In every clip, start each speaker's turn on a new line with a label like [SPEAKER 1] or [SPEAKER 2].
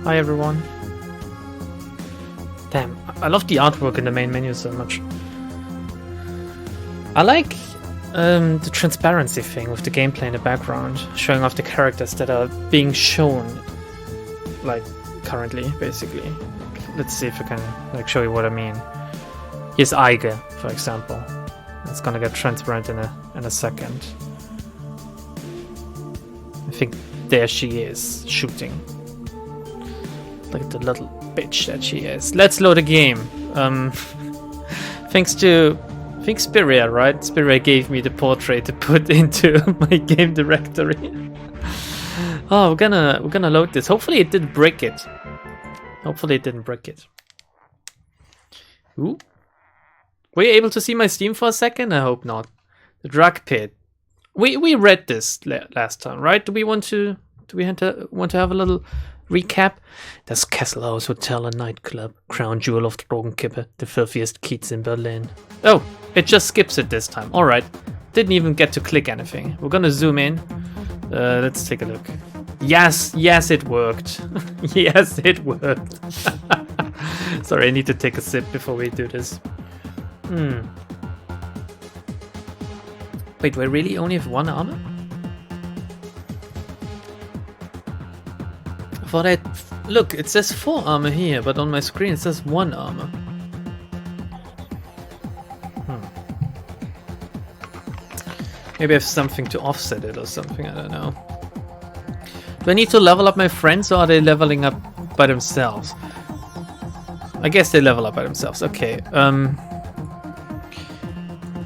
[SPEAKER 1] Hi everyone. Damn, I love the artwork in the main menu so much. I like the transparency thing with the gameplay in the background, showing off the characters that are being shown, like, currently, basically. Let's see if I can, like, show you what I mean. Here's Eige, for example. It's gonna get transparent in a second. I think there she is, shooting. Look at the little bitch that she is. Let's load a game. Thanks to, I think Spiria, right? Spiria gave me the portrait to put into my game directory. Oh, we're gonna load this. Hopefully it didn't break it. Hopefully it didn't break it. Ooh. Were you able to see my Steam for a second? I hope not. The Drug Pit. We read this last time, right? Do we want to have a little recap? Das Kesselhaus Hotel and Nightclub, crown jewel of Drogenkippe, the filthiest Kiez in Berlin. Oh, it just skips it this time. All right, didn't even get to click anything. We're gonna zoom in. Let's take a look. Yes, it worked. Yes, it worked. Sorry, I need to take a sip before we do this. Wait, do I really only have one armor? I thought I'd... Look, it says 4 armor here, but on my screen it says 1 armor. Maybe I have something to offset it or something, I don't know. Do I need to level up my friends or are they leveling up by themselves? I guess they level up by themselves, okay.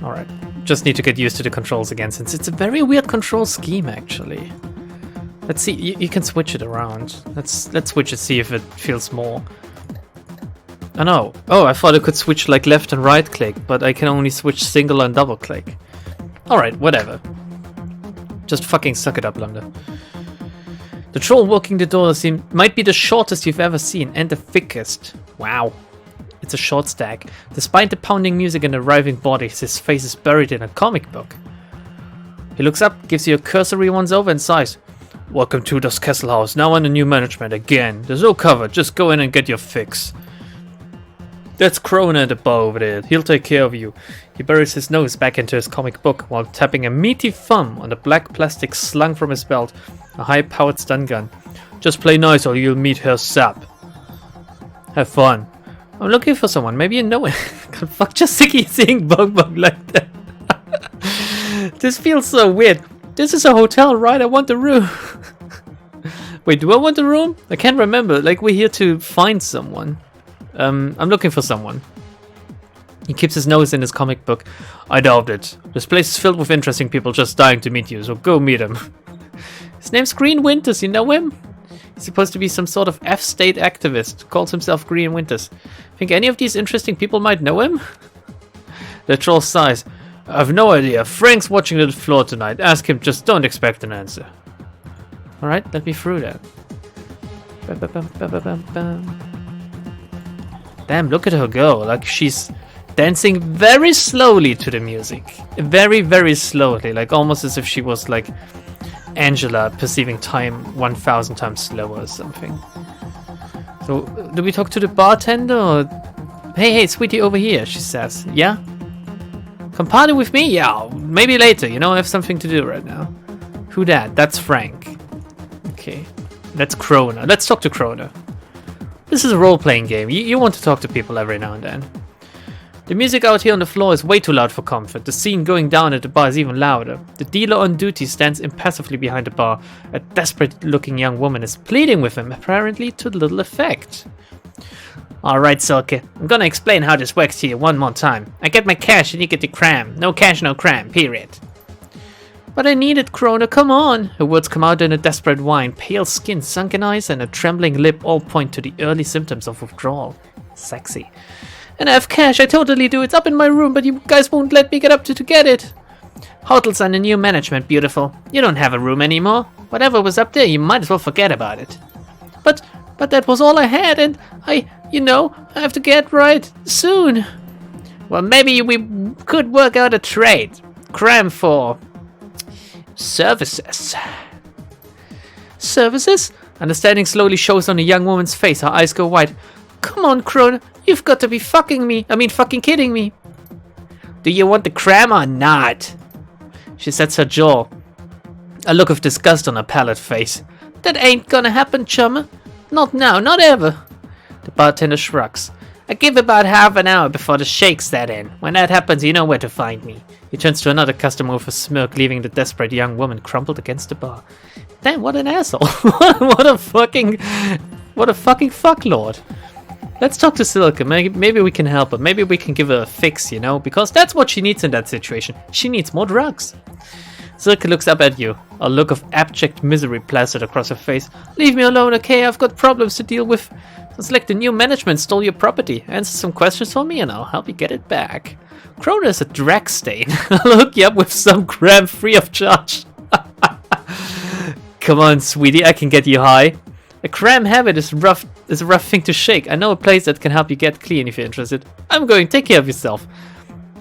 [SPEAKER 1] Alright, just need to get used to the controls again since it's a very weird control scheme actually. Let's see, you can switch it around. Let's switch it, see if it feels more. Oh no, oh I thought I could switch like left and right click, but I can only switch single and double click. Alright, whatever. Just fucking suck it up, Lambda. The troll walking the door might be the shortest you've ever seen, and the thickest. Wow. It's a short stack. Despite the pounding music and arriving bodies, his face is buried in a comic book. He looks up, gives you a cursory once over and sighs. Welcome to Das Kesselhaus, now under new management again. There's no cover, just go in and get your fix. That's Krona at the bar over there. He'll take care of you. He buries his nose back into his comic book while tapping a meaty thumb on the black plastic slung from his belt, a high-powered stun gun. Just play nice or you'll meet Herr Sap. Have fun. I'm looking for someone. Maybe you know him. God, fuck, just seeing Bongbong like that. This feels so weird. This is a hotel, right? I want a room. Wait, do I want a room? I can't remember. Like, we're here to find someone. I'm looking for someone. He keeps his nose in his comic book. I doubt it. This place is filled with interesting people just dying to meet you, so go meet him. His name's Green Winters, you know him? He's supposed to be some sort of F-state activist. Calls himself Green Winters. Think any of these interesting people might know him? The troll sighs. I've no idea. Frank's watching the floor tonight. Ask him, just don't expect an answer. Alright, let me through that. Damn, look at her go. Like, she's dancing very slowly to the music. Very, very slowly. Like, almost as if she was, like, Angela perceiving time 1,000 times slower or something. So, do we talk to the bartender or... Hey, sweetie, over here, she says. Yeah? Come party with me? Yeah, maybe later. You know, I have something to do right now. Who that? That's Frank. Okay. That's Krona. Let's talk to Krona. This is a role-playing game. You want to talk to people every now and then. The music out here on the floor is way too loud for comfort. The scene going down at the bar is even louder. The dealer on duty stands impassively behind the bar. A desperate-looking young woman is pleading with him, apparently to little effect. Alright, Silke. I'm gonna explain how this works to you one more time. I get my cash and you get the cram. No cash, no cram. Period. But I need it, Krona, come on! Her words come out in a desperate whine. Pale skin, sunken eyes, and a trembling lip all point to the early symptoms of withdrawal. Sexy. And I have cash, I totally do. It's up in my room, but you guys won't let me get up to get it. Hotel's under new management, beautiful. You don't have a room anymore. Whatever was up there, you might as well forget about it. But that was all I had, and I have to get right soon. Well, maybe we could work out a trade. Cram for... services. Services? Understanding slowly shows on the young woman's face. Her eyes go wide. Come on, Krona. You've got to be fucking kidding me. Do you want the cram or not? She sets her jaw. A look of disgust on her pallid face. That ain't gonna happen, chummer. Not now, not ever. The bartender shrugs. I give about half an hour before the shake set in. When that happens, you know where to find me. He turns to another customer with a smirk, leaving the desperate young woman crumpled against the bar. Damn, what an asshole. What a fucking fucklord. Let's talk to Silke. Maybe we can help her. Maybe we can give her a fix, you know? Because that's what she needs in that situation. She needs more drugs. Silke looks up at you. A look of abject misery plastered across her face. Leave me alone, okay? I've got problems to deal with. It's like the new management stole your property. Answer some questions for me and I'll help you get it back. Krona is a drag stain. I'll hook you up with some cram free of charge. Come on, sweetie, I can get you high. A cram habit is a rough thing to shake. I know a place that can help you get clean if you're interested. I'm going. Take care of yourself.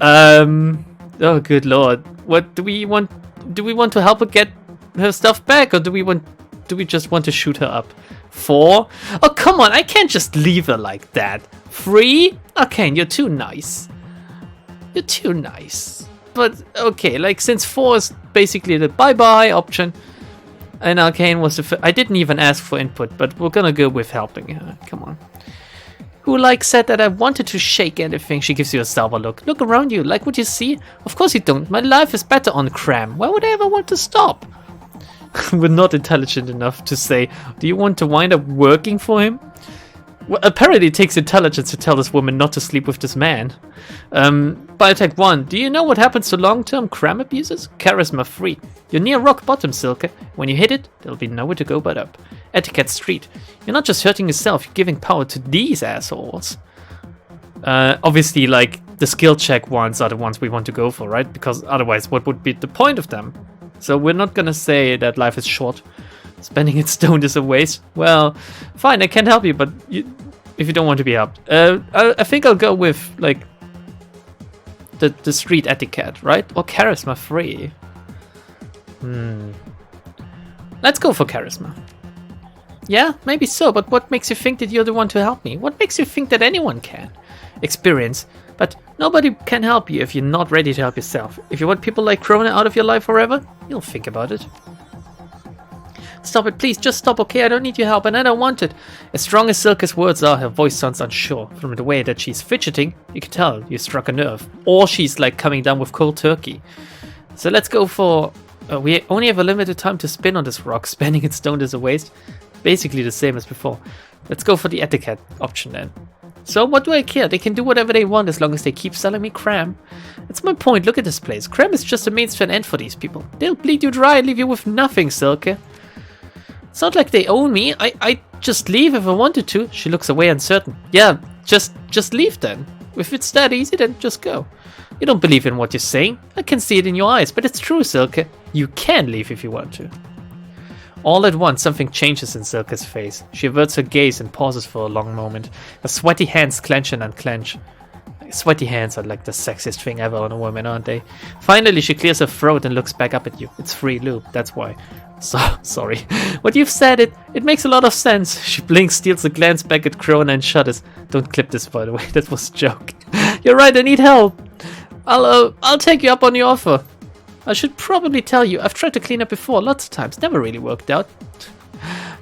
[SPEAKER 1] Oh, good lord. What do we want? Do we want to help her get her stuff back, or do we just want to shoot her up? 4? Oh, come on. I can't just leave her like that. 3? Okay, you're too nice. You're too nice. But, okay, like, since 4 is basically the bye-bye option, and Arcane was the I didn't even ask for input, but we're gonna go with helping her. Come on. Who, like, said that I wanted to shake anything? She gives you a sour look. Look around you. Like what you see? Of course you don't. My life is better on cram. Why would I ever want to stop? We're not intelligent enough to say, do you want to wind up working for him? Well, apparently it takes intelligence to tell this woman not to sleep with this man. Biotech 1, do you know what happens to long-term cram abusers? Charisma free. You're near rock bottom, Silke. When you hit it, there'll be nowhere to go but up. Etiquette Street. You're not just hurting yourself, you're giving power to these assholes. Obviously, like, the skill check ones are the ones we want to go for, right? Because otherwise, what would be the point of them? So we're not gonna say that life is short. Spending it stoned is a waste. Well, fine, I can't help you, but if you don't want to be helped. I think I'll go with, like, the street etiquette, right? Or charisma free. Let's go for charisma. Yeah, maybe so, but what makes you think that you're the one to help me? What makes you think that anyone can? Experience. But nobody can help you if you're not ready to help yourself. If you want people like Krona out of your life forever, you'll think about it. Stop it, please, just stop, okay? I don't need your help, and I don't want it. As strong as Silke's words are, her voice sounds unsure. From the way that she's fidgeting, you can tell you struck a nerve. Or she's, like, coming down with cold turkey. So let's go for... we only have a limited time to spin on this rock. Spending it stoned is a waste. Basically the same as before. Let's go for the etiquette option then. So what do I care? They can do whatever they want as long as they keep selling me cram. That's my point. Look at this place. Cram is just a means to an end for these people. They'll bleed you dry and leave you with nothing, Silke. It's not like they own me. I just leave if I wanted to. She looks away uncertain. Yeah, just leave then. If it's that easy, then just go. You don't believe in what you're saying. I can see it in your eyes, but it's true, Silke. You can leave if you want to. All at once, something changes in Silke's face. She averts her gaze and pauses for a long moment. Her sweaty hands clench and unclench. Sweaty hands are like the sexiest thing ever on a woman, aren't they? Finally, she clears her throat and looks back up at you. It's free lube, that's why. So, sorry. What you've said, it makes a lot of sense. She blinks, steals a glance back at Krona and shudders. Don't clip this, by the way. That was a joke. You're right, I need help. I'll take you up on your offer. I should probably tell you, I've tried to clean up before, lots of times. Never really worked out.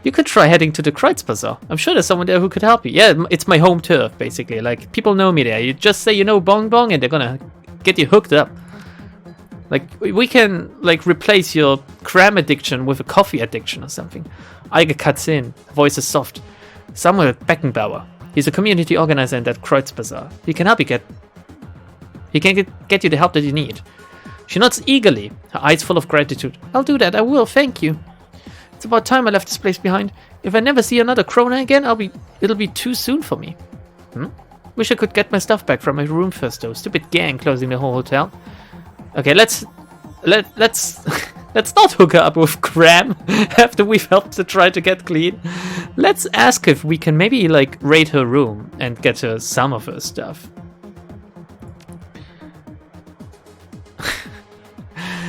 [SPEAKER 1] You could try heading to the Kreuz Bazaar. I'm sure there's someone there who could help you. Yeah, it's my home turf, basically. Like, people know me there. You just say you know Bongbong and they're gonna get you hooked up. Like, we can, like, replace your cram addiction with a coffee addiction or something. Eiger cuts in. Voice is soft. Samuel Beckenbauer. He's a community organizer in that Kreuz Bazaar. He can help you get you the help that you need. She nods eagerly, her eyes full of gratitude. I'll do that, I will, thank you. It's about time I left this place behind. If I never see another Krona again, it'll be too soon for me. Wish I could get my stuff back from my room first though. Stupid gang closing the whole hotel. Okay, let's not hook her up with cram after we've helped her try to get clean. Let's ask if we can maybe, like, raid her room and get her some of her stuff.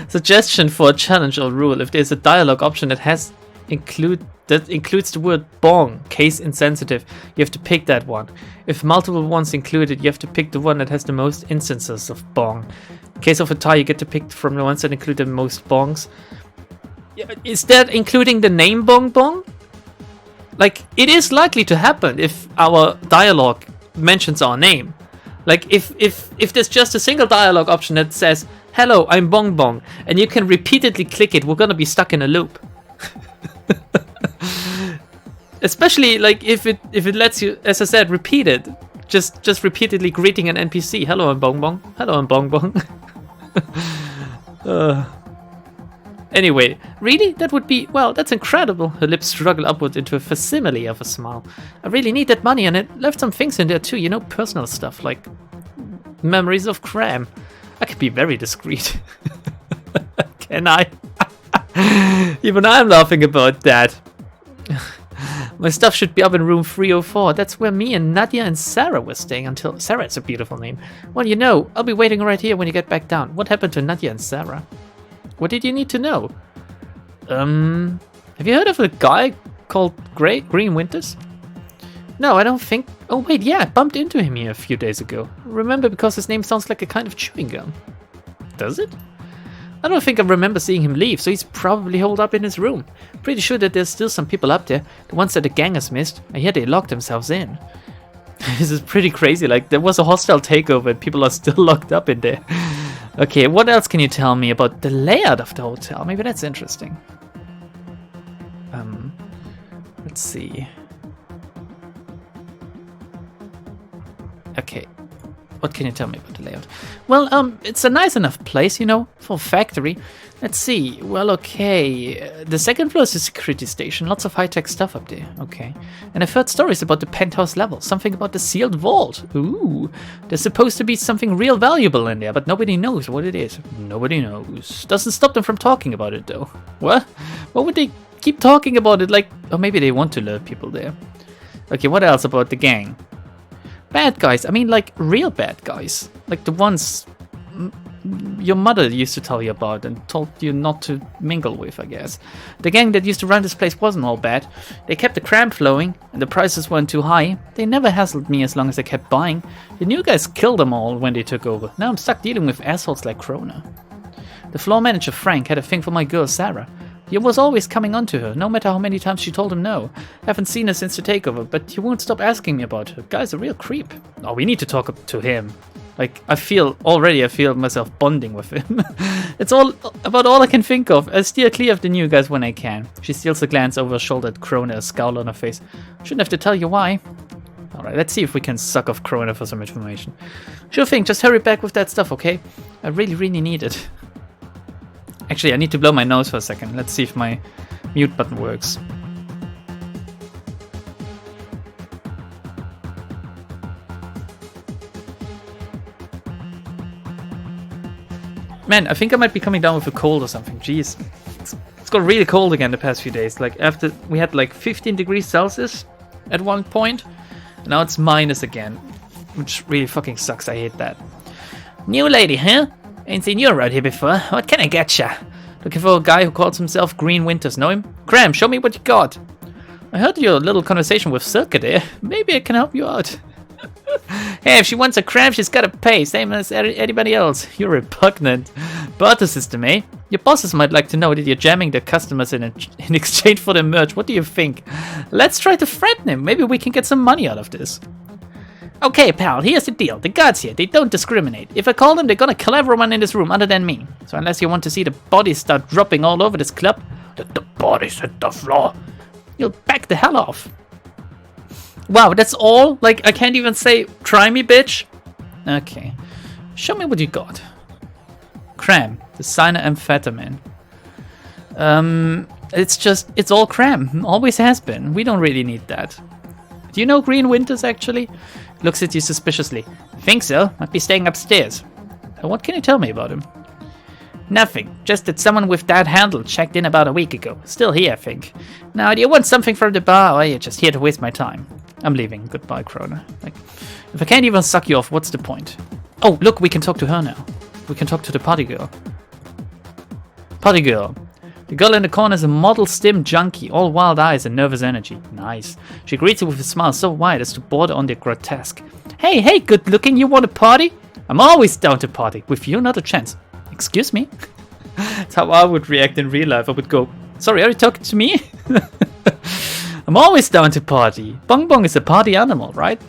[SPEAKER 1] Suggestion for a challenge or rule. If there's a dialogue option that has that includes the word bong, case insensitive. You have to pick that one. If multiple ones included, you have to pick the one that has the most instances of bong. In case of a tie, you get to pick from the ones that include the most bongs. Is that including the name Bongbong? Like, it is likely to happen if our dialogue mentions our name. Like, if there's just a single dialogue option that says, "Hello, I'm Bongbong," and you can repeatedly click it, we're gonna be stuck in a loop. Especially like if it lets you, as I said, repeat it. Just repeatedly greeting an NPC. "Hello, I'm Bongbong. Hello, I'm Bongbong." Anyway, really? That would be, well, that's incredible. Her lips struggle upward into a facsimile of a smile. "I really need that money, and it left some things in there too, you know, personal stuff, like memories of Cram. I can be very discreet." Can I? Even I'm laughing about that. "My stuff should be up in room 304. That's where me and Nadia and Sarah were staying until..." Sarah is a beautiful name. "Well, you know, I'll be waiting right here when you get back down." What happened to Nadia and Sarah? What did you need to know? Have you heard of a guy called Green Winters? No, I don't think... Oh, wait, yeah, I bumped into him here a few days ago. Remember, because his name sounds like a kind of chewing gum. Does it? I don't think I remember seeing him leave, so he's probably holed up in his room. Pretty sure that there's still some people up there, the ones that the gang has missed. I hear they locked themselves in. This is pretty crazy, like there was a hostile takeover and people are still locked up in there. Okay, what else can you tell me about the layout of the hotel? Maybe that's interesting. Let's see. Okay, what can you tell me about the layout? Well, it's a nice enough place, you know, for a factory. Let's see. Well, okay. The second floor is a security station. Lots of high-tech stuff up there. Okay. And I've heard stories about the penthouse level. Something about the sealed vault. Ooh. There's supposed to be something real valuable in there, but nobody knows what it is. Nobody knows. Doesn't stop them from talking about it, though. What? What would they keep talking about it like? Or maybe they want to lure people there. Okay, what else about the gang? Bad guys. I mean, like, real bad guys. Like the ones your mother used to tell you about and told you not to mingle with, I guess. The gang that used to run this place wasn't all bad. They kept the crime flowing, and the prices weren't too high. They never hassled me as long as I kept buying. The new guys killed them all when they took over. Now I'm stuck dealing with assholes like Krona. The floor manager, Frank, had a thing for my girl, Sarah. He was always coming on to her, no matter how many times she told him no. Haven't seen her since the takeover, but he won't stop asking me about her. Guy's a real creep. Oh, we need to talk to him. Like, I feel myself bonding with him. It's all about all I can think of. I steer clear of the new guys when I can. She steals a glance over her shoulder at Krona, a scowl on her face. Shouldn't have to tell you why. Alright, let's see if we can suck off Krona for some information. Sure thing, just hurry back with that stuff, okay? I really need it. Actually, I need to blow my nose for a second. Let's see if my mute button works. Man, I think I might be coming down with a cold or something. Jeez. It's got really cold again the past few days. Like, after we had like 15 degrees Celsius at one point. And now it's minus again. Which really fucking sucks. I hate that. New lady, huh? Ain't seen you around here before. What can I get ya? Looking for a guy who calls himself Green Winters. Know him? Cram, show me what you got. I heard your little conversation with Silka there. Maybe I can help you out. Hey, if she wants a cram, she's gotta pay, same as anybody else. You're repugnant. Barter system, eh? Your bosses might like to know that you're jamming their customers in exchange for their merch. What do you think? Let's try to threaten him. Maybe we can get some money out of this. Okay, pal, here's the deal. The guards here, they don't discriminate. If I call them, they're gonna kill everyone in this room other than me. So unless you want to see the bodies start dropping all over this club, the bodies hit the floor, you'll back the hell off. Wow, that's all? Like, I can't even say, try me, bitch? Okay. Show me what you got. Cram. Designer amphetamine. It's all cram. Always has been. We don't really need that. Do you know Green Winters, actually? Looks at you suspiciously. Think so? Might be staying upstairs. What can you tell me about him? Nothing. Just that someone with that handle checked in about a week ago. Still here, I think. Now, do you want something from the bar, or are you just here to waste my time? I'm leaving. Goodbye, Krona. Like, if I can't even suck you off, what's the point? Oh, look, we can talk to her now. We can talk to the party girl. Party girl. The girl in the corner is a model stim junkie, all wild eyes and nervous energy. Nice. She greets you with a smile so wide as to border on the grotesque. Hey, good looking, you want to party? I'm always down to party. With you, not a chance. Excuse me? That's how I would react in real life. I would go, sorry, are you talking to me? I'm always down to party. Bongbong is a party animal, right?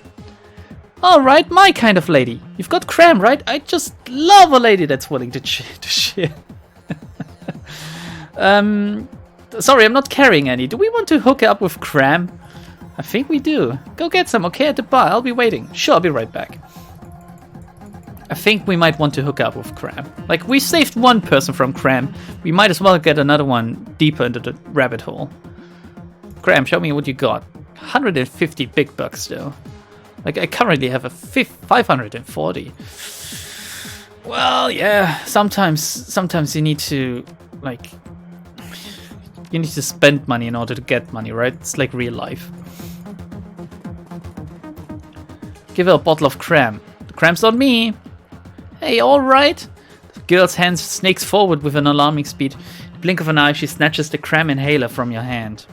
[SPEAKER 1] Alright, my kind of lady. You've got cram, right? I just love a lady that's willing to share. Sorry, I'm not carrying any. Do we want to hook up with cram? I think we do. Go get some, okay, at the bar. I'll be waiting. Sure, I'll be right back. I think we might want to hook up with cram. Like, we saved one person from cram. We might as well get another one deeper into the rabbit hole. Cram, show me what you got. 150 big bucks, though. Like, I currently have a 540. Well, yeah, sometimes you need to, like, you need to spend money in order to get money, right? It's like real life. Give her a bottle of cram. The cram's on me. Hey, alright. The girl's hand snakes forward with an alarming speed. In the blink of an eye, she snatches the cram inhaler from your hand.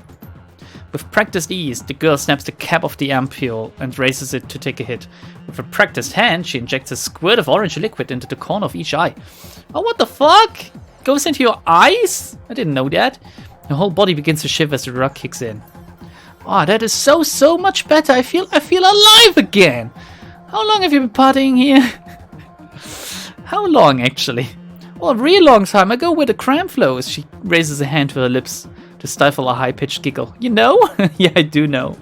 [SPEAKER 1] With practiced ease, the girl snaps the cap of the ampule and raises it to take a hit. With a practiced hand, she injects a squirt of orange liquid into the corner of each eye. Oh, what the fuck? Goes into your eyes? I didn't know that. Your whole body begins to shiver as the drug kicks in. Oh, that is so much better. I feel alive again. How long have you been partying here? How long, actually? Well, a real long time. I go where the cram flows. She raises a hand to her lips to stifle a high-pitched giggle. You know? Yeah, I do know.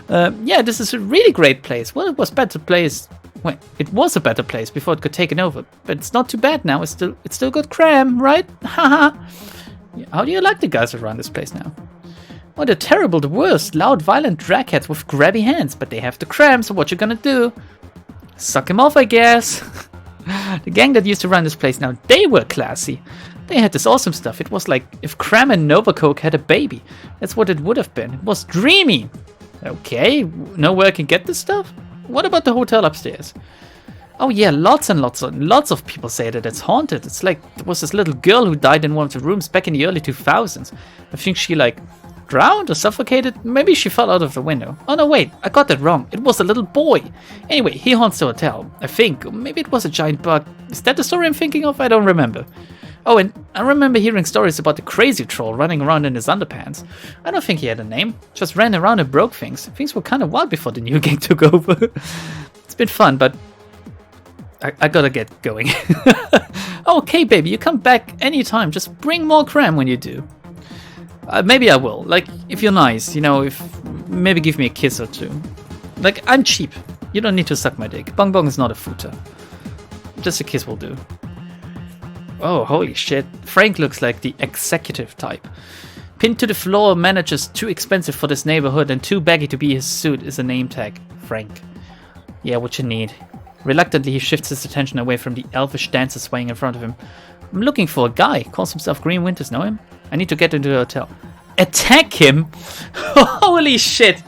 [SPEAKER 1] Yeah, this is a really great place. Well, it was better place. Wait, it was a better place before it got taken over, but it's not too bad now. It's still got cram, right? Haha. How do you like the guys around this place now? Well, they're terrible, the worst. Loud, violent dragheads with grabby hands, but they have the cram, so what you gonna do? Suck him off, I guess. The gang that used to run this place now, they were classy. They had this awesome stuff. It was like if Cram and Nova Coke had a baby. That's what it would have been. It was dreamy. Okay, know where I can get this stuff? What about the hotel upstairs? Oh yeah, lots of people say that it's haunted. It's like there was this little girl who died in one of the rooms back in the early 2000s. I think she like drowned or suffocated. Maybe she fell out of the window. Oh no, wait, I got that wrong. It was a little boy. Anyway, he haunts the hotel. I think. Maybe it was a giant bug. Is that the story I'm thinking of? I don't remember. Oh, and I remember hearing stories about the crazy troll running around in his underpants. I don't think he had a name. Just ran around and broke things. Things were kind of wild before the new gang took over. It's been fun, but I gotta get going. Okay, baby, you come back anytime. Just bring more cram when you do. Maybe I will. Like, if you're nice, you know, maybe give me a kiss or two. Like, I'm cheap. You don't need to suck my dick. Bongbong is not a footer. Just a kiss will do. Oh, holy shit. Frank looks like the executive type. Pinned to the floor, manager's too expensive for this neighborhood and too baggy to be his suit is a name tag. Frank. Yeah, what you need. Reluctantly, he shifts his attention away from the elvish dancer swaying in front of him. I'm looking for a guy. Calls himself Green Winters. Know him? I need to get into the hotel. Attack him? Holy shit.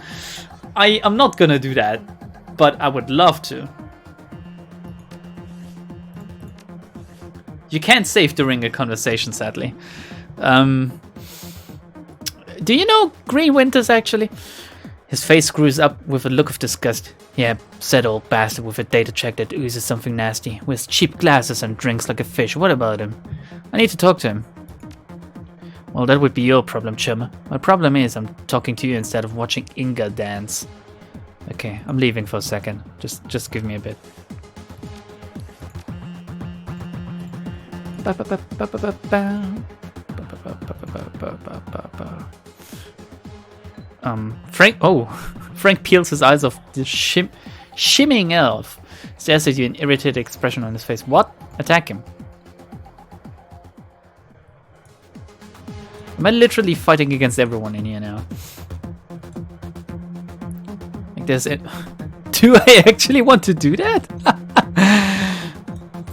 [SPEAKER 1] I'm not gonna do that, but I would love to. You can't save during a conversation, sadly. Do you know Green Winters, actually? His face screws up with a look of disgust. Yeah, said old bastard with a data check that oozes something nasty. Wears cheap glasses and drinks like a fish. What about him? I need to talk to him. Well, that would be your problem, chum. My problem is I'm talking to you instead of watching Inga dance. Okay, I'm leaving for a second. Just give me a bit. Frank peels his eyes off the shimmying elf. Stares at you, an irritated expression on his face. What? Attack him. Am I literally fighting against everyone in here now? Like there's it. Do I actually want to do that?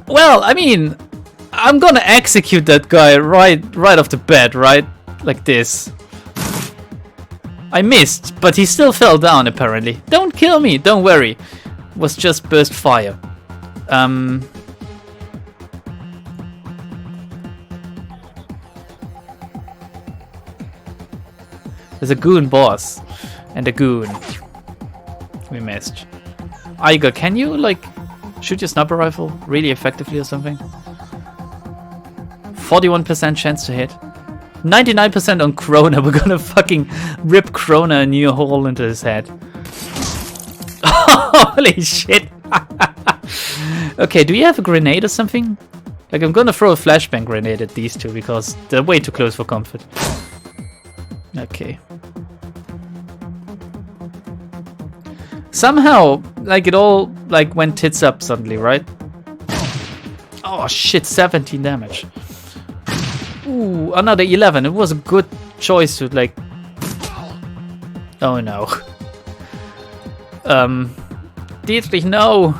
[SPEAKER 1] Well, I mean, I'm gonna execute that guy right off the bat, right? Like this. I missed, but he still fell down apparently. Don't kill me, don't worry. It was just burst fire. There's a goon boss and a goon. We missed. Aiga, can you like shoot your sniper rifle really effectively or something? 41% chance to hit. 99% on Krona. We're gonna fucking rip Krona a new hole into his head. Holy shit. Okay, do you have a grenade or something? Like, I'm gonna throw a flashbang grenade at these two because they're way too close for comfort. Okay. Somehow, like, it all, like, went tits up suddenly, right? Oh shit, 17 damage. Ooh, another 11. It was a good choice to, like... Oh no. Dietrich, no!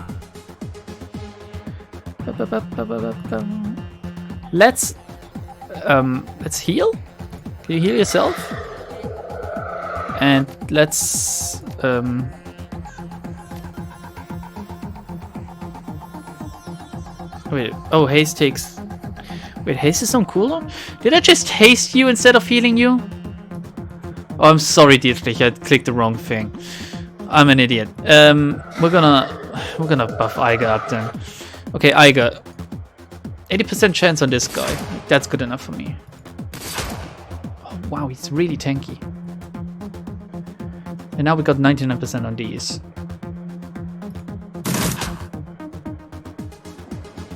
[SPEAKER 1] Let's heal. Can you heal yourself? And let's wait. Oh, haste takes. Wait, haste is on cooldown? Did I just haste you instead of healing you? Oh, I'm sorry, Dietrich. I clicked the wrong thing. I'm an idiot. We're gonna buff Aiga up then. Okay, Aiga. 80% chance on this guy. That's good enough for me. Oh, wow, he's really tanky. And now we got 99% on these.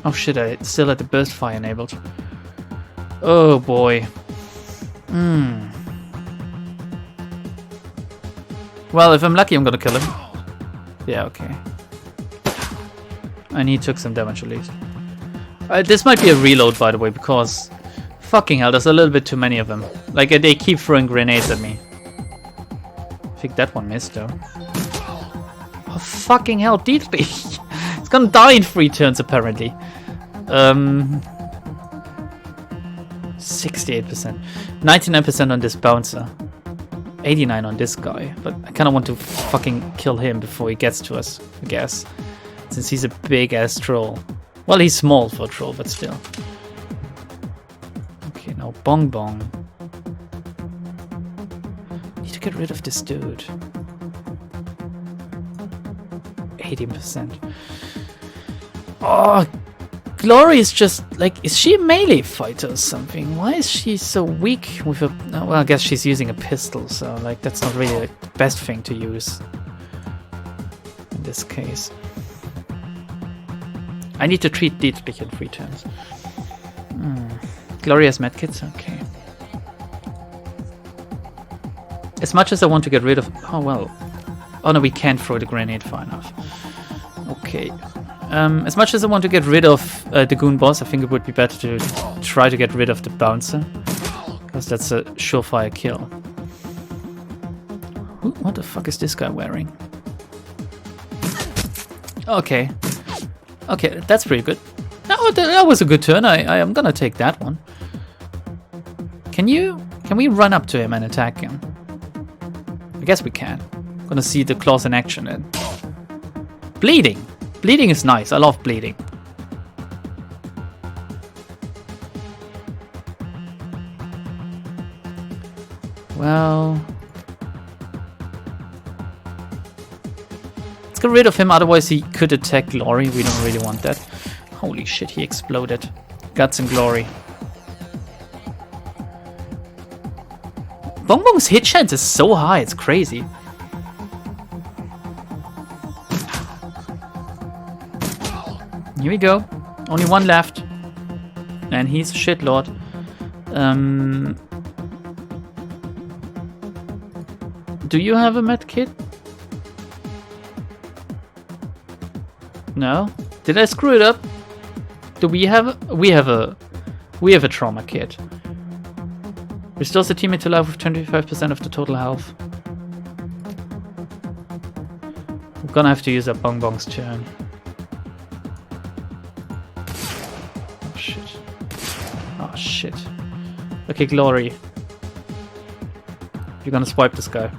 [SPEAKER 1] Oh shit, I still had the burst fire enabled. Oh boy. Well, if I'm lucky, I'm gonna kill him. Yeah, okay. And he took some damage at least. This might be a reload, by the way, because... Fucking hell, there's a little bit too many of them. Like, they keep throwing grenades at me. I think that one missed, though. Oh, fucking hell, Dietrich! It's gonna die in 3 turns, apparently. 68%. 99% on this bouncer. 89 on this guy. But I kinda want to fucking kill him before he gets to us, I guess. Since he's a big-ass troll. Well, he's small for a troll, but still. Okay, now Bongbong. Need to get rid of this dude. 18%. Oh, Glory is just like, is she a melee fighter or something? Why is she so weak with a... Well, I guess she's using a pistol, so like that's not really the best thing to use in this case. I need to treat Dietrich in 3 turns. Glory has medkits, okay. As much as I want to get rid of... Oh, well. Oh, no, we can't throw the grenade far enough. Okay. As much as I want to get rid of the goon boss, I think it would be better to try to get rid of the bouncer. Because that's a surefire kill. What the fuck is this guy wearing? Okay. Okay, that's pretty good. No, that was a good turn. I am gonna take that one. Can we run up to him and attack him? I guess we can. I'm gonna see the claws in action then. Bleeding! Bleeding is nice. I love bleeding. Well... Let's get rid of him, otherwise he could attack Glory. We don't really want that. Holy shit, he exploded. Guts and Glory. Bongbong's hit chance is so high, it's crazy. Here we go. Only one left. And he's a shitlord. Do you have a med kit? No? Did I screw it up? Do we have a... We have a trauma kit. Restores the teammate to life with 25% of the total health. We're gonna have to use up Bongbong's turn. Oh shit. Oh shit. Okay, Glory. You're gonna swipe this guy.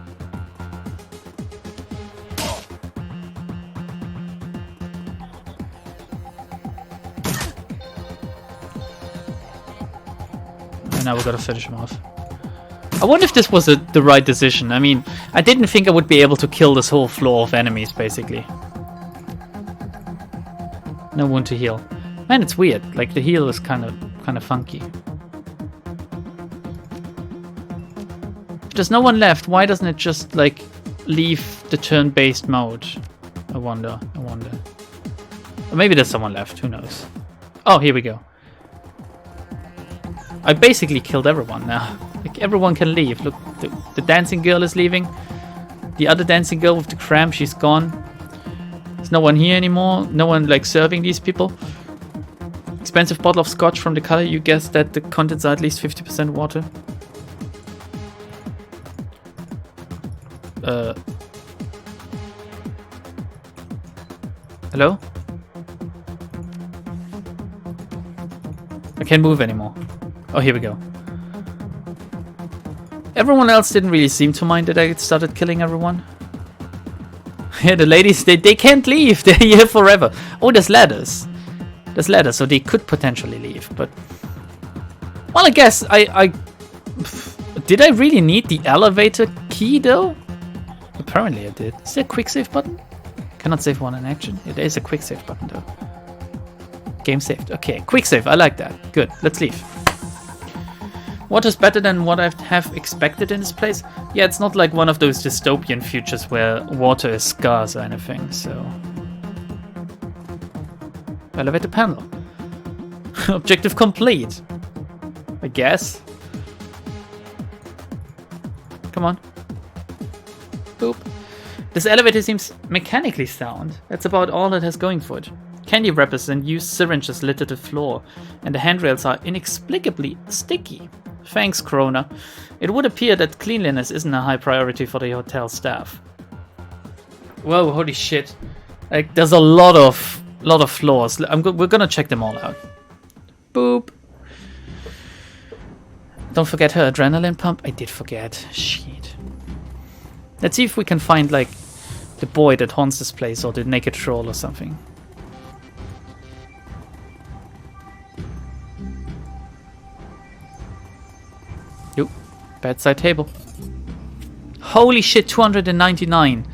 [SPEAKER 1] And now we gotta finish him off. I wonder if this was the right decision. I mean, I didn't think I would be able to kill this whole floor of enemies, basically. No one to heal. Man, it's weird. Like, the heal is kind of funky. There's no one left. Why doesn't it just, like, leave the turn-based mode? I wonder. Or maybe there's someone left. Who knows? Oh, here we go. I basically killed everyone now. Like, everyone can leave. Look, the dancing girl is leaving. The other dancing girl with the cramp, she's gone. There's no one here anymore. No one, like, serving these people. Expensive bottle of scotch from the color. You guess that the contents are at least 50% water. Hello? I can't move anymore. Oh, here we go. Everyone else didn't really seem to mind that I started killing everyone. Yeah, the ladies, they can't leave. They're here forever. Oh, there's ladders. There's ladders, so they could potentially leave, but... Well, I guess I... Did I really need the elevator key, though? Apparently I did. Is there a quick save button? Cannot save one in action. Yeah, there is a quick save button, though. Game saved. Okay, quick save. I like that. Good. Let's leave. What is better than what I have expected in this place? Yeah, it's not like one of those dystopian futures where water is scarce or anything, so... Elevator panel. Objective complete. I guess. Come on. Boop. This elevator seems mechanically sound. That's about all it has going for it. Candy wrappers and used syringes litter the floor, and the handrails are inexplicably sticky. Thanks, Corona. It would appear that cleanliness isn't a high priority for the hotel staff. Whoa, holy shit. Like, there's a lot of floors. We're gonna check them all out. Boop. Don't forget her adrenaline pump. I did forget. Shit. Let's see if we can find, like, the boy that haunts this place or the naked troll or something. Nope. Bedside table. Holy shit, 299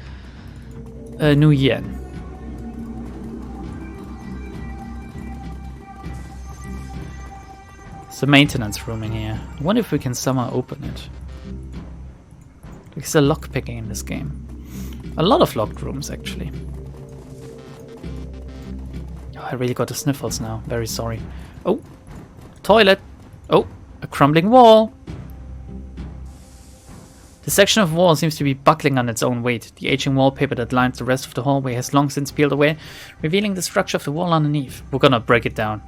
[SPEAKER 1] new yen. It's a maintenance room in here. I wonder if we can somehow open it. There's a lockpicking in this game. A lot of locked rooms, actually. Oh, I really got the sniffles now. Very sorry. Oh, toilet. Oh, a crumbling wall. The section of wall seems to be buckling on its own weight. The aging wallpaper that lines the rest of the hallway has long since peeled away, revealing the structure of the wall underneath. We're gonna break it down.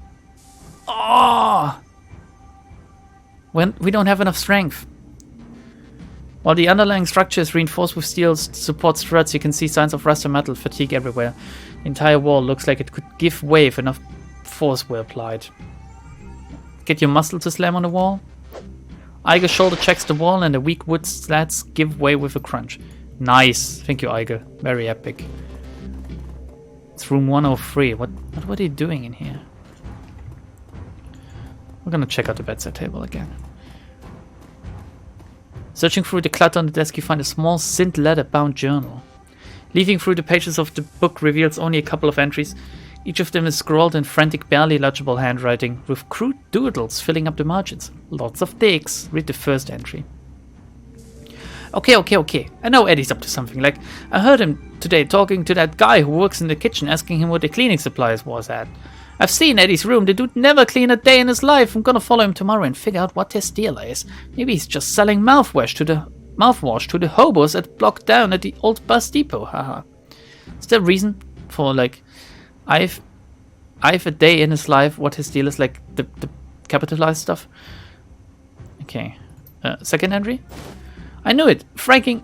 [SPEAKER 1] Oh! When we don't have enough strength. While the underlying structure is reinforced with steel support struts, you can see signs of rust and metal fatigue everywhere. The entire wall looks like it could give way if enough force were applied. Get your muscle to slam on the wall? Iger shoulder checks the wall and the weak wood slats give way with a crunch. Nice. Thank you, Iger. Very epic. It's room 103. What were they doing in here? We're gonna check out the bedside table again. Searching through the clutter on the desk, you find a small synth leather-bound journal. Leafing through the pages of the book reveals only a couple of entries. Each of them is scrawled in frantic, barely legible handwriting, with crude doodles filling up the margins. Lots of dicks. Read the first entry. Okay. I know Eddie's up to something. Like, I heard him today talking to that guy who works in the kitchen, asking him what the cleaning supplies was at. I've seen Eddie's room. The dude never cleaned a day in his life. I'm gonna follow him tomorrow and figure out what his deal is. Maybe he's just selling mouthwash to the hobos at block down at the old bus depot. Haha. Is there a reason for, like, I've a day in his life, what his deal is, like the capitalized stuff? Okay. Second entry? I knew it. Fragging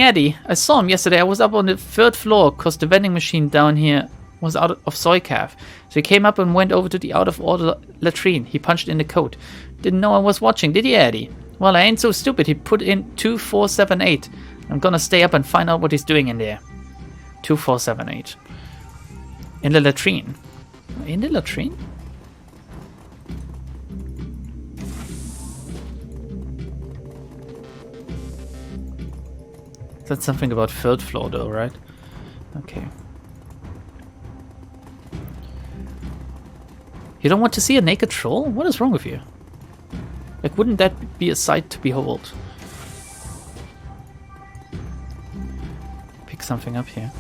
[SPEAKER 1] Eddie. I saw him yesterday. I was up on the 3rd floor because the vending machine down here was out of soy calf. So he came up and went over to the out of order latrine. He punched in the code. Didn't know I was watching, did he, Eddie? Well, I ain't so stupid. He put in 2478. I'm gonna stay up and find out what he's doing in there. 2478. In the latrine. In the latrine? That's something about third floor though, right? Okay. You don't want to see a naked troll? What is wrong with you? Like, wouldn't that be a sight to behold? Pick something up here.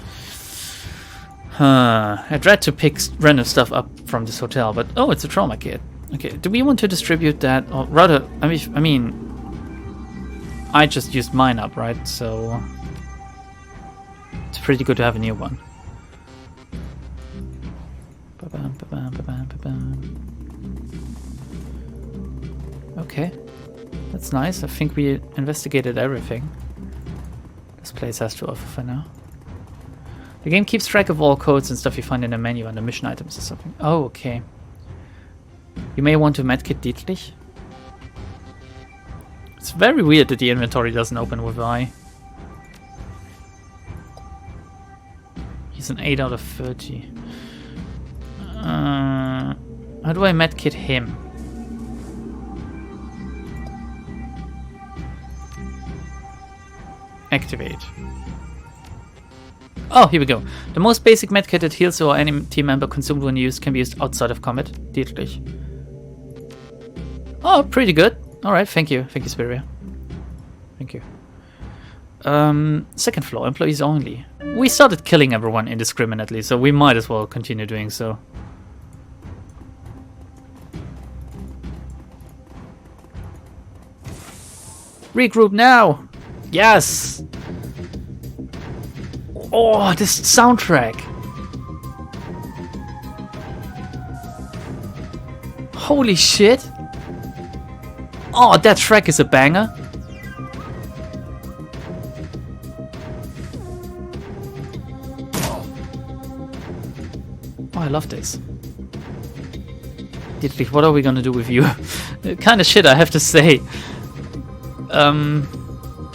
[SPEAKER 1] I tried to pick random stuff up from this hotel, but oh, it's a trauma kit. Okay, do we want to distribute that? Or rather, I mean, I just used mine up, right? So it's pretty good to have a new one. Okay, that's nice. I think we investigated everything this place has to offer for now. The game keeps track of all codes and stuff you find in the menu under mission items or something. Oh, okay. You may want to medkit Dietrich. It's very weird that the inventory doesn't open with I. He's an 8 out of 30. How do I medkit him? Activate. Oh, here we go. The most basic medkit that heals or any team member consumed when used can be used outside of combat. Dietrich. Oh, pretty good. Alright, thank you. Thank you, Spiria. Thank you. Second floor, employees only. We started killing everyone indiscriminately, so we might as well continue doing so. Regroup now! Yes! Oh, this soundtrack! Holy shit! Oh, that track is a banger! Oh, I love this. Dietrich, what are we gonna do with you? Kinda shit, I have to say.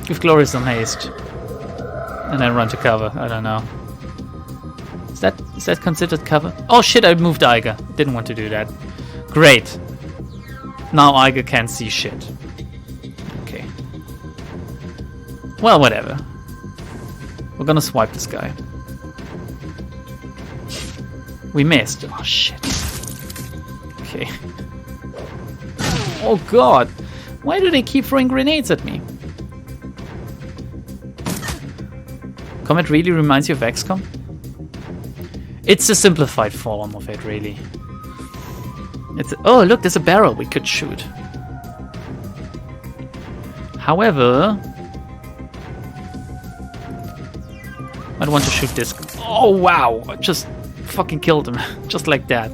[SPEAKER 1] Give Glory some haste. And then run to cover. I don't know. Is that considered cover? Oh shit, I moved Eiger. Didn't want to do that. Great. Now Eiger can't see shit. Okay. Well, whatever. We're gonna swipe this guy. We missed. Oh shit. Okay. Oh god. Why do they keep throwing grenades at me? Combat really reminds you of XCOM? It's a simplified form of it, really. Oh, look, there's a barrel we could shoot. However, I'd want to shoot this. Oh, wow! I just fucking killed him. Just like that.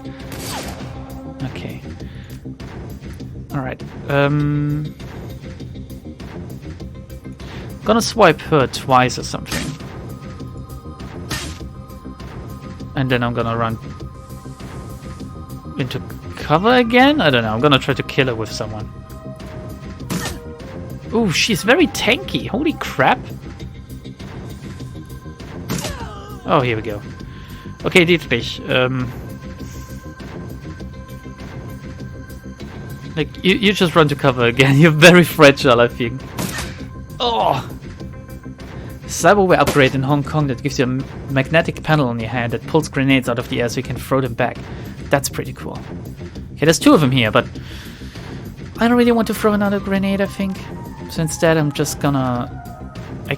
[SPEAKER 1] Okay. Alright. Gonna swipe her twice or something. And then I'm gonna run into cover again? I don't know. I'm gonna try to kill her with someone. Ooh, she's very tanky. Holy crap. Oh, here we go. Okay, Dietrich. Like, you just run to cover again. You're very fragile, I think. Oh! Cyberware upgrade in Hong Kong that gives you a magnetic panel on your hand that pulls grenades out of the air so you can throw them back. That's pretty cool. Okay, there's 2 of them here, but I don't really want to throw another grenade, I think. So instead I'm just gonna... I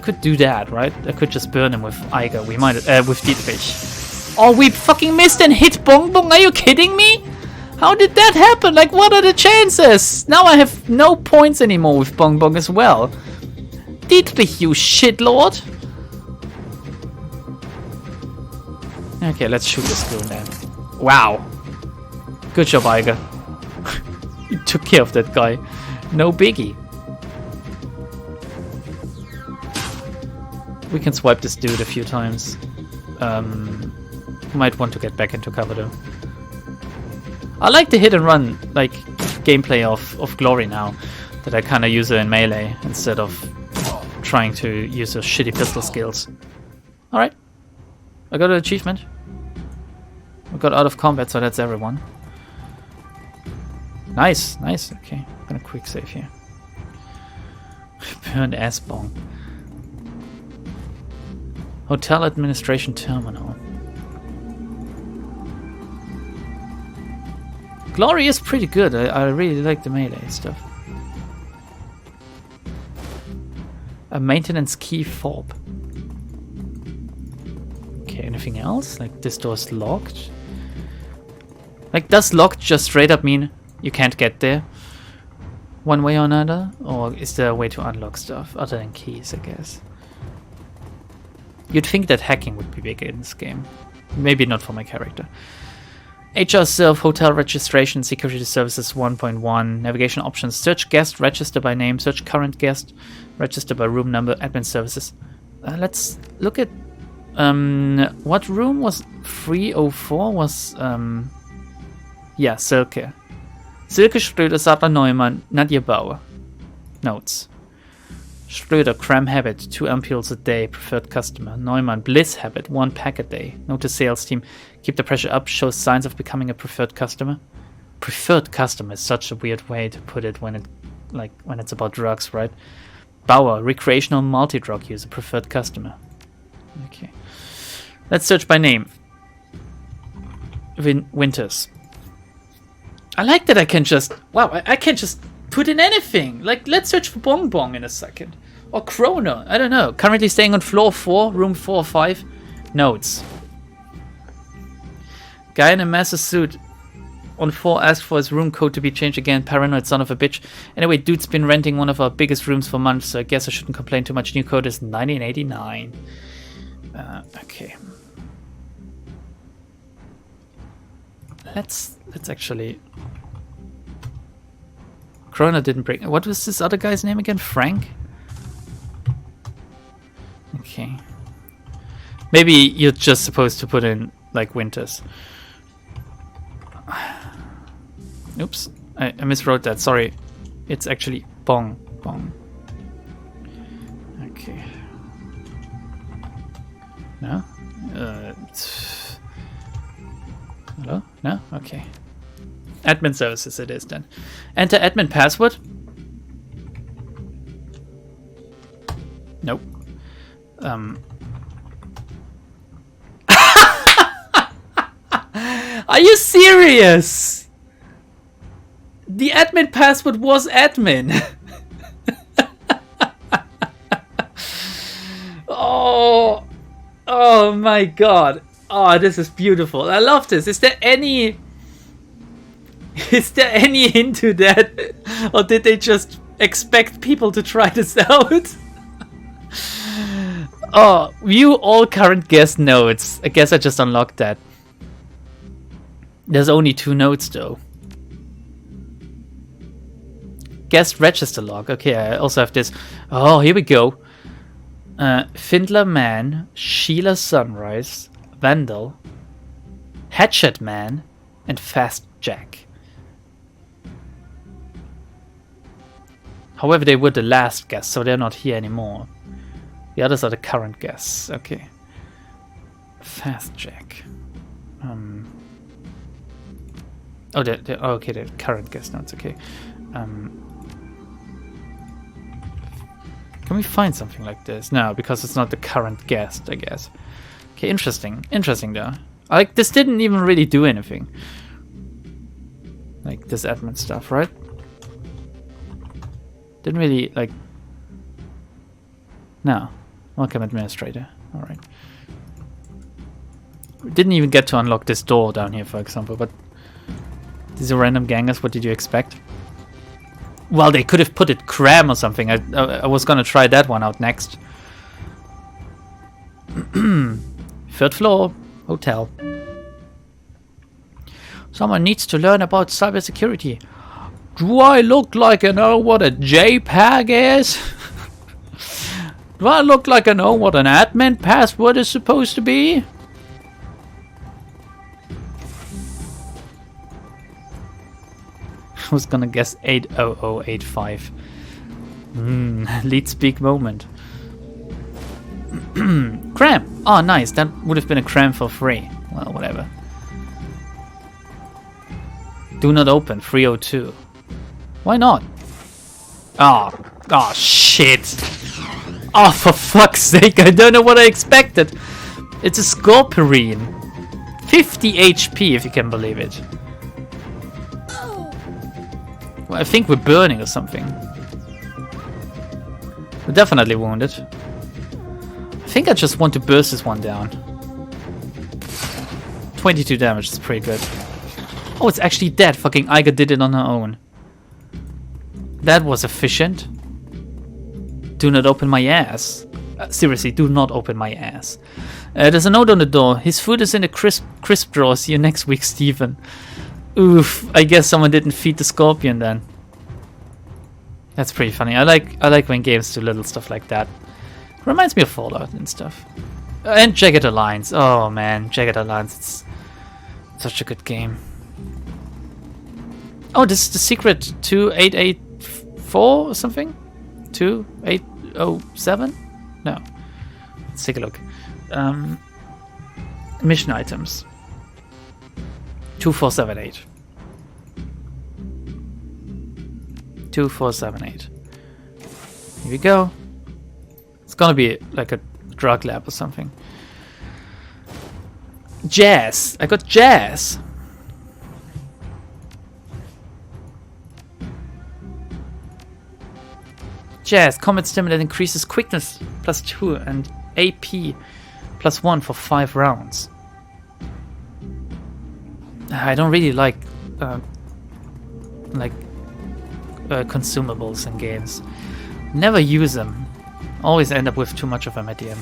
[SPEAKER 1] could do that, right? I could just burn him with Eiger. We might... with Dietrich. Oh, we fucking missed and hit Bongbong? Are you kidding me? How did that happen? Like, what are the chances? Now I have no points anymore with Bongbong as well. Dietrich, you shitlord. Okay, let's shoot this goon then. Wow. Good job, Eiger. You took care of that guy. No biggie. We can swipe this dude a few times. Might want to get back into cover though. I like the hit and run like gameplay of Glory now, that I kind of use her in melee instead of trying to use her shitty pistol skills. Alright, I got an achievement. We got out of combat, so that's everyone. Nice, nice, okay. I'm gonna quick save here. Burnt ass bong. Hotel administration terminal. Glory is pretty good. I really like the melee stuff. A maintenance key fob. Okay, anything else? Like this door's locked. Like, does locked just straight up mean you can't get there? One way or another? Or is there a way to unlock stuff other than keys, I guess? You'd think that hacking would be bigger in this game. Maybe not for my character. HR Serve, Hotel Registration, Security Services 1.1, Navigation Options, Search Guest, Register by Name, Search Current Guest, Register by Room Number, Admin Services. Let's look at... what room was 304? Was... yeah, Silke. Silke Schröder, Sattler Neumann, Nadia Bauer. Notes. Schröder, cram habit, 2 ampules a day, preferred customer. Neumann, bliss habit, 1 pack a day. Note to sales team, keep the pressure up, shows signs of becoming a preferred customer. Preferred customer is such a weird way to put it when it's about drugs, right? Bauer, recreational multi-drug user, preferred customer. Okay. Let's search by name. Winters. I like that I can just... Wow, I can just put in anything. Like, let's search for Bongbong in a second. Or Kroner. I don't know. Currently staying on floor 4, room 405. Notes. Guy in a massive suit on 4 asked for his room code to be changed again. Paranoid son of a bitch. Anyway, dude's been renting one of our biggest rooms for months, so I guess I shouldn't complain too much. New code is 1989. Okay. Let's actually... Kroner didn't bring... What was this other guy's name again? Frank? Okay. Maybe you're just supposed to put in, like, Winters. Oops. I miswrote that. Sorry. It's actually Bong. Okay. No? Hello? No? Okay. Admin services it is then. Enter admin password. Nope. Are you serious? The admin password was admin. Oh my god. Oh, this is beautiful. I love this. Is there any hint to that? Or did they just expect people to try this out? Oh, view all current guest notes. I guess I just unlocked that. There's only 2 notes though. Guest register log. Okay, I also have this. Oh, here we go. Findler Man, Sheila Sunrise, Vandal, Hatchet Man, and Fast Jack. However, they were the last guests, so they're not here anymore. The others are the current guests. Okay. Fast Jack. Oh, okay, the current guest notes. Okay. Can we find something like this? No, because it's not the current guest, I guess. Okay, interesting. Interesting, though. Like, this didn't even really do anything. Like, this admin stuff, right? Didn't really, like... No. Welcome, administrator. Alright. We didn't even get to unlock this door down here, for example, but... These are random gangers, what did you expect? Well, they could have put it cram or something. I was gonna try that one out next. 3rd floor, hotel. Someone needs to learn about cybersecurity. Do I look like I know what a JPEG is? Do I look like I know what an admin password is supposed to be? I was gonna guess 80085. Lead speak moment. Cram! Oh, nice. That would have been a cram for free. Well, whatever. Do not open. 302. Why not? Ah, Oh, shit. Oh, for fuck's sake, I don't know what I expected. It's a Scorpion. 50 HP, if you can believe it. Well, I think we're burning or something. We're definitely wounded. I think I just want to burst this one down. 22 damage is pretty good. Oh, it's actually dead. Fucking Iga did it on her own. That was efficient. Do not open my ass. Seriously, do not open my ass. There's a note on the door. His food is in the crisp drawer. See you next week, Stephen. Oof, I guess someone didn't feed the Scorpion then. That's pretty funny. I like when games do little stuff like that. Reminds me of Fallout and stuff. And Jagged Alliance. Oh man, Jagged Alliance. It's such a good game. Oh, this is the secret 2884 or something? 2807? No. Let's take a look. Mission items. 2478. 2478. Here we go. It's gonna be like a drug lab or something. Jazz. I got jazz. Jazz. Combat stimulant increases quickness +2 and AP +1 for 5 rounds. I don't really like consumables in games. Never use them. Always end up with too much of them at the end.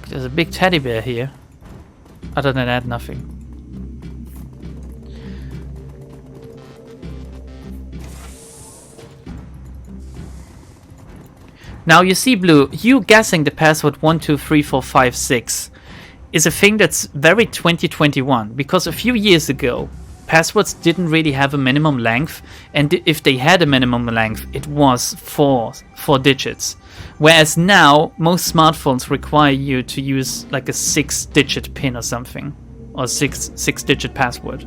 [SPEAKER 1] There's a big teddy bear here. Other than that, nothing. Now you see, Blue, you guessing the password 123456 is a thing that's very 2021, because a few years ago passwords didn't really have a minimum length, and if they had a minimum length it was four digits, whereas now most smartphones require you to use like a 6-digit pin or something, or six-digit password,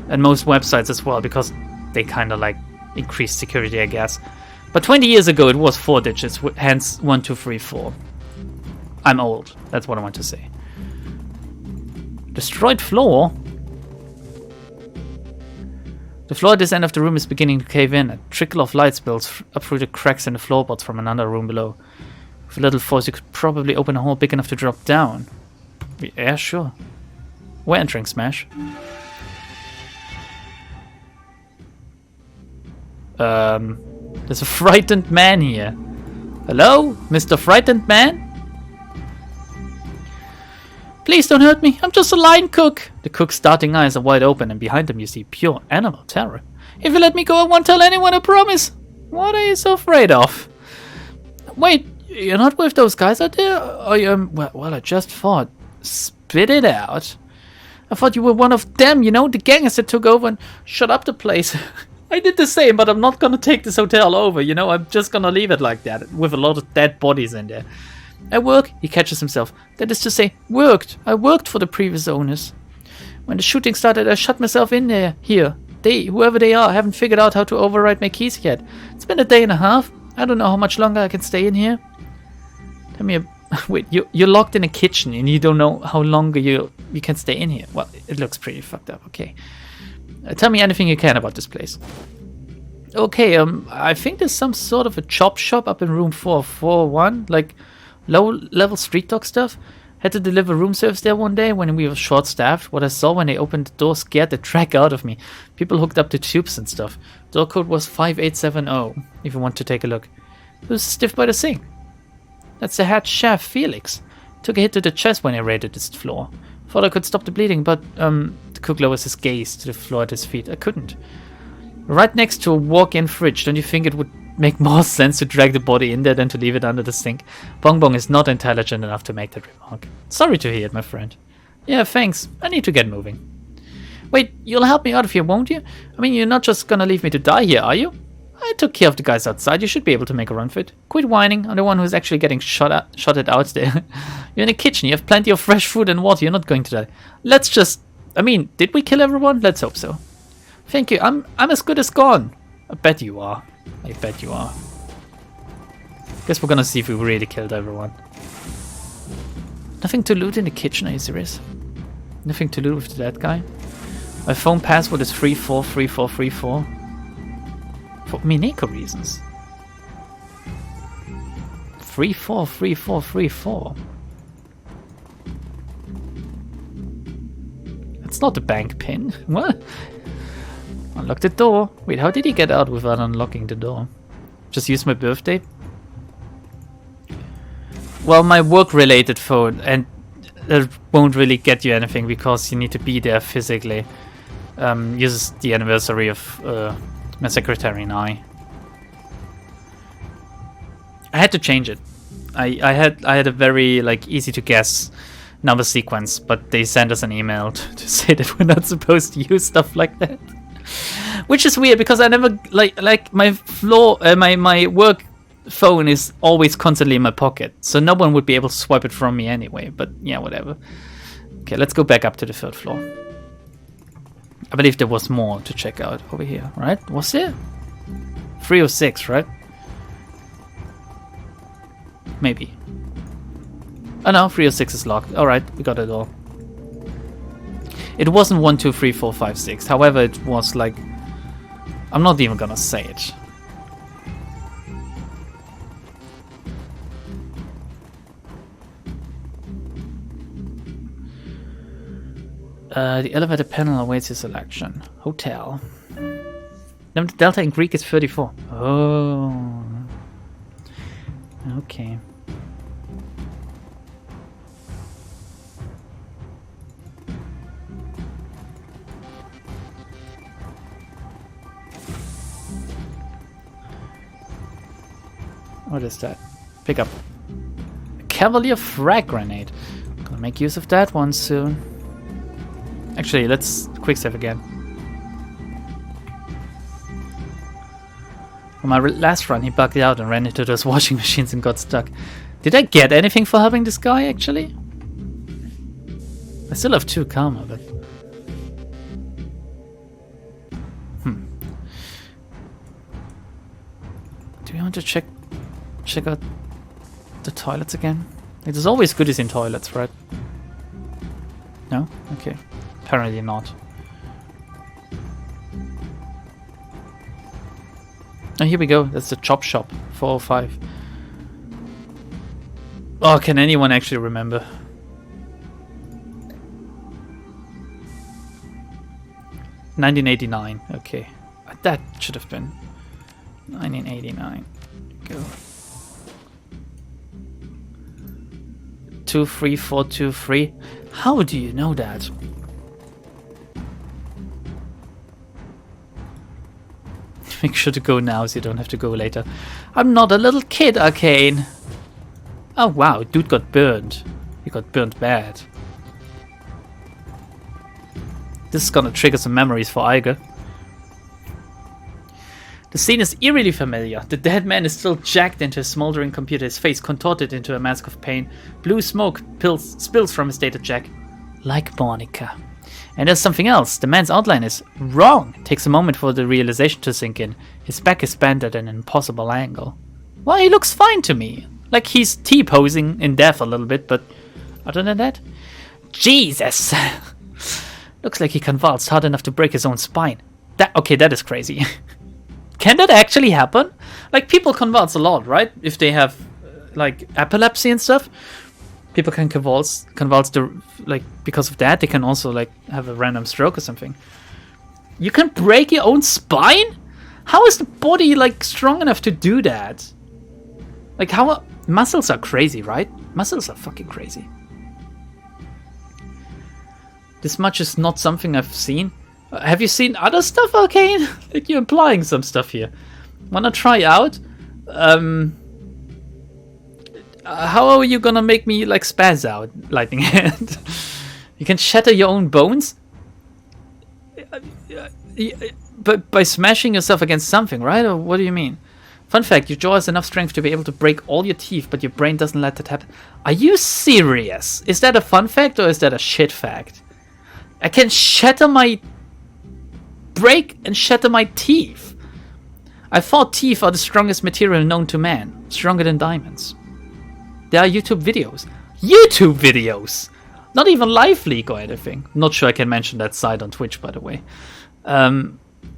[SPEAKER 1] and most websites as well, because they kind of like increase security, I guess. But 20 years ago it was 4 digits, hence 1234. I'm old, that's what I want to say. Destroyed floor? The floor at this end of the room is beginning to cave in. A trickle of light spills up through the cracks in the floorboards from another room below. With a little force you could probably open a hole big enough to drop down. Yeah, sure. We're entering Smash. There's a frightened man here. Hello, Mr. Frightened Man? Please don't hurt me, I'm just a line cook. The cook's starting eyes are wide open, and behind them you see pure animal terror. If you let me go, I won't tell anyone, I promise. What are you so afraid of? Wait, you're not with those guys out there? Are you, well, I just thought. Spit it out. I thought you were one of them, you know, the gangers that took over and shut up the place. I did the same, but I'm not gonna take this hotel over, you know, I'm just gonna leave it like that, with a lot of dead bodies in there. I work, he catches himself. That is to say, worked. I worked for the previous owners. When the shooting started, I shut myself in there. Here. They, whoever they are, haven't figured out how to override my keys yet. It's been a day and a half. I don't know how much longer I can stay in here. Tell me, wait, you're locked in a kitchen and you don't know how longer you can stay in here. Well, it looks pretty fucked up, okay. Tell me anything you can about this place. Okay, I think there's some sort of a chop shop up in room 441, like low-level street dog stuff. Had to deliver room service there one day when we were short-staffed. What I saw when they opened the door scared the track out of me. People hooked up to tubes and stuff. Door code was 5870, if you want to take a look. Who's stiff by the sink? That's the head chef, Felix. Took a hit to the chest when I raided this floor. Thought I could stop the bleeding, but the cook lowers his gaze to the floor at his feet. I couldn't. Right next to a walk-in fridge, don't you think it would make more sense to drag the body in there than to leave it under the sink? Bongbong is not intelligent enough to make that remark. Sorry to hear it, my friend. Yeah, thanks. I need to get moving. Wait, you'll help me out of here, won't you? I mean, you're not just gonna leave me to die here, are you? I took care of the guys outside. You should be able to make a run for it. Quit whining. I'm the one who's actually getting shotted out there. You're in the kitchen. You have plenty of fresh food and water. You're not going to die. Let's just... I mean, did we kill everyone? Let's hope so. Thank you. I'm as good as gone. I bet you are. I bet you are. Guess we're gonna see if we really killed everyone. Nothing to loot in the kitchen, are you serious? Nothing to loot with that guy? My phone password is 343434. For Mineko reasons. 343434. That's not the bank pin. What? Unlock the door. Wait, how did he get out without unlocking the door? Just use my birthday? Well, my work-related phone, and that won't really get you anything because you need to be there physically. Uses the anniversary of my secretary and I had to change it. I had a very like easy to guess number sequence, but they sent us an email to say that we're not supposed to use stuff like that. Which is weird because I never like my my work phone is always constantly in my pocket, so no one would be able to swipe it from me anyway. But yeah, whatever. Okay, let's go back up to the 3rd floor. I believe there was more to check out over here, right? Was there? 306, right? Maybe. Oh no, 306 is locked. Alright, we got it all. It wasn't 1, 2, 3, 4, 5, 6. However, it was like... I'm not even gonna say it. The elevator panel awaits your selection. Hotel. Delta in Greek is 34. Oh. Okay. What is that? Pick up. A Cavalier frag grenade. Gonna make use of that one soon. Actually, let's quick save again. On my last run, he bugged out and ran into those washing machines and got stuck. Did I get anything for helping this guy, actually? I still have 2 karma, but... Do we want to check out the toilets again? Like, there's always goodies in toilets, right? No? Okay. Apparently not. Oh, here we go. That's the chop shop. 405. Oh, can anyone actually remember? $1989. Okay. That should have been 1989. Go. 23423. How do you know that? Make sure to go now so you don't have to go later. I'm not a little kid, Arcane. Oh wow, dude got burned. He got burned bad. This is gonna trigger some memories for Iger. The scene is eerily familiar. The dead man is still jacked into a smoldering computer, his face contorted into a mask of pain. Blue smoke spills from his data jack. Like Monica. And there's something else. The man's outline is wrong. It takes a moment for the realization to sink in. His back is bent at an impossible angle. Well, he looks fine to me. Like he's T-posing in death a little bit, but other than that... Jesus! Looks like he convulsed hard enough to break his own spine. Okay, that is crazy. Can that actually happen? Like, people convulse a lot, right? If they have, like, epilepsy and stuff. People can convulse because of that. They can also, like, have a random stroke or something. You can break your own spine? How is the body, like, strong enough to do that? Like, how... Muscles are crazy, right? Muscles are fucking crazy. This much is not something I've seen. Have you seen other stuff, Arcane? Like, you're implying some stuff here. Wanna try out? How are you gonna make me, like, spaz out, Lightning Hand? You can shatter your own bones? But by smashing yourself against something, right? Or what do you mean? Fun fact, your jaw has enough strength to be able to break all your teeth, but your brain doesn't let that happen. Are you serious? Is that a fun fact or is that a shit fact? I can break and shatter my teeth. I thought teeth are the strongest material known to man, stronger than diamonds. There are YouTube videos. YouTube videos! Not even Live Leak or anything. Not sure I can mention that site on Twitch, by the way.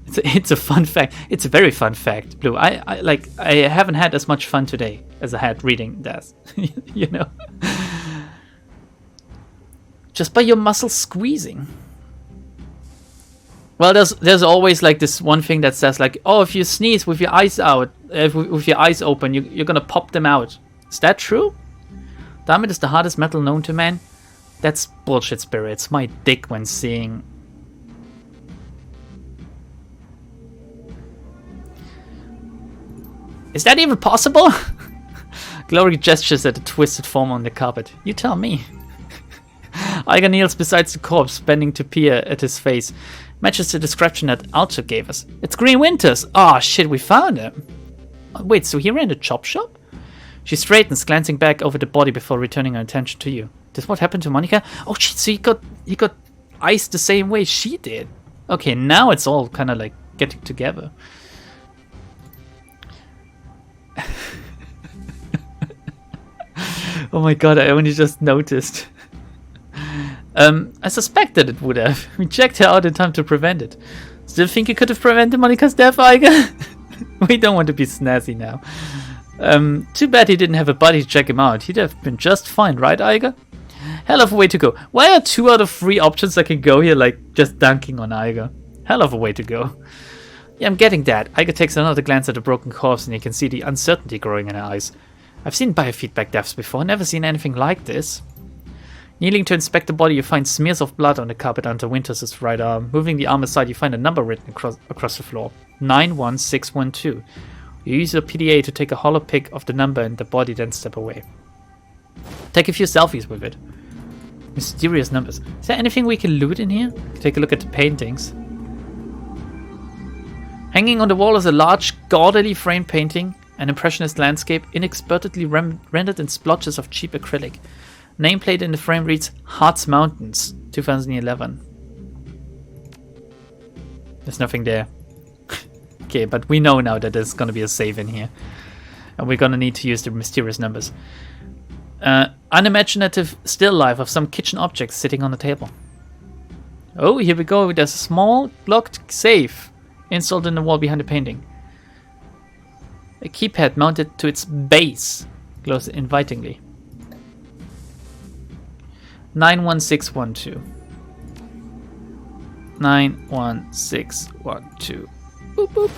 [SPEAKER 1] It's a fun fact. It's a very fun fact, Blue. I haven't had as much fun today as I had reading that. You know? Just by your muscles squeezing. Well, there's always like this one thing that says like, oh, if you sneeze with your eyes out, with your eyes open, you're gonna pop them out. Is that true? Diamond is the hardest metal known to man. That's bullshit, Spirit. It's my dick when seeing. Is that even possible? Glory gestures at the twisted form on the carpet. You tell me. Iger kneels beside the corpse, bending to peer at his face. Matches the description that Alto gave us. It's Green Winters! Oh shit, we found him! Oh, wait, so he ran a chop shop? She straightens, glancing back over the body before returning her attention to you. This what happened to Monica? Oh shit, so he got iced the same way she did. Okay, now it's all kind of like getting together. Oh my god, I only just noticed. I suspected it would have. We checked her out in time to prevent it. Still think you could have prevented Monica's death, Iger? We don't want to be snazzy now. Too bad he didn't have a buddy to check him out. He'd have been just fine, right, Iger? Hell of a way to go. Why are 2 out of 3 options I can go here, like just dunking on Iger? Hell of a way to go. Yeah, I'm getting that. Iger takes another glance at the broken corpse and you can see the uncertainty growing in her eyes. I've seen biofeedback deaths before, never seen anything like this. Kneeling to inspect the body, you find smears of blood on the carpet under Winters' right arm. Moving the arm aside, you find a number written across the floor. 91612. You use your PDA to take a hollow pick of the number and the body, then step away. Take a few selfies with it. Mysterious numbers. Is there anything we can loot in here? Take a look at the paintings. Hanging on the wall is a large, gaudily framed painting. An impressionist landscape, inexpertly rendered in splotches of cheap acrylic. Nameplate in the frame reads Hart's Mountains, 2011. There's nothing there. Okay, but we know now that there's gonna be a save in here. And we're gonna need to use the mysterious numbers. Unimaginative still life of some kitchen objects sitting on the table. Oh, here we go. There's a small locked safe installed in the wall behind the painting. A keypad mounted to its base glows invitingly. 91612. 91612. Boop, boop.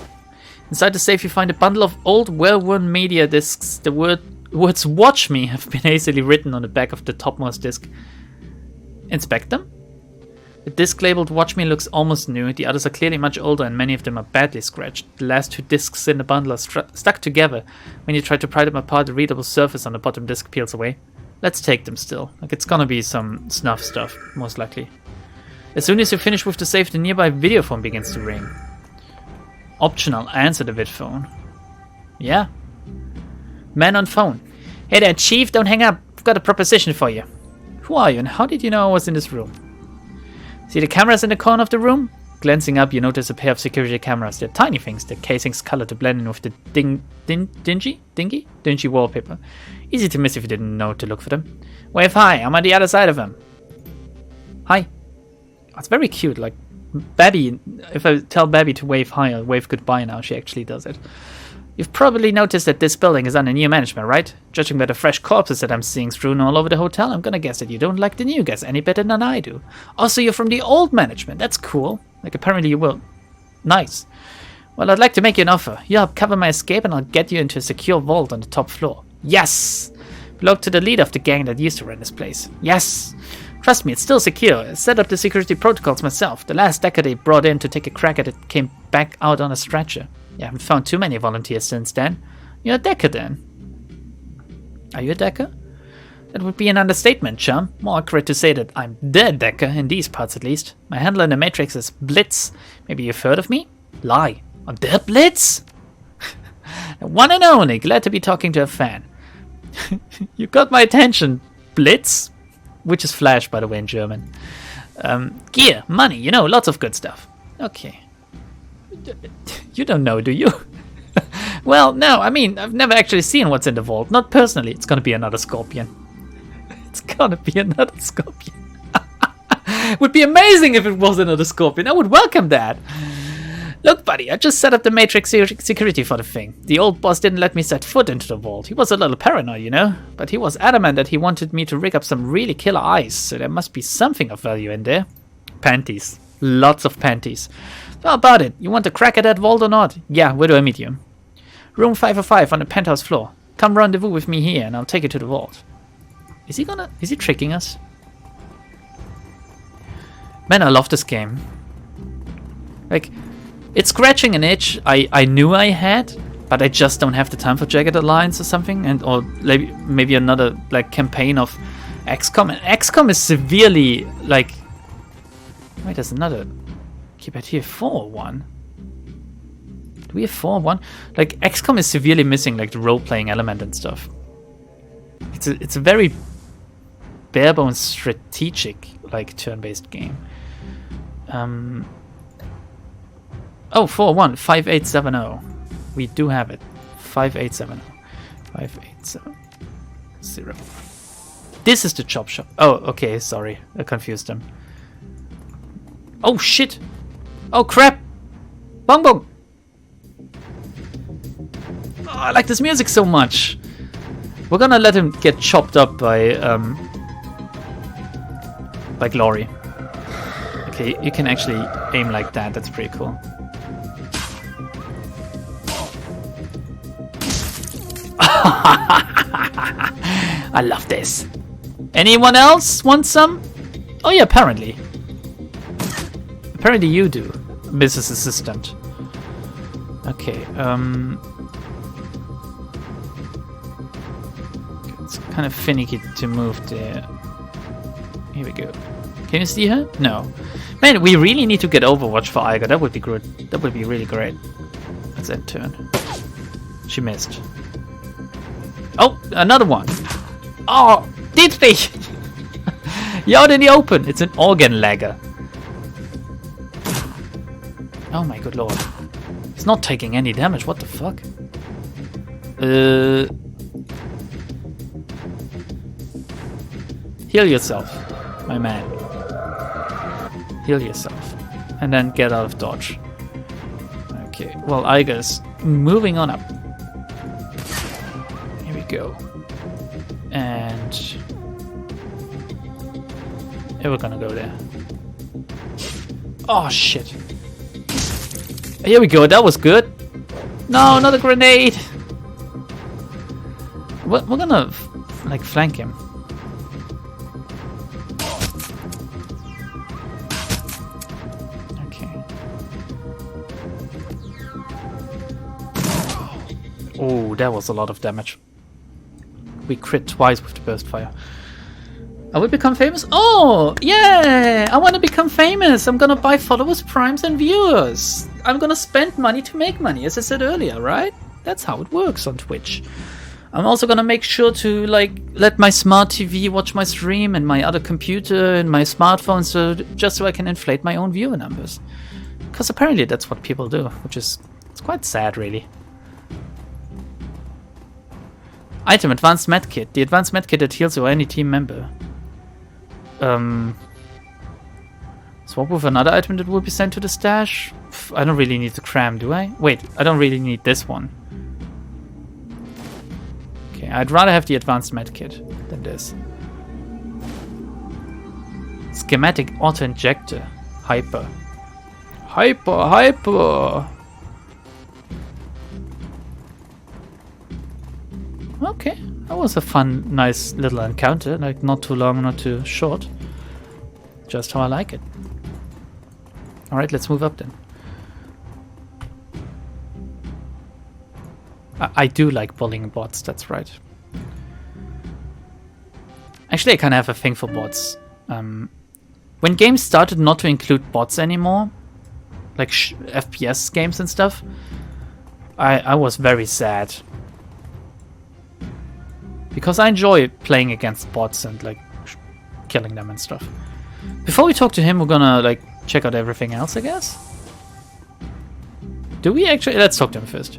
[SPEAKER 1] Inside the safe you find a bundle of old, well-worn media discs. The words "Watch Me" have been hastily written on the back of the topmost disc. Inspect them. The disc labeled "Watch Me" looks almost new. The others are clearly much older and many of them are badly scratched. The last 2 discs in the bundle are stuck together. When you try to pry them apart, the readable surface on the bottom disc peels away. Let's take them still. Like, it's gonna be some snuff stuff, most likely. As soon as you finish with the safe, the nearby video phone begins to ring. Optional, answer the vid phone. Yeah. Man on phone. Hey there, Chief, don't hang up. I've got a proposition for you. Who are you and how did you know I was in this room? See the cameras in the corner of the room? Glancing up, you notice a pair of security cameras. They're tiny things, their casings colored to blend in with the dingy wallpaper. Easy to miss if you didn't know to look for them. Wave hi, I'm on the other side of them. Hi. It's very cute, like Babby, if I tell Babby to wave hi or wave goodbye now, she actually does it. You've probably noticed that this building is under new management, right? Judging by the fresh corpses that I'm seeing strewn all over the hotel, I'm gonna guess that you don't like the new guys any better than I do. Also, you're from the old management. That's cool. Like, apparently you will. Nice. Well, I'd like to make you an offer. You help cover my escape and I'll get you into a secure vault on the top floor. Yes! Belong to the leader of the gang that used to run this place. Yes! Trust me, it's still secure. I set up the security protocols myself. The last decker they brought in to take a crack at it came back out on a stretcher. You haven't found too many volunteers since then. You're a decker then. Are you a decker? That would be an understatement, chum. More accurate to say that I'm the decker, in these parts at least. My handle in the Matrix is Blitz. Maybe you've heard of me? Lie. I'm the Blitz? One and only. Glad to be talking to a fan. You got my attention, Blitz. Which is Flash, by the way, in German. Gear, money, lots of good stuff. Okay. You don't know, do you? Well, no, I mean, I've never actually seen what's in the vault. Not personally. It's gonna be another scorpion. It's gonna be another scorpion. Would be amazing if it was another scorpion. I would welcome that. Look, buddy, I just set up the matrix security for the thing. The old boss didn't let me set foot into the vault. He was a little paranoid, you know? But he was adamant that he wanted me to rig up some really killer ice, so there must be something of value in there. Panties. Lots of panties. So how about it? You want to crack at that vault or not? Yeah, where do I meet you? Room 505 on the penthouse floor. Come rendezvous with me here and I'll take you to the vault. Is he tricking us? Man, I love this game. Like, it's scratching an itch I knew I had, but I just don't have the time for Jagged Alliance or something, and or maybe another like campaign of XCOM. And XCOM is severely like. Wait, there's another keypad here. 401. Do we have 401? Like XCOM is severely missing like the role-playing element and stuff. It's a very bare-bones strategic like turn-based game. Oh, 401, 5870. We do have it. 5870. 5870. This is the chop shop. Oh, okay, sorry. I confused them. Oh, shit. Oh, crap. Bongbong. Oh, I like this music so much. We're gonna let him get chopped up by Glory. Okay, you can actually aim like that. That's pretty cool. I love this. Anyone else want some? Oh yeah, apparently. Apparently you do, business assistant. Okay, it's kind of finicky to move there. Here we go. Can you see her? No. Man, we really need to get Overwatch for Iga. That would be good. That would be really great. Let's end turn. She missed. Oh, another one. Oh, did they? You're out in the open. It's an organ lagger. Oh my good lord. It's not taking any damage. What the fuck? Heal yourself, my man. Heal yourself. And then get out of dodge. Okay, well, Iga's moving on up. Here we go. And we're gonna go there. Oh shit. Here we go, that was good. No, not a grenade. We're gonna like flank him. Okay. Oh, that was a lot of damage. We crit twice with the burst fire. I will become famous? Oh, yeah! I want to become famous. I'm gonna buy followers, primes, and viewers. I'm gonna spend money to make money, as I said earlier, right? That's how it works on Twitch. I'm also gonna make sure to like let my smart TV watch my stream and my other computer and my smartphone, so just so I can inflate my own viewer numbers. Because apparently that's what people do, which is it's quite sad, really. Item, Advanced Medkit. The Advanced Medkit that heals or any team member. Swap with another item that will be sent to the stash. I don't really need the cram, do I? Wait, I don't really need this one. Okay, I'd rather have the Advanced Medkit than this. Schematic auto-injector. Hyper. Hyper! Okay, that was a fun, nice little encounter. Like, not too long, not too short. Just how I like it. Alright, let's move up then. I do like bullying bots, that's right. Actually, I kind of have a thing for bots. When games started not to include bots anymore, like FPS games and stuff, I was very sad. Because I enjoy playing against bots and like killing them and stuff. Before we talk to him, we're gonna like check out everything else, I guess. Do we actually? Let's talk to him first.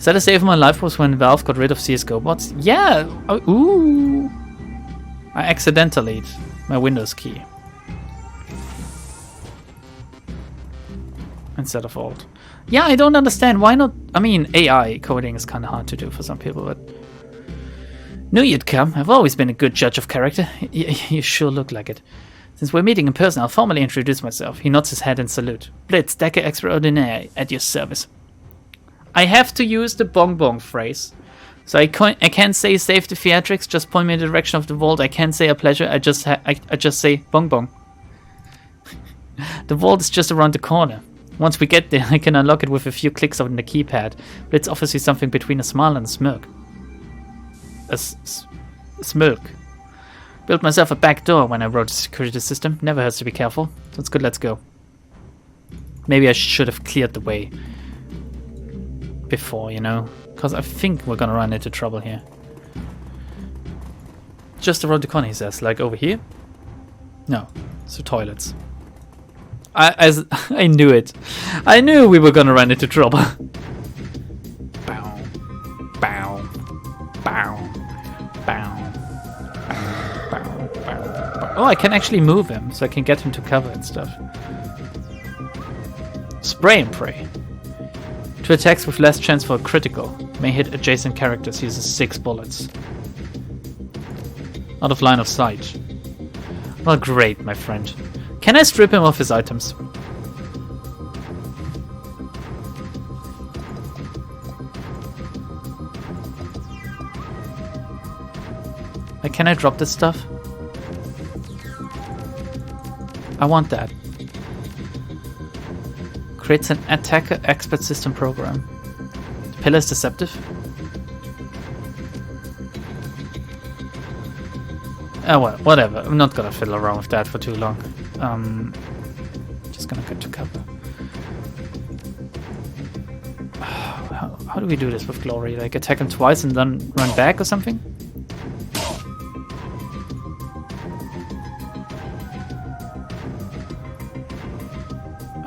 [SPEAKER 1] Is that a save of my life was when Valve got rid of CSGO bots? Yeah! Oh, ooh! I accidentally my Windows key. Instead of Alt. Yeah, I don't understand. Why not? I mean, AI coding is kind of hard to do for some people, but... Knew you'd come. I've always been a good judge of character. You sure look like it. Since we're meeting in person, I'll formally introduce myself. He nods his head in salute. Blitz, Decker Extraordinaire, at your service. I have to use the Bongbong phrase. So I can't say save the theatrics, just point me in the direction of the vault. I can't say a pleasure, I just say Bongbong. The vault is just around the corner. Once we get there, I can unlock it with a few clicks on the keypad. Blitz offers you something between a smile and a smirk. A smirk. Built myself a back door when I wrote the security system. Never hurts to be careful. That's good, let's go. Maybe I should have cleared the way before, you know? Because I think we're gonna run into trouble here. Just around the corner, he says. Like over here? No, it's the toilets. I knew it. I knew we were gonna run into trouble. Bow. Bow. Bow. Bow. Bow. Bow. Oh, I can actually move him, so I can get him to cover and stuff. Spray and pray. Two attacks with less chance for a critical. May hit adjacent characters, uses 6 bullets. Out of line of sight. Well, great, my friend. Can I strip him of his items? Like, can I drop this stuff? I want that. Creates an attacker expert system program. The pillar is deceptive. Oh well, whatever. I'm not gonna fiddle around with that for too long. Just gonna get to cover. How do we do this with Glory? Like attack him twice and then run back or something?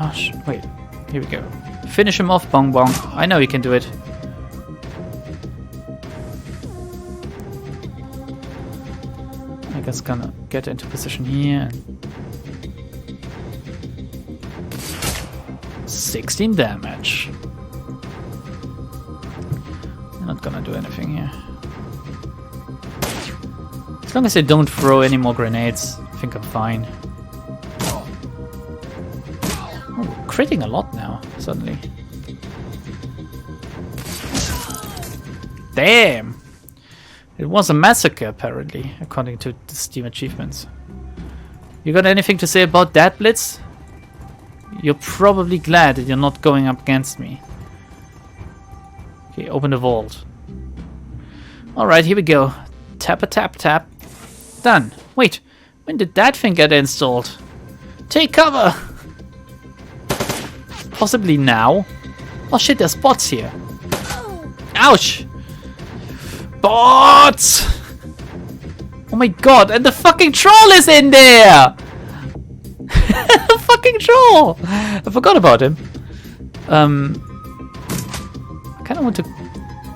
[SPEAKER 1] Oh, wait. Here we go. Finish him off, Bongbong. I know you can do it. I guess gonna get into position here. 16 damage. I'm not gonna do anything here. As long as I don't throw any more grenades, I think I'm fine. Critting a lot now, suddenly. Damn! It was a massacre, apparently, according to the Steam achievements. You got anything to say about that, Blitz? You're probably glad that you're not going up against me. Okay, open the vault. Alright, here we go. Tap a tap tap. Done. Wait, when did that thing get installed? Take cover! Possibly now. Oh shit, there's bots here. Ouch! Bots! Oh my god, and the fucking troll is in there! The fucking troll! I forgot about him. I kinda want to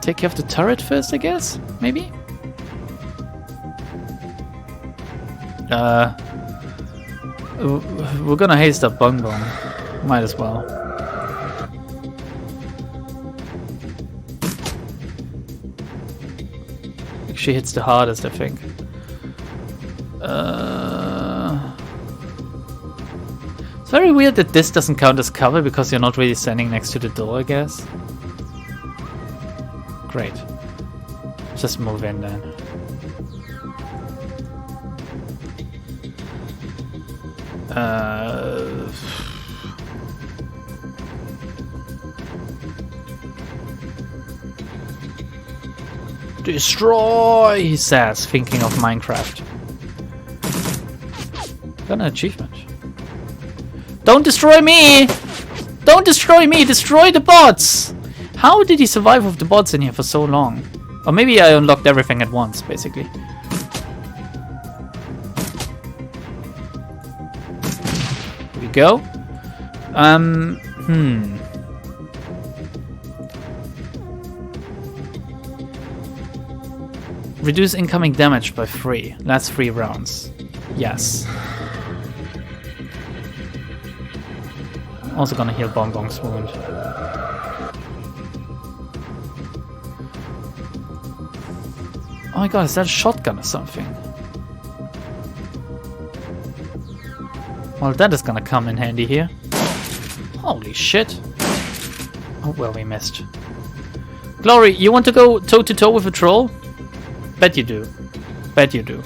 [SPEAKER 1] take care of the turret first, I guess? Maybe? We're gonna haste up Bongbong. Might as well. She hits the hardest, I think. It's very weird that this doesn't count as cover because you're not really standing next to the door, I guess. Great. Just move in then. Destroy, he says, thinking of Minecraft. Got an achievement. Don't destroy me! Don't destroy me! Destroy the bots! How did he survive with the bots in here for so long? Or maybe I unlocked everything at once, basically. Here we go. Reduce incoming damage by 3. Last 3 rounds. Yes. Also gonna heal Bongbong's wound. Oh my god, is that a shotgun or something? Well, that is gonna come in handy here. Holy shit. Oh, well, we missed. Glory, you want to go toe-to-toe with a troll? Bet you do. Bet you do.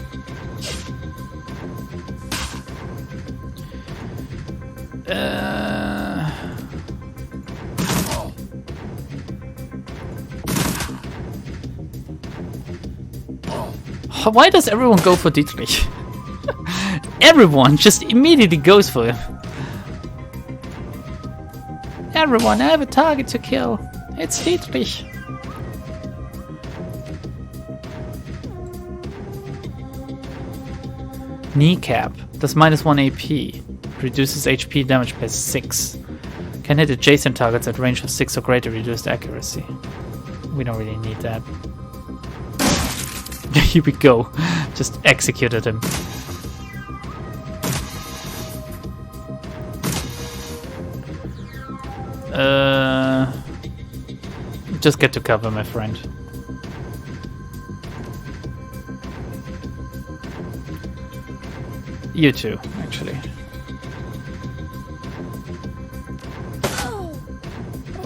[SPEAKER 1] Why does everyone go for Dietrich? Everyone just immediately goes for him. Everyone, I have a target to kill. It's Dietrich. Kneecap. Does -1 AP. Reduces HP damage by 6. Can hit adjacent targets at range of 6 or greater, reduced accuracy. We don't really need that. Here we go. Just executed him. Just get to cover, my friend. You too, actually.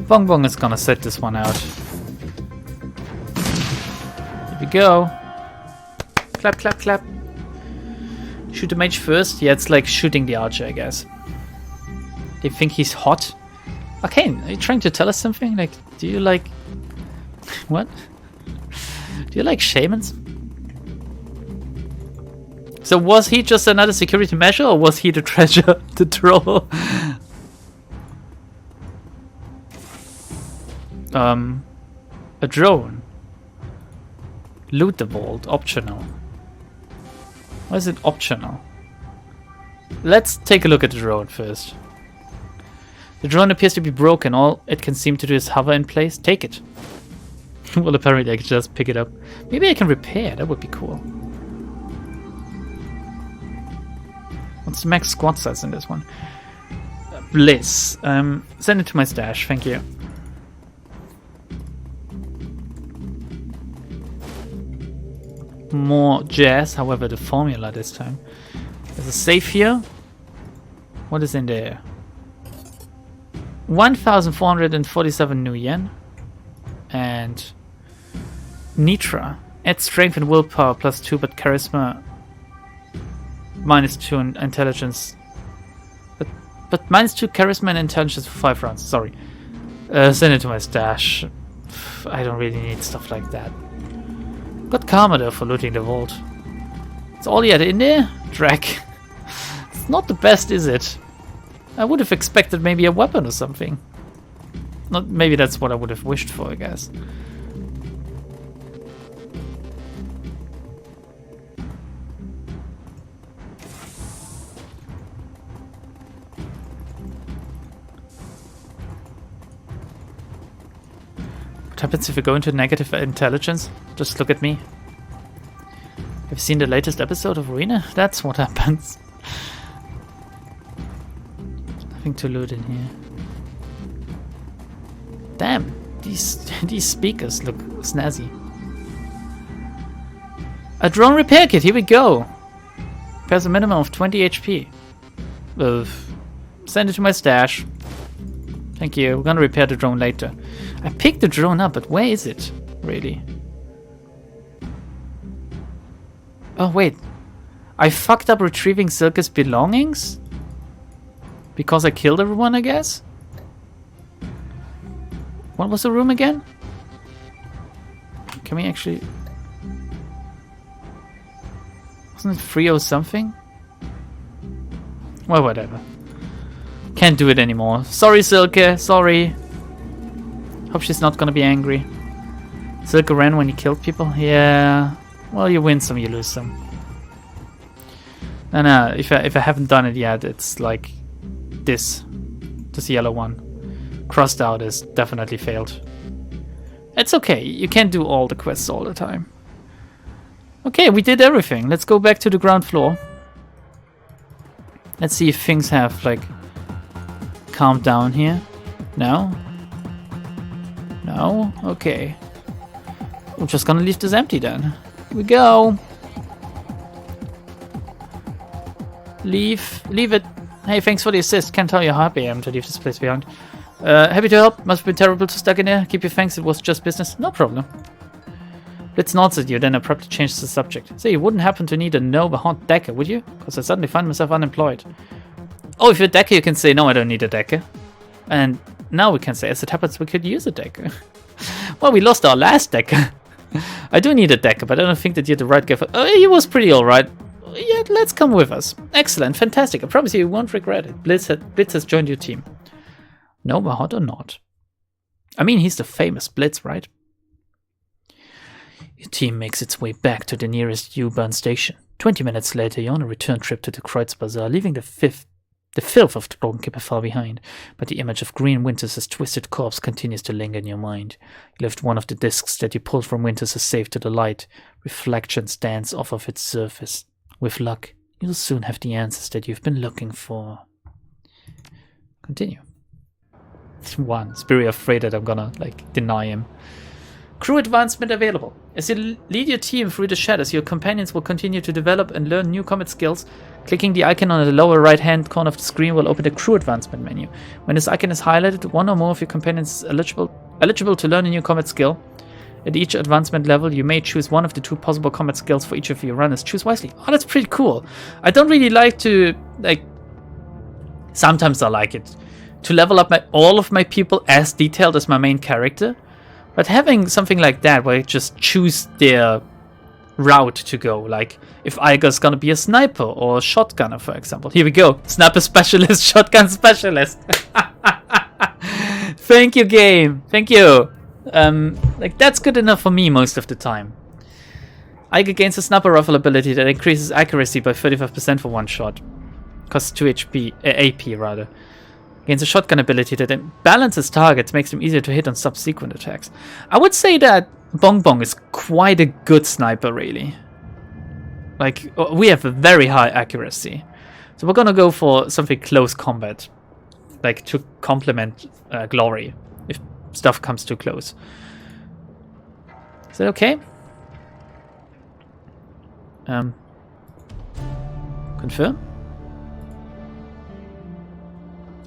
[SPEAKER 1] Bongbong is gonna set this one out. Here we go. Clap, clap, clap. Shoot the mage first? Yeah, it's like shooting the archer, I guess. They think he's hot? Okay, are you trying to tell us something? Like, do you like... What? Do you like shamans? So was he just another security measure, or was he the treasure, the troll? A drone. Loot the vault, optional. Why is it optional? Let's take a look at the drone first. The drone appears to be broken. All it can seem to do is hover in place. Take it. Well, apparently I can just pick it up. Maybe I can repair. That would be cool. What's the max squad size in this one? Bliss. Send it to my stash. Thank you. More jazz. However, the formula this time. There's a safe here. What is in there? 1,447 new yen. And Nitra. Add strength and willpower +2, but charisma -2 and intelligence. But -2 charisma and intelligence for 5 rounds. Sorry. Send it to my stash. I don't really need stuff like that. Got karma though for looting the vault. It's all he had in there? Drag. It's not the best, is it? I would have expected maybe a weapon or something. Not, maybe that's what I would have wished for, I guess. What happens if you go into negative intelligence? Just look at me. Have you seen the latest episode of Arena? That's what happens. Nothing to loot in here. Damn, these speakers look snazzy. A drone repair kit, here we go. Repairs a minimum of 20 HP. Send it to my stash. Thank you, we're gonna repair the drone later. I picked the drone up, but where is it, really? Oh wait, I fucked up retrieving Silke's belongings? Because I killed everyone, I guess? What was the room again? Can we actually... Wasn't it 3 something? Well, whatever. Can't do it anymore. Sorry, Silke. Sorry. Hope she's not gonna be angry. Silke ran when you killed people? Yeah. Well, you win some, you lose some. No, if I haven't done it yet, it's like this yellow one. Crossed out is definitely failed. It's okay. You can't do all the quests all the time.
[SPEAKER 2] Okay, we did everything. Let's go back to the ground floor. Let's see if things have, like, calmed down here. No? No? Okay. We're just gonna leave this empty then. Here we go. Leave it. Hey, thanks for the assist. Can't tell you how happy I am to leave this place behind. Happy to help. Must have been terrible to stuck in there. Keep your thanks. It was just business. No problem. Blitz nods at you, then abruptly changes the subject. So you wouldn't happen to need a Nova Haunt Decker, would you? Because I suddenly find myself unemployed. Oh, if you're a Decker, you can say, no, I don't need a Decker. And now we can say, as it happens, we could use a Decker. Well, we lost our last Decker. I do need a Decker, but I don't think that you're the right guy for... Oh, he was pretty alright. Yeah, let's come with us. Excellent, fantastic. I promise you won't regret it. Blitz has joined your team. Nova Haunt or not? I mean, he's the famous Blitz, right? Your team makes its way back to the nearest U-Bahn station. 20 minutes later, you're on a return trip to the Kreuz Bazaar, leaving the filth of the Brokenkipper far behind. But the image of Green Winters' twisted corpse continues to linger in your mind. You lift one of the discs that you pulled from Winters' safe to the light. Reflection stands off of its surface. With luck, you'll soon have the answers that you've been looking for. Continue. 1. He's very afraid that I'm gonna, like, deny him. Crew advancement available. As you lead your team through the shadows, your companions will continue to develop and learn new combat skills. Clicking the icon on the lower right-hand corner of the screen will open the crew advancement menu. When this icon is highlighted, one or more of your companions is eligible to learn a new combat skill. At each advancement level, you may choose one of the 2 possible combat skills for each of your runners. Choose wisely. Oh, that's pretty cool. I don't really like to, like... Sometimes I like it. To level up all of my people as detailed as my main character. But having something like that, where I just choose their route to go, like if Iger's gonna be a sniper or a shotgunner, for example. Here we go, sniper specialist, shotgun specialist. Thank you, game. Thank you. Like that's good enough for me most of the time. Iger gains a sniper rifle ability that increases accuracy by 35% for one shot. Costs 2 HP, AP rather. Gains a shotgun ability that balances targets, makes them easier to hit on subsequent attacks. I would say that Bongbong is quite a good sniper, really. Like, we have a very high accuracy. So we're gonna go for something close combat. Like, to complement Glory, if stuff comes too close. Is that okay? Confirm?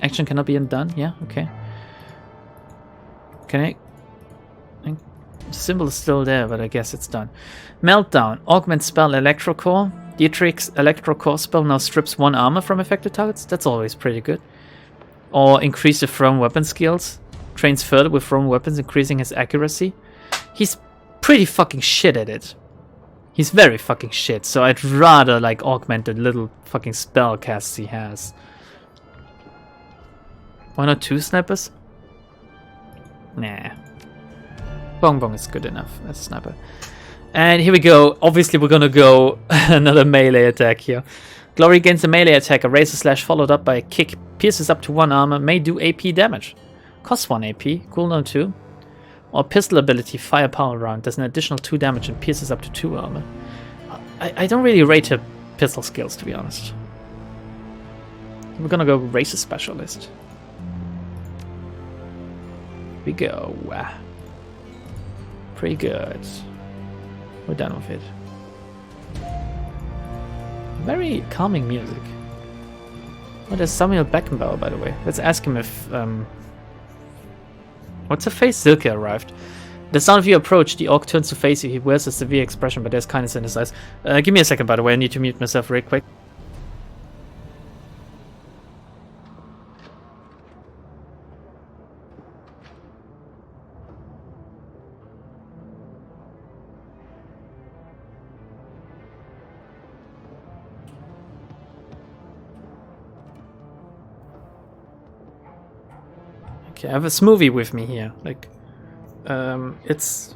[SPEAKER 2] Action cannot be undone. Yeah, okay. Can I... The symbol is still there, but I guess it's done. Meltdown. Augment spell Electrocore. Dietrich's Electrocore spell now strips 1 armor from affected targets. That's always pretty good. Or increase the thrown weapon skills. Trains further with thrown weapons, increasing his accuracy. He's pretty fucking shit at it. He's very fucking shit, so I'd rather like augment the little fucking spell casts he has. Why not 2 snipers? Nah. Bongbong is good enough as a sniper. And here we go. Obviously, we're gonna go another melee attack here. Glory gains a melee attack. A razor slash followed up by a kick. Pierces up to 1 armor. May do AP damage. Costs 1 AP. Cooldown 2. Or pistol ability. Firepower round. Does an additional 2 damage and pierces up to 2 armor. I don't really rate her pistol skills, to be honest. We're gonna go razor specialist. We go. Pretty good. We're done with it. Very calming music. Oh, there's Samuel Beckenbauer, by the way. Let's ask him if what's her face? Silke arrived. The sound of your approach, the orc turns to face you. He wears a severe expression, but there's kindness in his eyes. Give me a second, by the way. I need to mute myself real quick. Okay, I have a smoothie with me here. Like, it's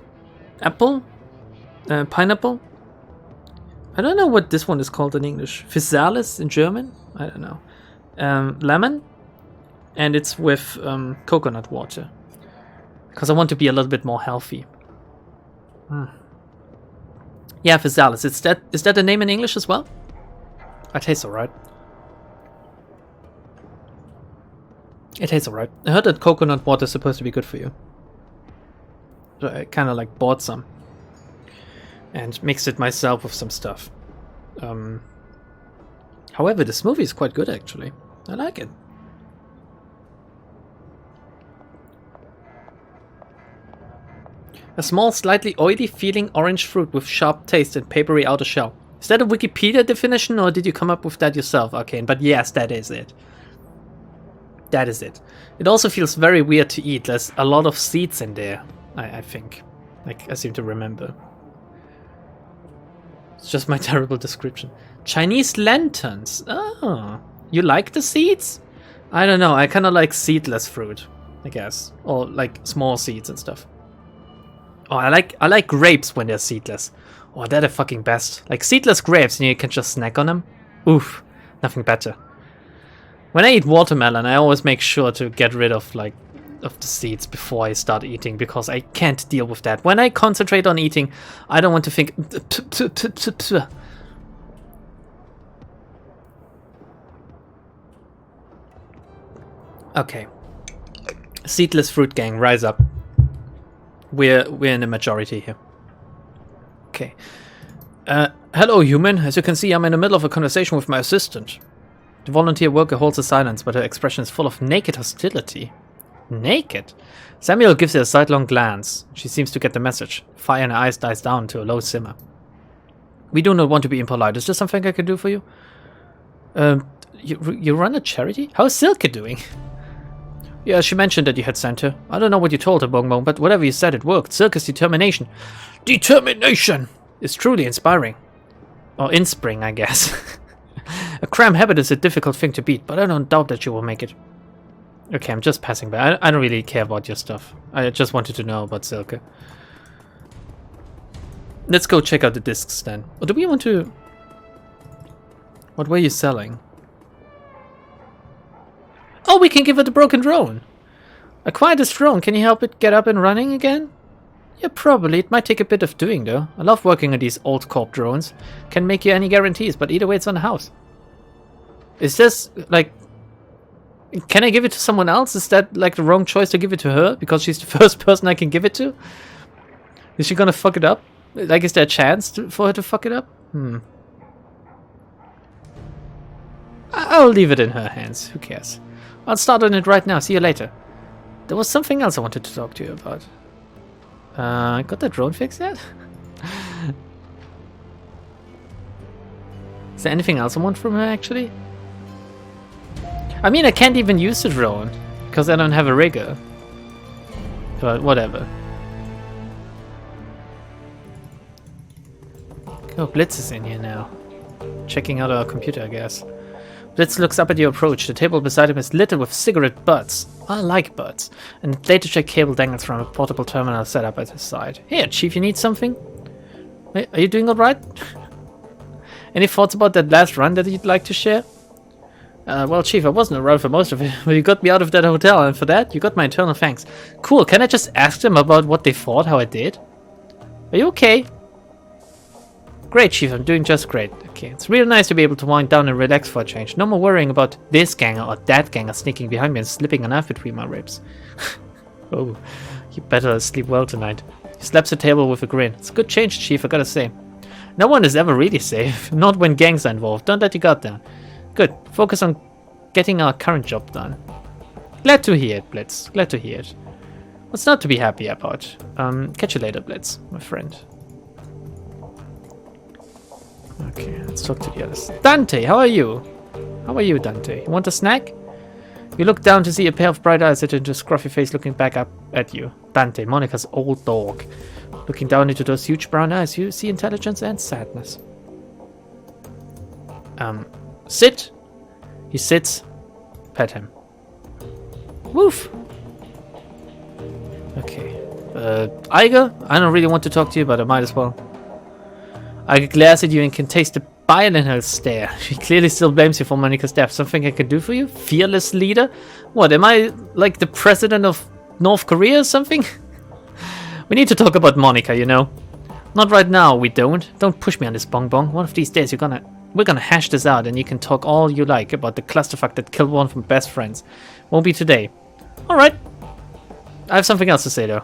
[SPEAKER 2] apple, pineapple. I don't know what this one is called in English. Physalis in German? I don't know. Lemon, and it's with coconut water. Because I want to be a little bit more healthy.
[SPEAKER 1] Yeah, Physalis. Is that a name in English as well? It tastes alright. It tastes alright. I heard that coconut water is supposed to be good for you. So I kind of like bought some. And mixed it myself with some stuff. However, the smoothie is quite good actually. I like it. A small, slightly oily feeling orange fruit with sharp taste and papery outer shell. Is that a Wikipedia definition or did you come up with that yourself, Arcane? But yes, that is it. That is it. It also feels very weird to eat. There's a lot of seeds in there, I think. Like, I seem to remember. It's just my terrible description. Chinese lanterns. Oh, you like the seeds? I don't know. I kind of like seedless fruit, I guess. Or like small seeds and stuff. Oh, I like grapes when they're seedless. Oh, they're the fucking best. Like seedless grapes and you can just snack on them. Oof, nothing better. When I eat watermelon, I always make sure to get rid of the seeds before I start eating because I can't deal with that. When I concentrate on eating, I don't want to think. Okay. Seedless fruit gang, rise up. We're in the majority here. Okay. Hello, human. As you can see, I'm in the middle of a conversation with my assistant. The volunteer worker holds a silence, but her expression is full of naked hostility. Naked? Samuel gives her a sidelong glance. She seems to get the message. Fire in her eyes dies down to a low simmer. We do not want to be impolite. Is there something I can do for you? You run a charity? How is Silke doing? Yeah, she mentioned that you had sent her. I don't know what you told her, Bongbong, but whatever you said, it worked. Silke's determination. Determination! Is truly inspiring. Or inspiring, I guess. A cram habit is a difficult thing to beat, but I don't doubt that you will make it. Okay, I'm just passing by. I don't really care about your stuff. I just wanted to know about Silke. Let's go check out the discs then. Or do we want to... What were you selling? Oh, we can give it a broken drone. Acquire this drone. Can you help it get up and running again? Yeah, probably. It might take a bit of doing, though. I love working on these old corp drones. Can't make you any guarantees, but either way, it's on the house. Is this, like... Can I give it to someone else? Is that, like, the wrong choice to give it to her? Because she's the first person I can give it to? Is she gonna fuck it up? Like, is there a chance for her to fuck it up? I'll leave it in her hands. Who cares? I'll start on it right now. See you later. There was something else I wanted to talk to you about. Got that drone fixed yet? Is there anything else I want from her, actually? I mean, I can't even use the drone, because I don't have a rigger. But whatever. Oh, Blitz is in here now. Checking out our computer, I guess. Blitz looks up at your approach. The table beside him is littered with cigarette butts. I like butts. And data check cable dangles from a portable terminal set up at his side. Here, Chief, you need something? Wait, are you doing alright? Any thoughts about that last run that you'd like to share? Well, Chief, I wasn't around for most of it, but you got me out of that hotel, and for that, you got my eternal thanks. Cool, can I just ask them about what they thought, how I did? Are you okay? Great, Chief, I'm doing just great. Okay, it's real nice to be able to wind down and relax for a change. No more worrying about this ganger or that ganger sneaking behind me and slipping a knife between my ribs. Oh, you better sleep well tonight. He slaps the table with a grin. It's a good change, Chief, I gotta say. No one is ever really safe, not when gangs are involved. Don't let your guard down. Good, focus on getting our current job done. Glad to hear it, Blitz. Glad to hear it. What's not to be happy about? Catch you later, Blitz, my friend. Okay, let's talk to the others. Dante, how are you? How are you, Dante? You want a snack? You look down to see a pair of bright eyes at your scruffy face looking back up at you. Dante, Monica's old dog. Looking down into those huge brown eyes, you see intelligence and sadness. Sit. He sits. Pet him. Woof. Okay. Iger, I don't really want to talk to you, but I might as well. I glares at you and can taste the bile in her stare. She clearly still blames you for Monica's death. Something I can do for you? Fearless leader? What, am I like the president of North Korea or something? We need to talk about Monica, you know. Not right now, we don't. Don't push me on this, Bongbong. One of these days we're gonna hash this out and you can talk all you like about the clusterfuck that killed one of my best friends. Won't be today. Alright. I have something else to say though.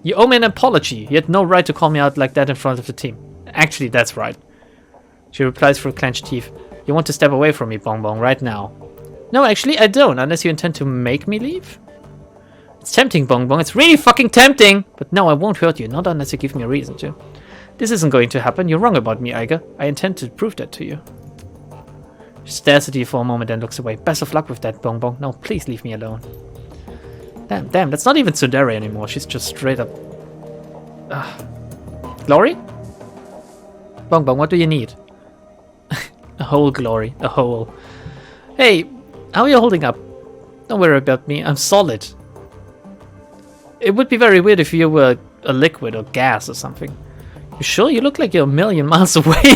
[SPEAKER 1] You owe me an apology. You had no right to call me out like that in front of the team. Actually, that's right. She replies through clenched teeth. You want to step away from me, Bongbong, right now. No, actually, I don't, unless you intend to make me leave. It's tempting, Bongbong. It's really fucking tempting! But no, I won't hurt you, not unless you give me a reason to. This isn't going to happen. You're wrong about me, Eiger. I intend to prove that to you. She stares at you for a moment and looks away. Best of luck with that, Bongbong. No, please leave me alone. Damn, that's not even Tsundere anymore. She's just straight up... Glory? Bongbong, what do you need? A hole, Glory. A hole. Hey, how are you holding up? Don't worry about me. I'm solid. It would be very weird if you were a liquid or gas or something. You sure? You look like you're a million miles away.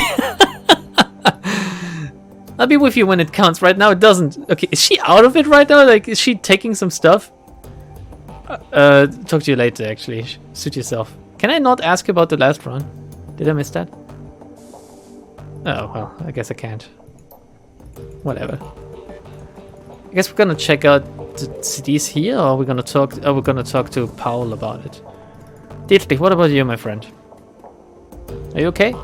[SPEAKER 1] I'll be with you when it counts. Right now it doesn't. Okay, is she out of it right now? Like, is she taking some stuff? Talk to you later, actually. Suit yourself. Can I not ask about the last run? Did I miss that? Oh, well, I guess I can't. Whatever. I guess we're gonna check out the CDs here, or we're gonna talk to Paul about it. Dietrich, what about you, my friend? Are you okay?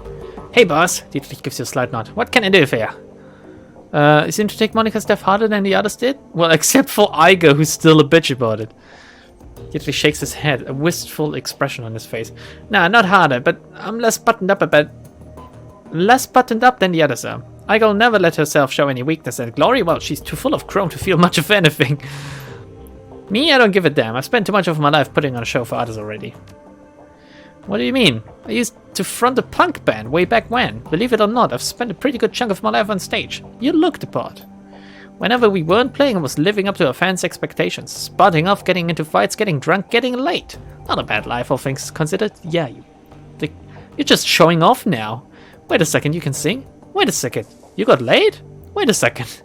[SPEAKER 1] Hey, boss. Dietrich gives you a slight nod. What can I do for you? You seem to take Monica's death harder than the others did? Well, except for Eiger, who's still a bitch about it. Dietrich shakes his head, a wistful expression on his face. Nah, not harder, but I'm less buttoned up than the others are. Eiger'll never let herself show any weakness, and Glory, well, she's too full of chrome to feel much of anything. Me, I don't give a damn. I've spent too much of my life putting on a show for others already. What do you mean? I used to front a punk band way back when. Believe it or not, I've spent a pretty good chunk of my life on stage. You looked the part. Whenever we weren't playing, I was living up to our fans' expectations. Spotting off, getting into fights, getting drunk, getting late. Not a bad life, all things considered. Yeah, you're just showing off now. Wait a second, you can sing? Wait a second, you got laid? Wait a second.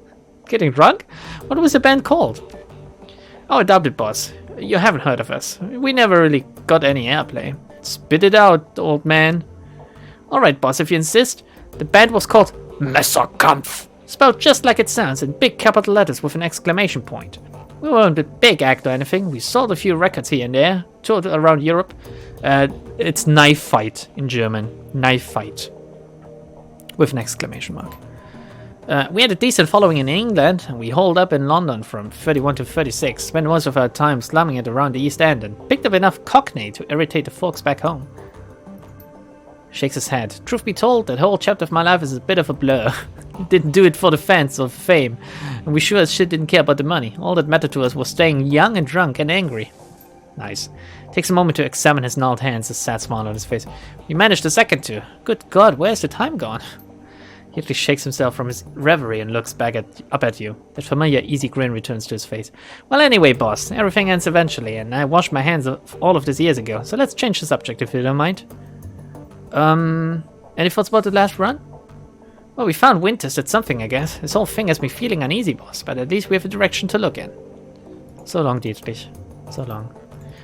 [SPEAKER 1] Getting drunk? What was the band called? Oh, adopt it, boss. You haven't heard of us. We never really got any airplay. Spit it out, old man. Alright, boss, if you insist. The band was called Messerkampf. Spelled just like it sounds, in big capital letters with an exclamation point. We weren't a big act or anything. We sold a few records here and there. Toured around Europe. It's knife fight in German. Knife fight. With an exclamation mark. We had a decent following in England, and we holed up in London from 31 to 36, spent most of our time slumming it around the East End, and picked up enough Cockney to irritate the folks back home. Shakes his head. Truth be told, that whole chapter of my life is a bit of a blur. Didn't do it for the fans or fame, and we sure as shit didn't care about the money. All that mattered to us was staying young and drunk and angry. Nice. Takes a moment to examine his gnarled hands, a sad smile on his face. We managed a second to. Good God, where's the time gone? He actually shakes himself from his reverie and looks up at you. That familiar easy grin returns to his face. Well, anyway, boss, everything ends eventually, and I washed my hands of all of this years ago, so let's change the subject if you don't mind. Any thoughts about the last run? Well, we found Winters, that's something, I guess. This whole thing has me feeling uneasy, boss, but at least we have a direction to look in. So long, Dietrich. So long.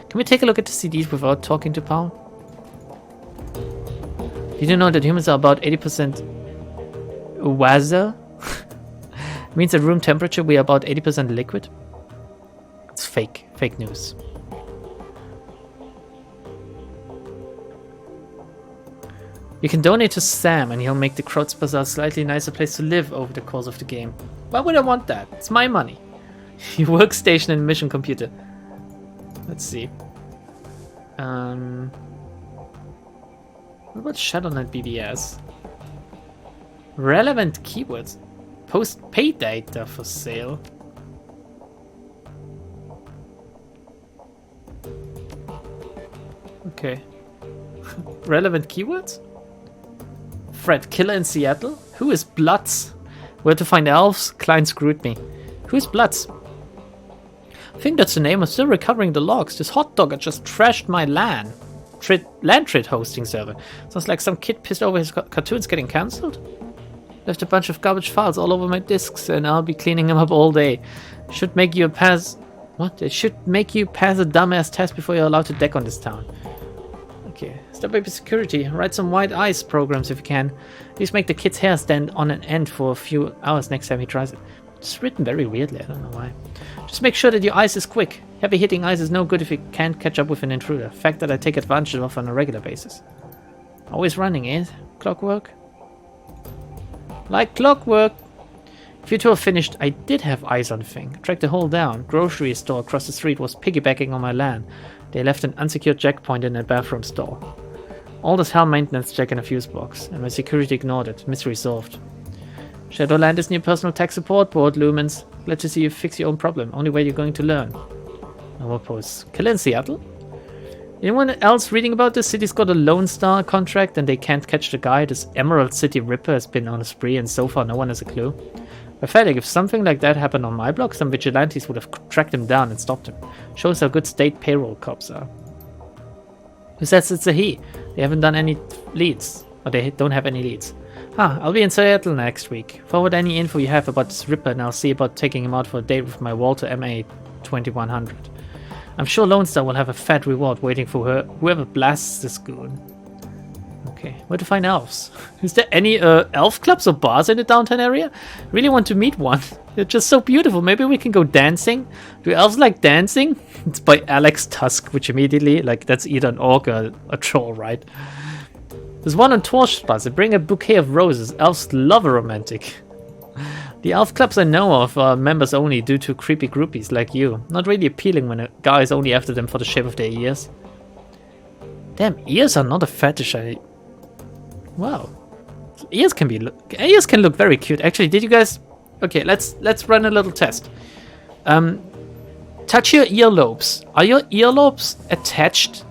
[SPEAKER 1] Can we take a look at the CDs without talking to Paul? Did you know that humans are about 80% water? Means at room temperature we are about 80% liquid? It's fake. Fake news. You can donate to Sam and he'll make the Crowds Bazaar a slightly nicer place to live over the course of the game. Why would I want that? It's my money. Your workstation and mission computer. Let's see. What about Shadowrun BBS? Relevant keywords. Post-pay data for sale. Okay. Relevant keywords? Fred Killer in Seattle? Who is Bloods? Where to find elves? Klein screwed me. Who is Bloods? I think that's the name. I'm still recovering the logs. This hot dog just trashed my LAN trade hosting server. Sounds like some kid pissed over his cartoons getting cancelled. Left a bunch of garbage files all over my disks, and I'll be cleaning them up all day. Should make you pass. What? It should make you pass a dumbass test before you're allowed to deck on this town. Okay. Step baby security. Write some white ice programs if you can. Please make the kid's hair stand on an end for a few hours next time he tries it. It's written very weirdly, I don't know why. Just make sure that your ice is quick. Heavy hitting ice is no good if you can't catch up with an intruder. Fact that I take advantage of on a regular basis. Always running, eh? Clockwork? Like clockwork! If you two are finished, I did have eyes on the thing. Tracked the hole down. Grocery store across the street was piggybacking on my land. They left an unsecured checkpoint in a bathroom stall. All this hell maintenance check in a fuse box, and my security ignored it. Mystery solved. Shadowland is new personal tech support board, Lumens. Glad to see you fix your own problem. Only way you're going to learn. No more posts. Killer in Seattle? Anyone else reading about this? City's got a Lone Star contract and they can't catch the guy. This Emerald City Ripper has been on a spree and so far no one has a clue. Pathetic. If something like that happened on my block, some vigilantes would have tracked him down and stopped him. Shows how good state payroll cops are. Who says it's a he? They haven't done any leads. Or they don't have any leads. I'll be in Seattle next week. Forward any info you have about this Ripper and I'll see about taking him out for a date with my Walter MA 2100. I'm sure Lone Star will have a fat reward waiting for whoever blasts this goon. Okay, where to find elves? Is there any elf clubs or bars in the downtown area? Really want to meet one. They're just so beautiful. Maybe we can go dancing? Do elves like dancing? It's by Alex Tusk, which immediately, like, that's either an orc or a troll, right? There's one on Torchstrasse. Bring a bouquet of roses. Elves love a romantic. The elf clubs I know of are members only due to creepy groupies like you. Not really appealing when a guy is only after them for the shape of their ears. Damn, ears are not a fetish. Wow. Ears can look very cute. Actually, did you guys... Okay, let's run a little test. Touch your earlobes. Are your earlobes attached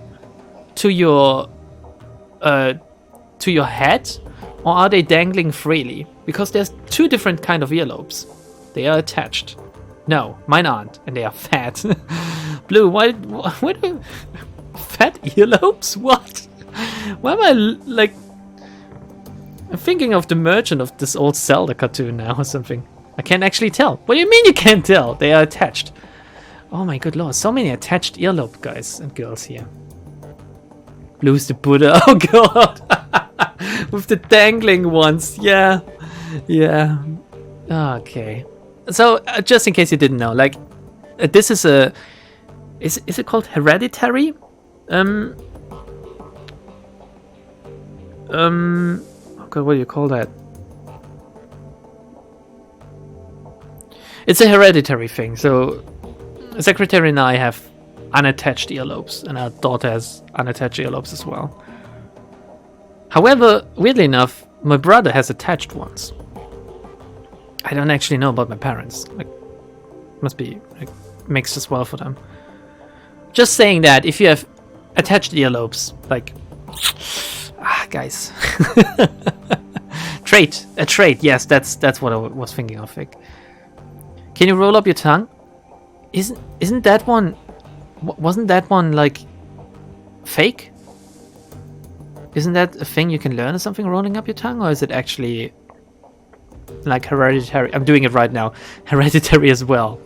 [SPEAKER 1] to your head, or are they dangling freely? Because there's two different kind of earlobes. They are attached. No, mine aren't, and they are fat. Blue, why do fat earlobes? What? Why am I like? I'm thinking of the merchant of this old Zelda cartoon now or something. I can't actually tell. What do you mean you can't tell? They are attached. Oh my good lord, so many attached earlobe guys and girls here. Blue's the Buddha. Oh god. With the dangling ones. Yeah. Okay. So just in case you didn't know, like this is a is it called Hereditary? Oh god, what do you call that? It's a hereditary thing. So Secretary and I have unattached earlobes, and our daughter has unattached earlobes as well. However, weirdly enough, my brother has attached ones. I don't actually know about my parents. Like, must be like mixed as well for them. Just saying that if you have attached earlobes, like, guys, a trait. Yes, that's what I was thinking of. Like, can you roll up your tongue? Isn't that one? Wasn't that one like fake? Isn't that a thing you can learn or something, rolling up your tongue? Or is it actually like hereditary? I'm doing it right now. Hereditary as well.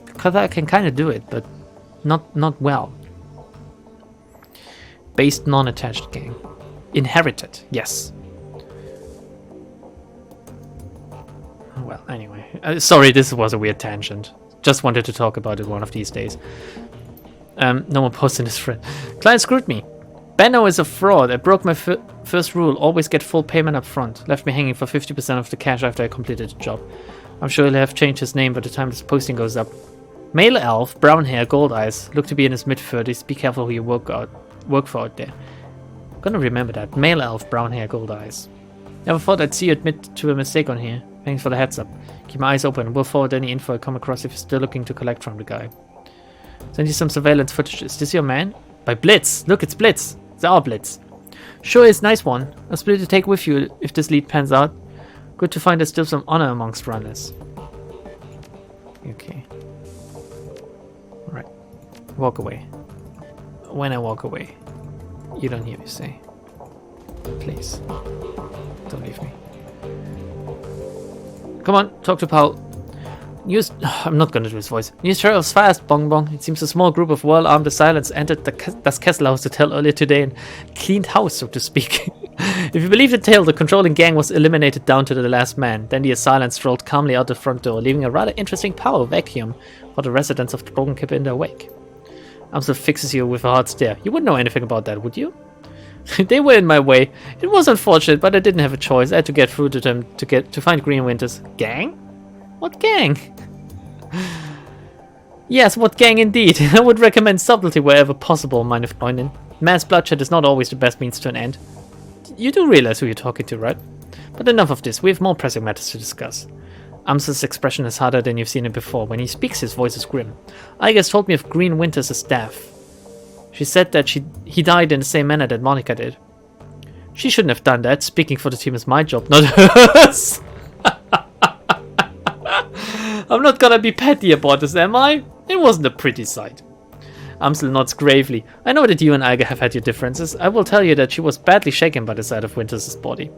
[SPEAKER 1] Because I can kind of do it, but not well. Based non-attached gang. Inherited, yes. Well, anyway. Sorry, this was a weird tangent. Just wanted to talk about it one of these days. No more posts in this thread. Client screwed me. Benno is a fraud. I broke my first rule. Always get full payment up front. Left me hanging for 50% of the cash after I completed the job. I'm sure he'll have changed his name by the time this posting goes up. Male elf, brown hair, gold eyes. Look to be in his mid-30s. Be careful who you work for out there. I'm gonna remember that. Male elf, brown hair, gold eyes. Never thought I'd see you admit to a mistake on here. Thanks for the heads up. Keep my eyes open. We'll forward any info I come across if you're still looking to collect from the guy. Send you some surveillance footage. Is this your man? By Blitz. Look, it's Blitz. It's our Blitz. Sure is, nice one. I'll split to take with you if this lead pans out. Good to find there's still some honor amongst runners. Okay. Alright. Walk away. When I walk away, you don't hear me say. Please. Don't leave me. Come on, talk to Paul. News. I'm not gonna do his voice. News travels fast, Bongbong. It seems a small group of well-armed assailants entered Das Kesselhaus Hotel earlier today and cleaned house, so to speak. If you believe the tale, the controlling gang was eliminated down to the last man. Then the assailants strolled calmly out the front door, leaving a rather interesting power vacuum for the residents of Drogenkippe in their wake. Amsel fixes you with a hard stare. You wouldn't know anything about that, would you? They were in my way. It was unfortunate, but I didn't have a choice. I had to get through to them to find Green Winters. Gang? What gang? Yes, what gang indeed. I would recommend subtlety wherever possible, meine Freundin. Mass bloodshed is not always the best means to an end. You do realize who you're talking to, right? But enough of this. We have more pressing matters to discuss. Amsel's expression is harder than you've seen it before. When he speaks, his voice is grim. Aigas told me of Green Winters' death. She said that he died in the same manner that Monica did. She shouldn't have done that. Speaking for the team is my job, not hers. I'm not gonna be petty about this, am I? It wasn't a pretty sight. Amsel nods gravely. I know that you and Aiga have had your differences. I will tell you that she was badly shaken by the sight of Winters' body.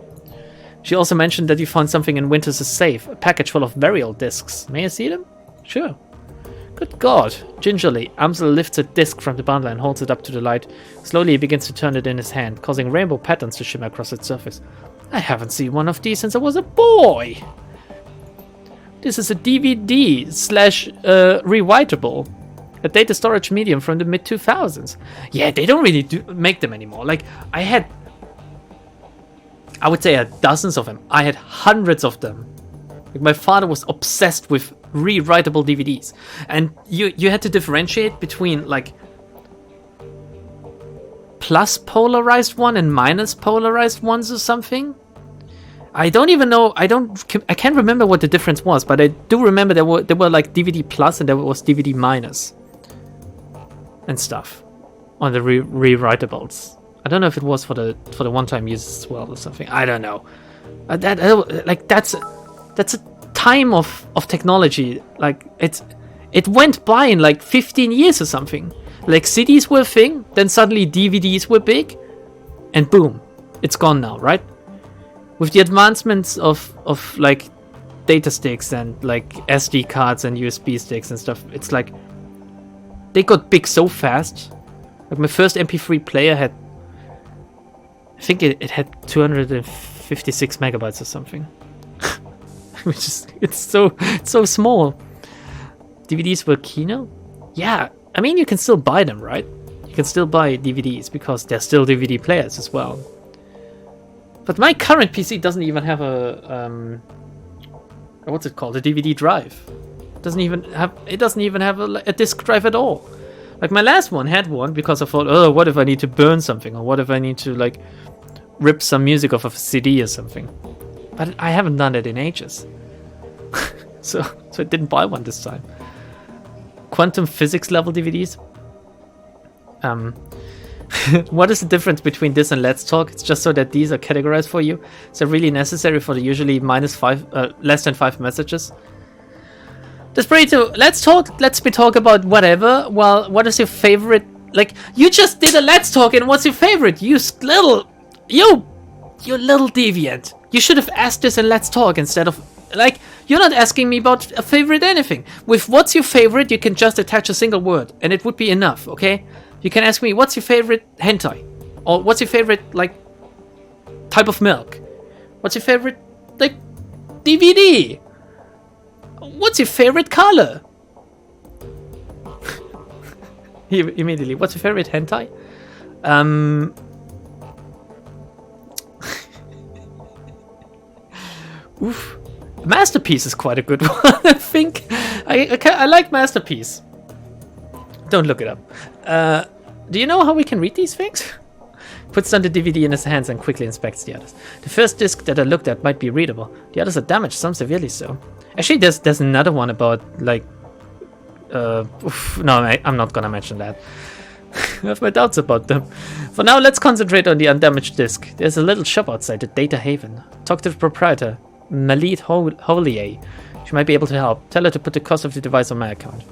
[SPEAKER 1] She also mentioned that you found something in Winters' safe, a package full of very old discs. May I see them? Sure. Good God. Gingerly, Amsel lifts a disc from the bundle and holds it up to the light. Slowly he begins to turn it in his hand, causing rainbow patterns to shimmer across its surface. I haven't seen one of these since I was a boy. This is a DVD slash rewritable. A data storage medium from the mid-2000s. Yeah, they don't really make them anymore. Like, I would say dozens of them. I had hundreds of them. Like, my father was obsessed with rewritable DVDs. And you had to differentiate between, like, plus polarized one and minus polarized ones or something. I don't even know. I can't remember what the difference was, but I do remember there were like DVD plus and there was DVD minus and stuff on the rewritables. I don't know if it was for the one-time use as well or something. I don't know. That's a time of technology. Like it went by in like 15 years or something. Like CDs were a thing, then suddenly DVDs were big, and boom, it's gone now, right? With the advancements of like data sticks and like SD cards and USB sticks and stuff, it's like they got big so fast. Like my first MP3 player had, I think it had 256 megabytes or something, which is it's so small. DVDs were Kino, yeah. I mean, you can still buy them, right? You can still buy DVDs because they're still DVD players as well. But my current PC doesn't even have a what's it called? A DVD drive. It doesn't even have a disk drive at all. Like my last one had one because I thought, oh, what if I need to burn something, or what if I need to like rip some music off of a CD or something? But I haven't done it in ages, so I didn't buy one this time. Quantum physics level DVDs. What is the difference between this and Let's Talk? It's just so that these are categorized for you. Is it really necessary for the usually less than 5 messages? Desperito, Let's Talk lets me talk about whatever. Well, what is your favorite? Like, you just did a Let's Talk, and what's your favorite? You little deviant. You should have asked this in Let's Talk instead of, like, you're not asking me about a favorite anything. With what's your favorite, you can just attach a single word, and it would be enough, okay? You can ask me, what's your favorite hentai? Or what's your favorite, like, type of milk? What's your favorite, like, DVD? What's your favorite color? Immediately, what's your favorite hentai? Oof. Masterpiece is quite a good one, I think. I like Masterpiece. Don't look it up. Do you know how we can read these things? Puts down the DVD in his hands and quickly inspects the others. The first disc that I looked at might be readable. The others are damaged, some severely so. Actually, there's another one about, like... no, I'm not gonna mention that. I have my doubts about them. For now, let's concentrate on the undamaged disc. There's a little shop outside the Data Haven. Talk to the proprietor, Malit Holier. She might be able to help. Tell her to put the cost of the device on my account.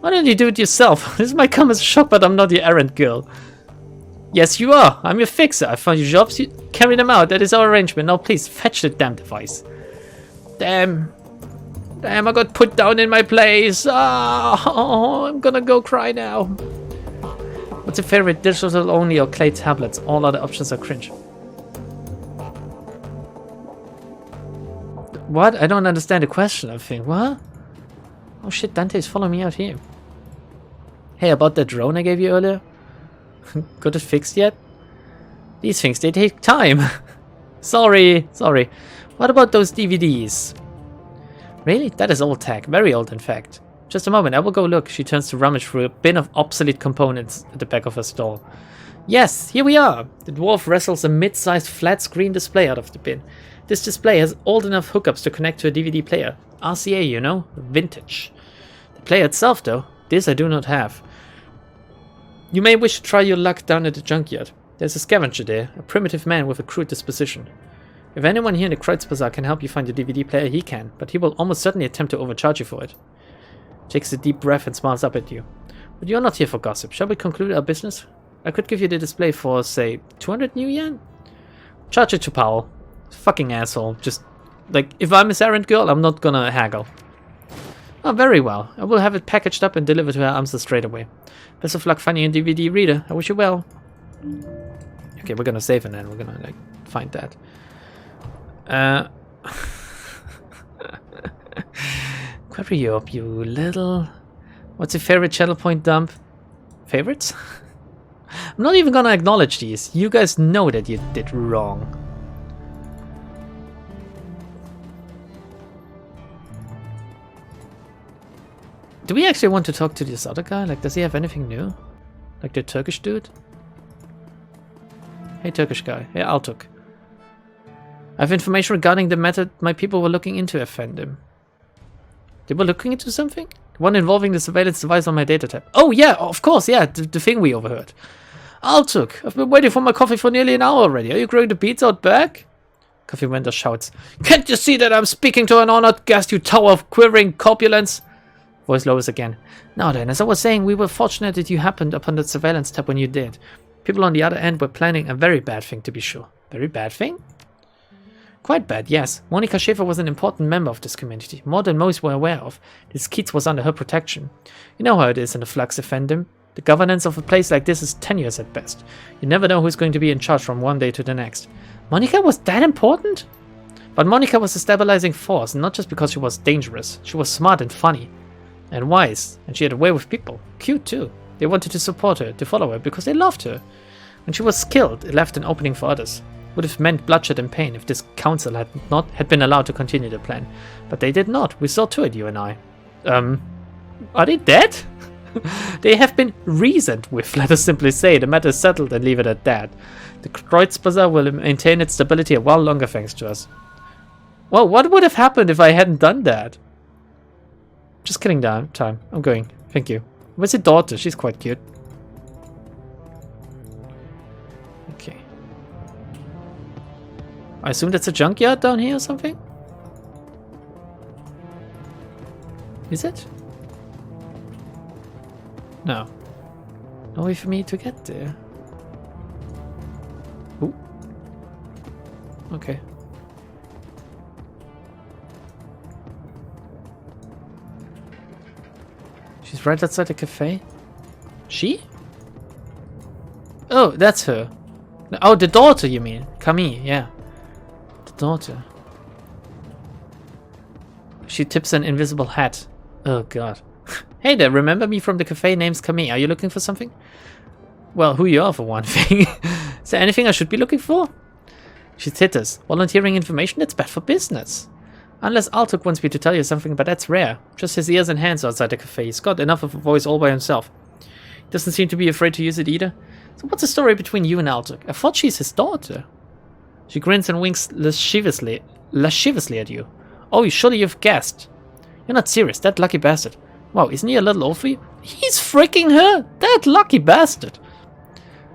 [SPEAKER 1] Why don't you do it yourself? This might come as a shock, but I'm not your errand girl. Yes, you are. I'm your fixer. I found you jobs. You carry them out. That is our arrangement. Now, please, fetch the damn device. Damn Damn, I got put down in my place. Oh, I'm gonna go cry now. What's your favorite? Digital only or clay tablets? All other options are cringe. What? I don't understand the question, I think. What? Oh shit, Dante's following me out here. Hey, about that drone I gave you earlier? Got it fixed yet? These things, they take time. Sorry. What about those DVDs? Really? That is old tech. Very old, in fact. Just a moment, I will go look. She turns to rummage through a bin of obsolete components at the back of her stall. Yes, here we are. The dwarf wrestles a mid-sized flat screen display out of the bin. This display has old enough hookups to connect to a DVD player. RCA, you know? Vintage. The player itself, though, this I do not have. You may wish to try your luck down at the junkyard. There's a scavenger there, a primitive man with a crude disposition. If anyone here in the Kreuzbazaar can help you find your DVD player, he can, but he will almost certainly attempt to overcharge you for it. Takes a deep breath and smiles up at you. But you're not here for gossip. Shall we conclude our business? I could give you the display for, say, 200 new yen? Charge it to Powell. Fucking asshole. Just, like, if I'm his errand girl, I'm not gonna haggle. Oh, very well. I will have it packaged up and delivered to her arms straight away. Best of luck finding a DVD reader. I wish you well. Okay, we're gonna save and then we're gonna, like, find that. Hurry up, you little... What's your favorite channel point dump? Favorites? I'm not even gonna acknowledge these. You guys know that you did wrong. Do we actually want to talk to this other guy? Like, does he have anything new? Like the Turkish dude? Hey, Turkish guy. Hey, Altuk. I have information regarding the matter my people were looking into, offend. They were looking into something? One involving the surveillance device on my data tab. Oh yeah, of course, yeah, the thing we overheard. Altuk, I've been waiting for my coffee for nearly an hour already. Are you growing the beats out back? Coffee vendor shouts. Can't you see that I'm speaking to an honored guest, you tower of quivering corpulence? Voice lowers again. Now then, as I was saying, we were fortunate that you happened upon the surveillance tab when you did. People on the other end were planning a very bad thing, to be sure. Very bad thing? Quite bad, yes. Monika Schäfer was an important member of this community, more than most were aware of. This Keats was under her protection. You know how it is in the Flux Effendum. The governance of a place like this is tenuous at best. You never know who's going to be in charge from one day to the next. Monika was that important? But Monika was a stabilizing force, not just because she was dangerous. She was smart and funny. And wise. And she had a way with people. Cute too. They wanted to support her, to follow her, because they loved her. When she was skilled, it left an opening for others. Would have meant bloodshed and pain if this council had been allowed to continue the plan. But they did not. We saw to it, you and I. Are they dead? They have been reasoned with, let us simply say. The matter is settled and leave it at that. The Kreuzbazaar will maintain its stability a while longer thanks to us. Well, what would have happened if I hadn't done that? Just kidding, time. I'm going. Thank you. Where's your daughter? She's quite cute. Okay. I assume that's a junkyard down here or something? Is it? No. No way for me to get there. Ooh. Okay. She's right outside the cafe. She? Oh, that's her. Oh, the daughter, you mean? Camille, yeah. The daughter. She tips an invisible hat. Oh, God. Hey there, remember me from the cafe? Name's Camille. Are you looking for something? Well, who you are, for one thing. Is there anything I should be looking for? She titters. Volunteering information? That's bad for business. Unless Altuk wants me to tell you something, but that's rare. Just his ears and hands outside the cafe. He's got enough of a voice all by himself. He doesn't seem to be afraid to use it either. So what's the story between you and Altuk? I thought she's his daughter. She grins and winks lasciviously at you. Oh, surely you've guessed. You're not serious, that lucky bastard. Wow, isn't he a little old for you? He's freaking her! That lucky bastard!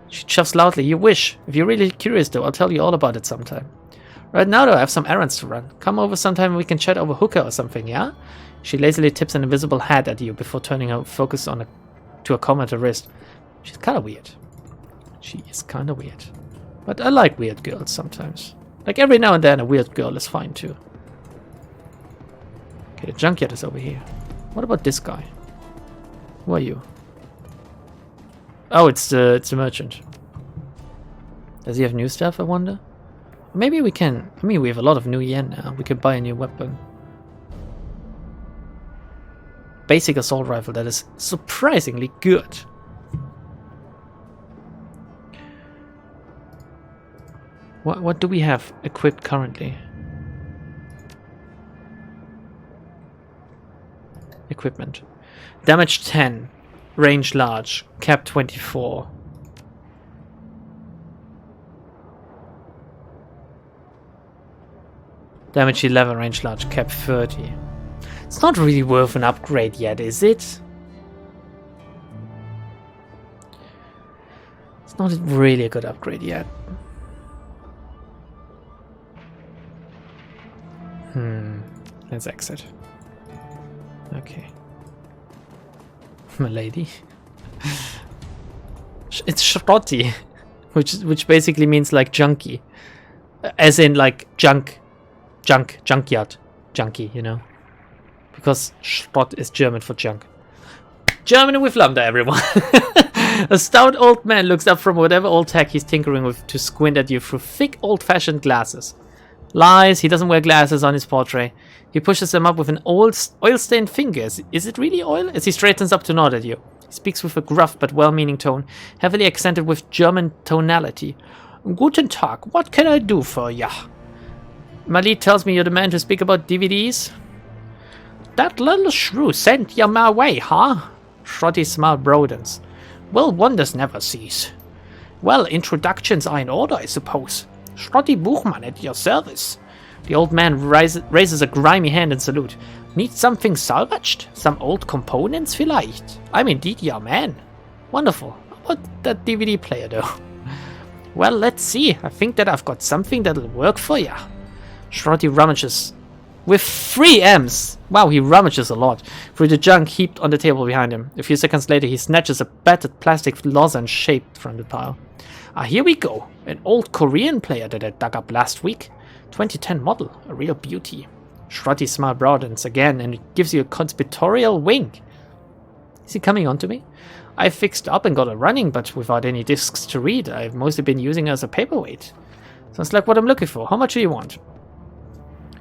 [SPEAKER 1] She chuffs loudly. You wish. If you're really curious though, I'll tell you all about it sometime. Right now though, I have some errands to run. Come over sometime and we can chat over hookah or something, yeah? She lazily tips an invisible hat at you before turning her focus to a comb at her wrist. She's kinda weird. She is kinda weird. But I like weird girls sometimes. Like every now and then a weird girl is fine too. Okay, Okay, the junkyard is over here. What about this guy? Who are you? Oh, it's the merchant. Does he have new stuff, I wonder? Maybe we can... I mean, we have a lot of new yen now. We can buy a new weapon. Basic assault rifle that is surprisingly good. What do we have equipped currently? Equipment. Damage 10. Range large. Cap 24. Damage 11. Range large. Cap 30. It's not really worth an upgrade yet, is it? It's not really a good upgrade yet. Let's exit. Okay. Milady. It's Schrotty, which basically means like junkie, as in like junkyard, junkie, you know, because Schrott is German for junk. German with Lambda, everyone. A stout old man looks up from whatever old tech he's tinkering with to squint at you through thick old-fashioned glasses. Lies, he doesn't wear glasses on his portrait. He pushes them up with an old oil-stained finger. Is it really oil? As he straightens up to nod at you. He speaks with a gruff but well-meaning tone, heavily accented with German tonality. Guten Tag, what can I do for ya? Malik tells me you're the man to speak about DVDs? That little shrew sent ya my way, huh? Schrotty's smile broadens. Well, wonders never cease. Well, introductions are in order, I suppose. Schrotty Buchmann at your service. The old man raises a grimy hand in salute. Need something salvaged? Some old components, vielleicht? I'm indeed your man. Wonderful. How about that DVD player, though? Well, let's see. I think that I've got something that'll work for ya. Schrotty rummages with 3 M's. Wow, he rummages a lot through the junk heaped on the table behind him. A few seconds later, he snatches a battered plastic lozenge shaped from the pile. Ah, here we go. An old Korean player that I dug up last week. 2010 model. A real beauty. Schrotty's smile broadens again and gives you a conspiratorial wink. Is he coming on to me? I fixed up and got it running, but without any discs to read. I've mostly been using it as a paperweight. Sounds like what I'm looking for. How much do you want?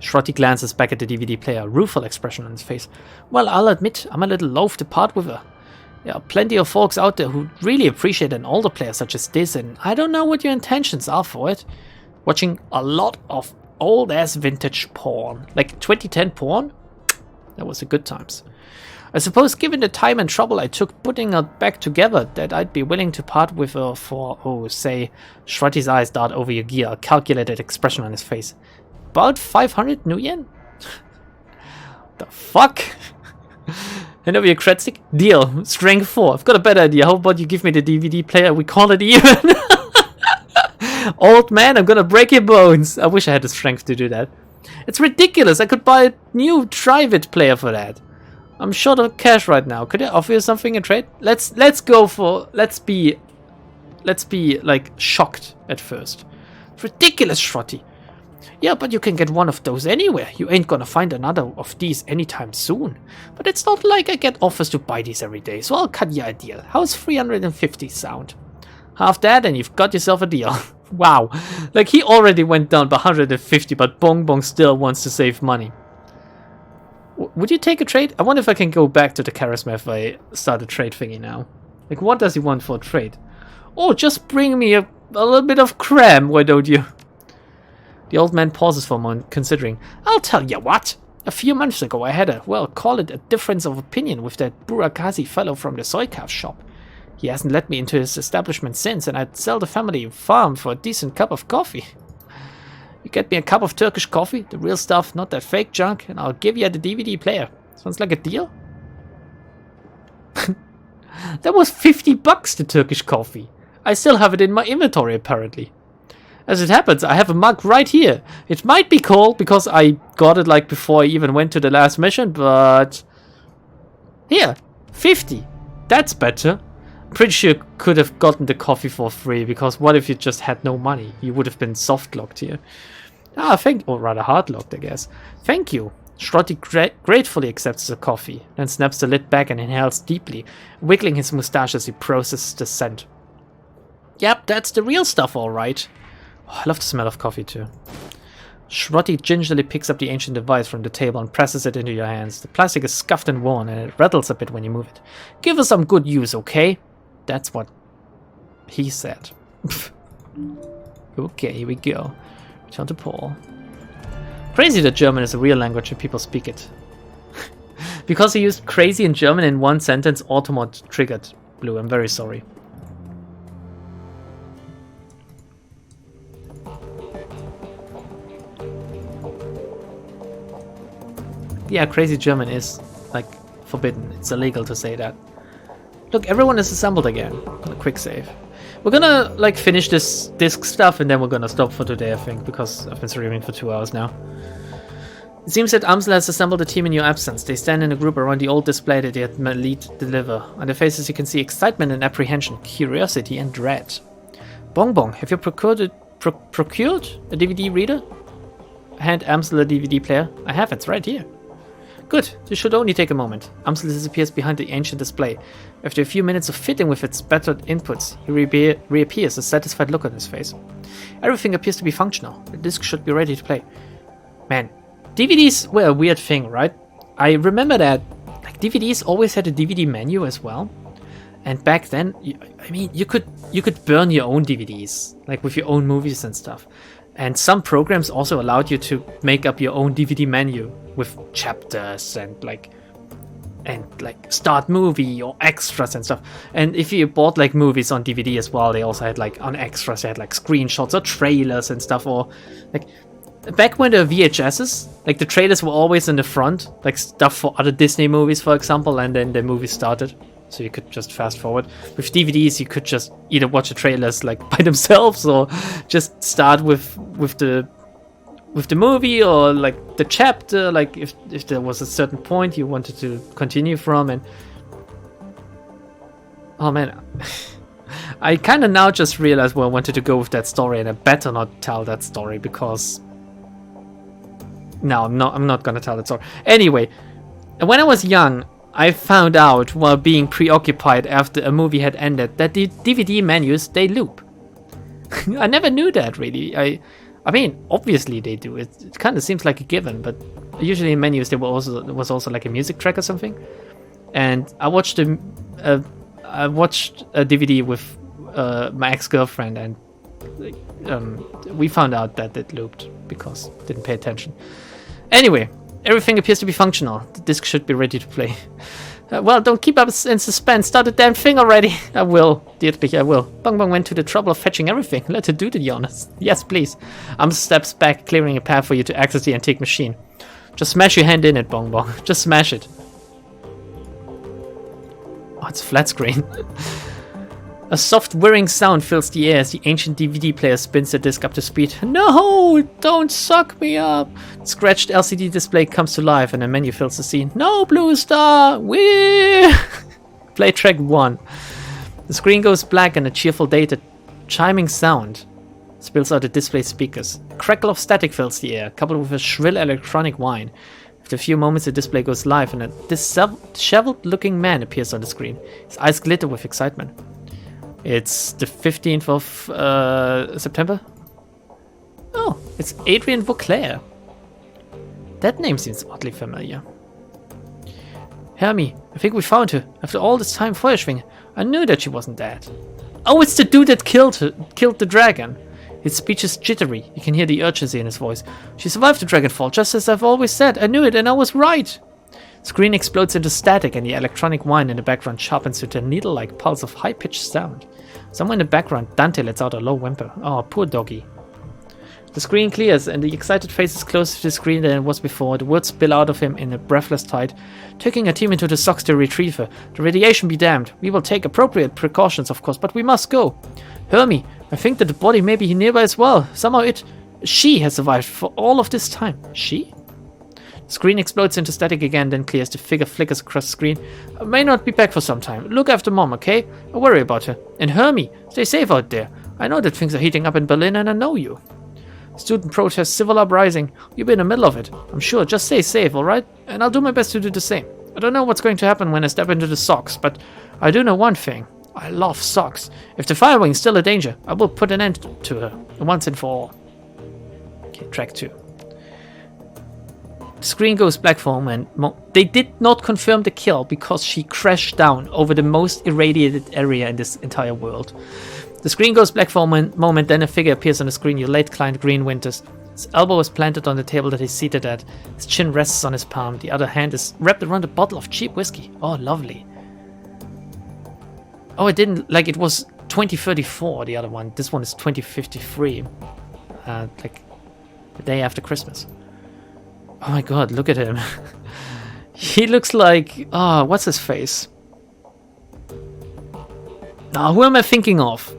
[SPEAKER 1] Schrotty glances back at the DVD player, a rueful expression on his face. Well, I'll admit, I'm a little loath to part with her. There are plenty of folks out there who really appreciate an older player such as this, and I don't know what your intentions are for it. Watching a lot of old-ass vintage porn. Like 2010 porn? That was the good times. I suppose given the time and trouble I took putting it back together, that I'd be willing to part with her for, oh, say, Schrotty's eyes dart over your gear, a calculated expression on his face. About 500 new yen? The fuck? Hand over your cred stick? Deal. Strength 4. I've got a better idea. How about you give me the DVD player? We call it even. Old man, I'm gonna break your bones. I wish I had the strength to do that. It's ridiculous. I could buy a new Try-It player for that. I'm short of cash right now. Could I offer you something in trade? Let's be like shocked at first. It's ridiculous, Schrotty. Yeah, but you can get one of those anywhere. You ain't gonna find another of these anytime soon. But it's not like I get offers to buy these every day, so I'll cut you a deal. How's 350 sound? Half that and you've got yourself a deal. Wow. Like he already went down by 150, but Bongbong still wants to save money. Would you take a trade? I wonder if I can go back to the charisma if I start a trade thingy now. Like what does he want for a trade? Oh, just bring me a little bit of cram, why don't you? The old man pauses for a moment, considering. I'll tell you what. A few months ago I had call it a difference of opinion with that Burakazi fellow from the Soykav shop. He hasn't let me into his establishment since, and I'd sell the family farm for a decent cup of coffee. You get me a cup of Turkish coffee, the real stuff, not that fake junk, and I'll give you the DVD player. Sounds like a deal? That was $50, the Turkish coffee. I still have it in my inventory, apparently. As it happens, I have a mug right here. It might be cold because I got it like before I even went to the last mission, but... Here, 50. That's better. Pretty sure you could have gotten the coffee for free, because what if you just had no money? You would have been soft-locked here. Or rather hard-locked, I guess. Thank you. Schrotty gratefully accepts the coffee, then snaps the lid back and inhales deeply, wiggling his mustache as he processes the scent. Yep, that's the real stuff, all right. Oh, I love the smell of coffee too. Schrotty gingerly picks up the ancient device from the table and presses it into your hands. The plastic is scuffed and worn, and it rattles a bit when you move it. Give us some good use, okay? That's what he said. Okay, here we go. Return to Paul. Crazy that German is a real language and people speak it. Because he used crazy in German in one sentence, Automod triggered Blue. I'm very sorry. Yeah, crazy German is, like, forbidden. It's illegal to say that. Look, everyone is assembled again. A quick save. We're gonna, like, finish this disc stuff and then we're gonna stop for today, I think, because I've been streaming for 2 hours now. It seems that Amsel has assembled a team in your absence. They stand in a group around the old display that they had Malit deliver. On their faces you can see excitement and apprehension, curiosity and dread. Bongbong, have you procured a DVD reader? Hand Amsel a DVD player. I have, it's right here. Good, this should only take a moment. Amsel disappears behind the ancient display. After a few minutes of fiddling with its battered inputs, he reappears, a satisfied look on his face. Everything appears to be functional. The disc should be ready to play. Man, DVDs were a weird thing, right? I remember that like DVDs always had a DVD menu as well. And back then, you could burn your own DVDs, like with your own movies and stuff. And some programs also allowed you to make up your own DVD menu with chapters and like start movie or extras and stuff. And if you bought like movies on DVD as well, they also had like on extras, they had like screenshots or trailers and stuff. Or like back when the VHSs, like the trailers were always in the front, like stuff for other Disney movies, for example, and then the movie started. So you could just fast forward. With DVDs, you could just either watch the trailers like by themselves or just start with the movie or like the chapter, like if there was a certain point you wanted to continue from. And oh man, I kind of now just realized where I wanted to go with that story, and I better not tell that story because no, I'm not gonna tell that story. Anyway, when I was young, I found out while being preoccupied after a movie had ended that the DVD menus, they loop. I never knew that really. I mean, obviously they do. It kind of seems like a given, but usually in menus there was also like a music track or something. And I watched a DVD with my ex-girlfriend, and we found out that it looped because didn't pay attention. Anyway, everything appears to be functional. The disc should be ready to play. Well, don't keep us in suspense. Start the damn thing already. I will. Dearly, I will. Bongbong went to the trouble of fetching everything. Let her do the honors. Yes, please. Steps back, clearing a path for you to access the antique machine. Just smash your hand in it, Bongbong. Just smash it. Oh, it's flat screen. A soft whirring sound fills the air as the ancient DVD player spins the disc up to speed. No! Don't suck me up! The scratched LCD display comes to life and a menu fills the scene. No, Blue Star! Wee! Play track 1. The screen goes black and a cheerful data chiming sound spills out the display speakers. A crackle of static fills the air, coupled with a shrill electronic whine. After a few moments, the display goes live and a disheveled-looking man appears on the screen. His eyes glitter with excitement. It's the 15th of September. Oh, it's Adrienne Vauclair. That name seems oddly familiar. Hermie, I think we found her. After all this time, Feuerschwing, I knew that she wasn't dead. Oh, it's the dude that killed the dragon. His speech is jittery. You can hear the urgency in his voice. She survived the Dragonfall, just as I've always said. I knew it, and I was right. Screen explodes into static, and the electronic whine in the background sharpens to a needle-like pulse of high-pitched sound. Somewhere in the background, Dante lets out a low whimper. Oh, poor doggy. The screen clears, and the excited face is closer to the screen than it was before. The words spill out of him in a breathless tide. Taking a team into the socks to retrieve her. The radiation be damned. We will take appropriate precautions, of course, but we must go. Hermie, I think that the body may be nearby as well. Somehow she has survived for all of this time. She? The screen explodes into static again, then clears. The figure flickers across the screen. I may not be back for some time. Look after Mom, okay? I worry about her. And Hermie, stay safe out there. I know that things are heating up in Berlin, and I know you. Student protest, civil uprising. You'll be in the middle of it. I'm sure. Just stay safe, alright? And I'll do my best to do the same. I don't know what's going to happen when I step into the socks, but I do know one thing. I love socks. If the Firewing's still a danger, I will put an end to her, once and for all. Okay, track 2. The screen goes black for a moment. They did not confirm the kill because she crashed down over the most irradiated area in this entire world. The screen goes black for a moment, then a figure appears on the screen, your late client Green Winters. His elbow is planted on the table that he's seated at. His chin rests on his palm. The other hand is wrapped around a bottle of cheap whiskey. Oh, lovely. Oh, it didn't, like, it was 2034, the other one. This one is 2053. Like, the day after Christmas. Oh my god, look at him. He looks like, what's his face? Now, who am I thinking of?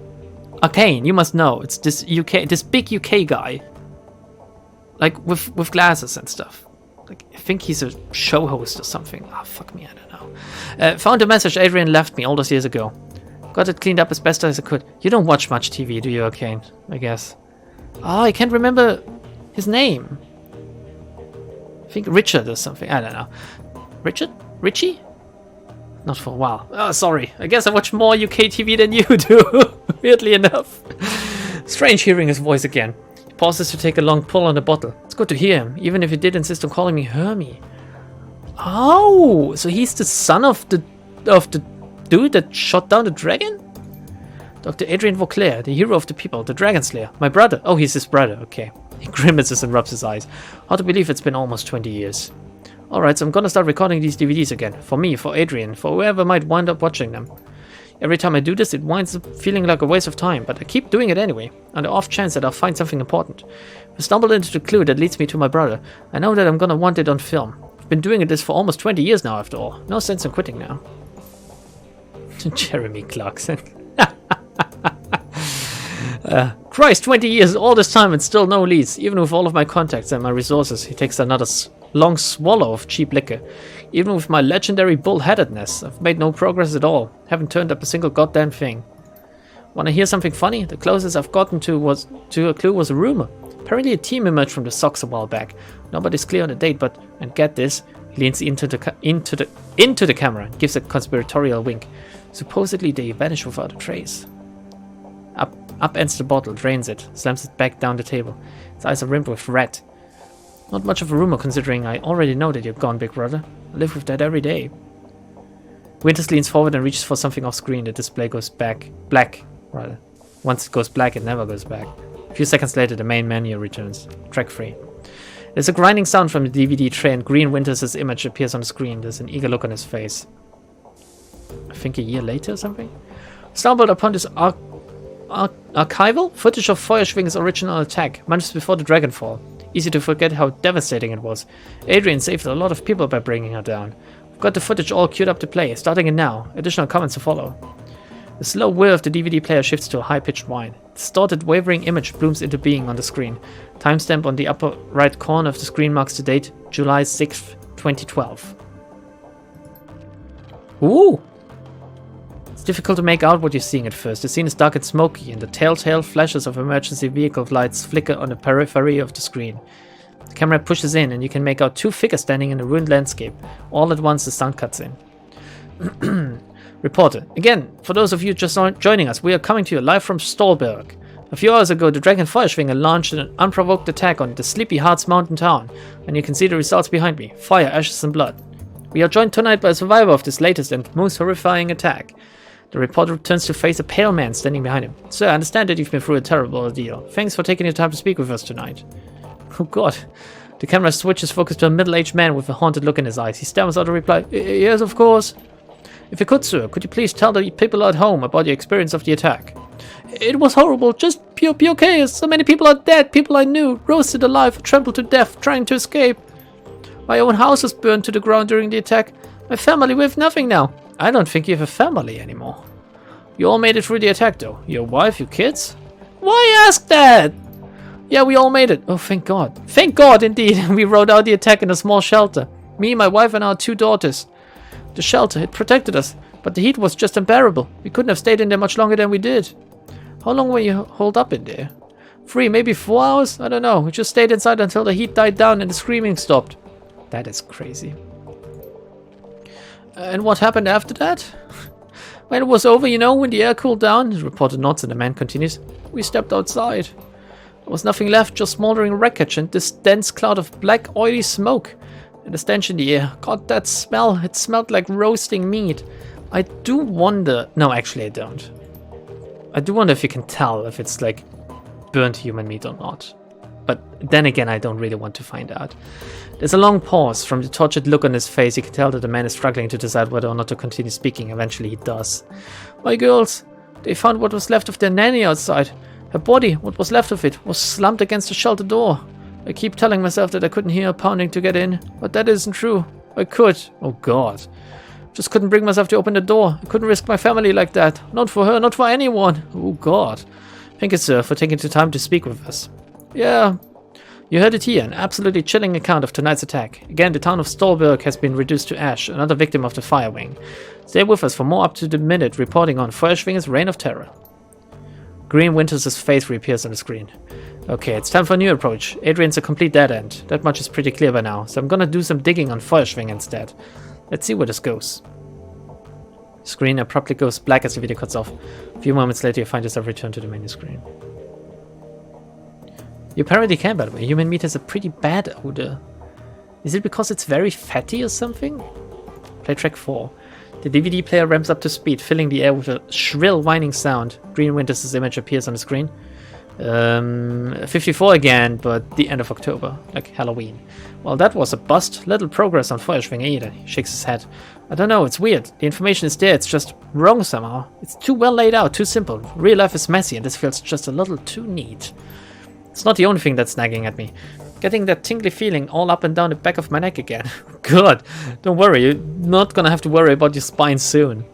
[SPEAKER 1] Arcane, you must know. It's this big UK guy. Like, with glasses and stuff. Like, I think he's a show host or something. Oh, fuck me, I don't know. Found a message Adrian left me all those years ago. Got it cleaned up as best as I could. You don't watch much TV, do you, Arcane? I guess. Oh, I can't remember his name. I think Richard or something. I don't know. Richard? Richie? Not for a while. Oh, sorry. I guess I watch more UK TV than you do. Weirdly enough. Strange hearing his voice again. He pauses to take a long pull on the bottle. It's good to hear him, even if he did insist on calling me Hermie. Oh, so he's the son of the dude that shot down the dragon? Dr. Adrian Vauclair, the hero of the people, the Dragon Slayer. My brother. Oh, he's his brother. Okay. He grimaces and rubs his eyes. Hard to believe it's been almost 20 years. Alright, so I'm gonna start recording these DVDs again. For me, for Adrian, for whoever might wind up watching them. Every time I do this, it winds up feeling like a waste of time, but I keep doing it anyway, on the off chance that I'll find something important. If I stumble into the clue that leads me to my brother, I know that I'm gonna want it on film. I've been doing this for almost 20 years now, after all. No sense in quitting now. Jeremy Clarkson. Christ, 20 years, all this time and still no leads. Even with all of my contacts and my resources, he takes another long swallow of cheap liquor. Even with my legendary bullheadedness, I've made no progress at all. Haven't turned up a single goddamn thing. Wanna hear something funny? The closest I've gotten to a clue was a rumor. Apparently a team emerged from the socks a while back. Nobody's clear on the date, but, and get this, he leans into the camera and gives a conspiratorial wink. Supposedly they vanish without a trace. Up ends the bottle, drains it, slams it back down the table. His eyes are rimmed with red. Not much of a rumor considering I already know that you're gone, big brother. I live with that every day. Winters leans forward and reaches for something off screen. The display goes black. Once it goes black, it never goes back. A few seconds later, the main menu returns. Track 3. There's a grinding sound from the DVD tray and Green Winters' image appears on the screen. There's an eager look on his face. I think a year later or something? Stumbled upon this archival footage of Feuerschwing's original attack, months before the Dragonfall. Easy to forget how devastating it was. Adrian saved a lot of people by bringing her down. I've got the footage all queued up to play, starting it now. Additional comments to follow. The slow whir of the DVD player shifts to a high-pitched whine. A distorted, wavering image blooms into being on the screen. Timestamp on the upper right corner of the screen marks the date, July 6th, 2012. Ooh! It's difficult to make out what you're seeing at first. The scene is dark and smoky, and the telltale flashes of emergency vehicle lights flicker on the periphery of the screen. The camera pushes in, and you can make out two figures standing in a ruined landscape. All at once, the sound cuts in. Reporter. Again, for those of you just joining us, we are coming to you live from Stolberg. A few hours ago, the Dragon Feuerschwinger launched an unprovoked attack on the Sleepy Hearts mountain town, and you can see the results behind me. Fire, ashes, and blood. We are joined tonight by a survivor of this latest and most horrifying attack. The reporter turns to face a pale man standing behind him. Sir, I understand that you've been through a terrible ordeal. Thanks for taking your time to speak with us tonight. Oh god. The camera switches focus to a middle-aged man with a haunted look in his eyes. He stammers out a reply. Yes, of course. If you could, sir, could you please tell the people at home about your experience of the attack? It was horrible, just pure chaos. So many people are dead, people I knew, roasted alive, trampled to death, trying to escape. My own house was burned to the ground during the attack. My family, we have nothing now. I don't think you have a family anymore. You all made it through the attack, though. Your wife, your kids? Why ask that? Yeah, we all made it. Oh, thank God. Thank God, indeed. We rode out the attack in a small shelter. Me, my wife, and our 2 daughters. The shelter, it protected us, but the heat was just unbearable. We couldn't have stayed in there much longer than we did. How long were you holed up in there? 3, maybe 4 hours? I don't know. We just stayed inside until the heat died down and the screaming stopped. That is crazy. And what happened after that? When it was over, you know, when the air cooled down, the reporter nods and the man continues. We stepped outside. There was nothing left, just smoldering wreckage and this dense cloud of black, oily smoke. And the stench in the air. God, that smell. It smelled like roasting meat. I do wonder... No, actually I don't. I do wonder if you can tell if it's like burnt human meat or not. But then again, I don't really want to find out. There's a long pause. From the tortured look on his face, you can tell that the man is struggling to decide whether or not to continue speaking. Eventually he does. My girls, they found what was left of their nanny outside. Her body, what was left of it, was slumped against the shelter door. I keep telling myself that I couldn't hear her pounding to get in, but that isn't true. I could. Oh God. Just couldn't bring myself to open the door. I couldn't risk my family like that. Not for her, not for anyone. Oh God. Thank you, sir, for taking the time to speak with us. Yeah. You heard it here, an absolutely chilling account of tonight's attack. Again, the town of Stolberg has been reduced to ash, another victim of the fire wing. Stay with us for more up-to-the-minute reporting on Feuerschwinger's reign of terror. Green Winters' face reappears on the screen. Okay, it's time for a new approach. Adrian's a complete dead end. That much is pretty clear by now, so I'm gonna do some digging on Feuerschwinger instead. Let's see where this goes. Screen abruptly goes black as the video cuts off. A few moments later, you find yourself returned to the menu screen. You apparently can, by the way. Human meat has a pretty bad odor. Is it because it's very fatty or something? Play track 4. The DVD player ramps up to speed, filling the air with a shrill whining sound. Green Winters' image appears on the screen. 54 again, but the end of October, like Halloween. Well, that was a bust. Little progress on Feuerschwinger either. He shakes his head. I don't know, it's weird. The information is there, it's just wrong somehow. It's too well laid out, too simple. Real life is messy, and this feels just a little too neat. It's not the only thing that's nagging at me. Getting that tingly feeling all up and down the back of my neck again. Good. Don't worry, you're not gonna have to worry about your spine soon.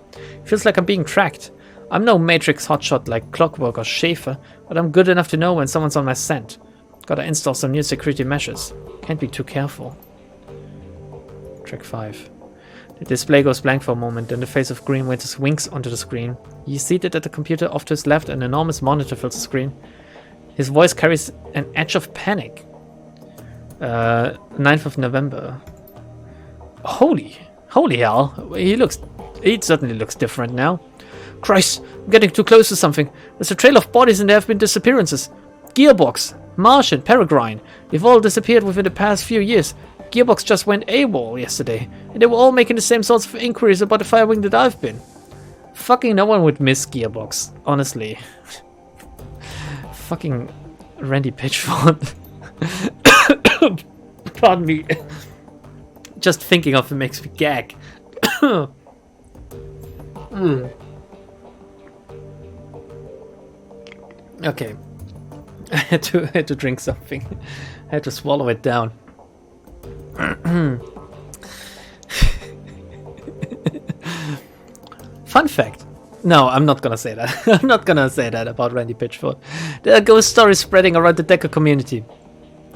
[SPEAKER 1] Feels like I'm being tracked. I'm no Matrix hotshot like Clockwork or Schaefer, but I'm good enough to know when someone's on my scent. Gotta install some new security measures. Can't be too careful. Track 5. The display goes blank for a moment, then the face of Green Winters winks onto the screen. He's seated at the computer off to his left, an enormous monitor fills the screen. His voice carries an edge of panic. 9th of November. Holy hell. He certainly looks different now. Christ, I'm getting too close to something. There's a trail of bodies and there have been disappearances. Gearbox, Martian, Peregrine. They've all disappeared within the past few years. Gearbox just went AWOL yesterday, and they were all making the same sorts of inquiries about the fire wing that I've been. Fucking no one would miss Gearbox, honestly. Fucking Randy Pitchford. Pardon me. Just thinking of it makes me gag. Okay. I had to drink something. I had to swallow it down. Fun fact. No, I'm not gonna say that. I'm not gonna say that about Randy Pitchford. There are ghost stories spreading around the Decker community.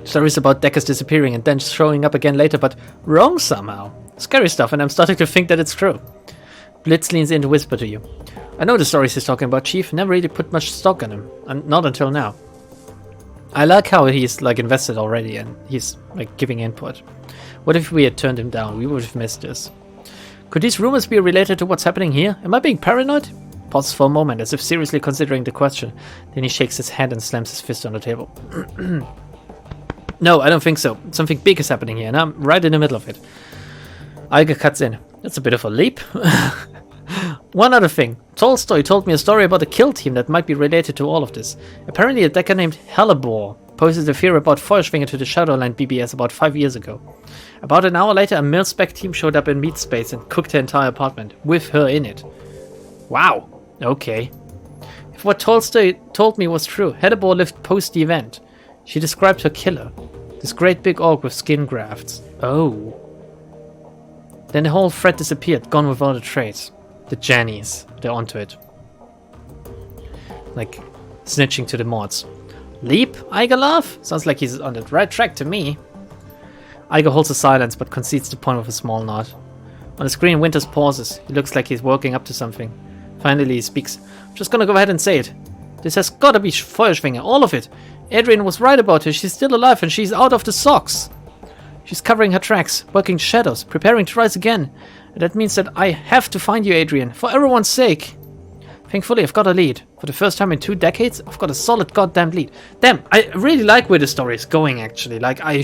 [SPEAKER 1] Stories about Deckers disappearing and then showing up again later, but wrong somehow. Scary stuff, and I'm starting to think that it's true. Blitz leans in to whisper to you. I know the stories he's talking about, Chief. Never really put much stock on him. Not until now. I like how he's like invested already and he's like giving input. What if we had turned him down? We would have missed this. Could these rumors be related to what's happening here? Am I being paranoid? Pauses for a moment as if seriously considering the question. Then he shakes his head and slams his fist on the table. No, I don't think so. Something big is happening here and I'm right in the middle of it. Iger cuts in. That's a bit of a leap. One other thing. Tolstoy told me a story about a kill team that might be related to all of this. Apparently a Decker named Hellebore posted a fear about Feuerschwinger to the Shadowrun BBS about 5 years ago. About an hour later, a mil-spec team showed up in Meat Space and cooked her entire apartment, with her in it. Wow. Okay. If what Tolstoy told me was true, Hellebore lived post the event. She described her killer. This great big orc with skin grafts. Oh. Then the whole thread disappeared, gone without a trace. The Jannies, they're onto it. Like, snitching to the mods. Leap? Iger laugh? Sounds like he's on the right track to me. Iger holds a silence, but concedes the point with a small nod. On the screen, Winters pauses. He looks like he's working up to something. Finally, he speaks. I'm just gonna go ahead and say it. This has gotta be Feuerschwinge, all of it. Adrian was right about her. She's still alive and she's out of the socks. She's covering her tracks, working shadows, preparing to rise again. And that means that I have to find you, Adrian, for everyone's sake. Thankfully, I've got a lead. For the first time in 2 decades, I've got a solid goddamn lead. Damn, I really like where the story is going, actually. Like, I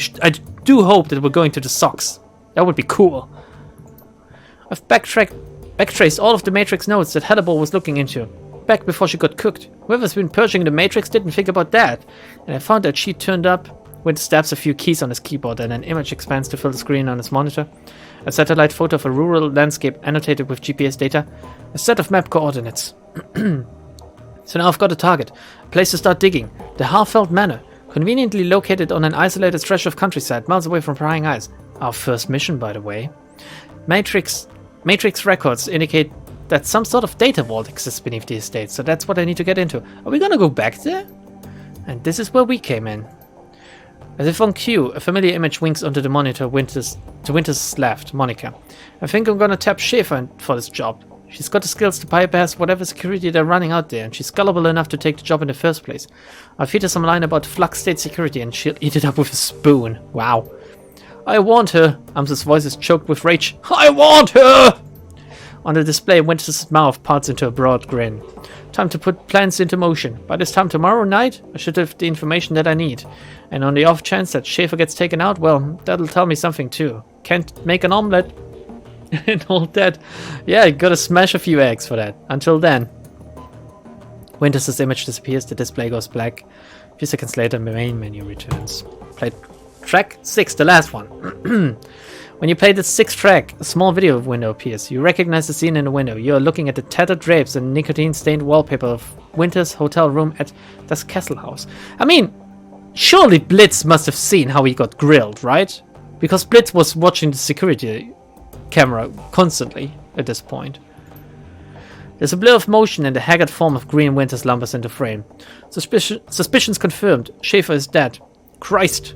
[SPEAKER 1] do hope that we're going to the socks. That would be cool. I've backtraced all of the Matrix notes that Hannibal was looking into. Back before she got cooked. Whoever's been purging the Matrix didn't think about that. And I found that sheet turned up. Winter stabs a few keys on his keyboard and an image expands to fill the screen on his monitor. A satellite photo of a rural landscape annotated with GPS data. A set of map coordinates. So now I've got a target. A place to start digging. The Halfeld Manor. Conveniently located on an isolated stretch of countryside, miles away from prying eyes. Our first mission, by the way. Matrix records indicate that some sort of data vault exists beneath the estate, so that's what I need to get into. Are we gonna go back there? And this is where we came in. As if on cue, a familiar image winks onto the monitor to Winter's left, Monica. I think I'm gonna tap Schäfer for this job. She's got the skills to bypass whatever security they're running out there, and she's gullible enough to take the job in the first place. I'll feed her some line about flux state security and she'll eat it up with a spoon. Wow. I want her. Amsa's voice is choked with rage. I want her! On the display, Winter's mouth parts into a broad grin. Time to put plans into motion. By this time tomorrow night, I should have the information that I need. And on the off chance that Schäfer gets taken out, well, that'll tell me something too. Can't make an omelette. And all that. Yeah, you gotta smash a few eggs for that. Until then. Winters' image disappears, the display goes black. A few seconds later, the main menu returns. Play track 6, the last one. When you play the 6th track, a small video window appears. You recognize the scene in the window. You are looking at the tattered drapes and nicotine-stained wallpaper of Winter's hotel room at Das Castle House. I mean, surely Blitz must have seen how he got grilled, right? Because Blitz was watching the security camera constantly at this point. There's a blur of motion and the haggard form of Green Winters lumbers into frame. Suspicions confirmed. Schäfer is dead. Christ!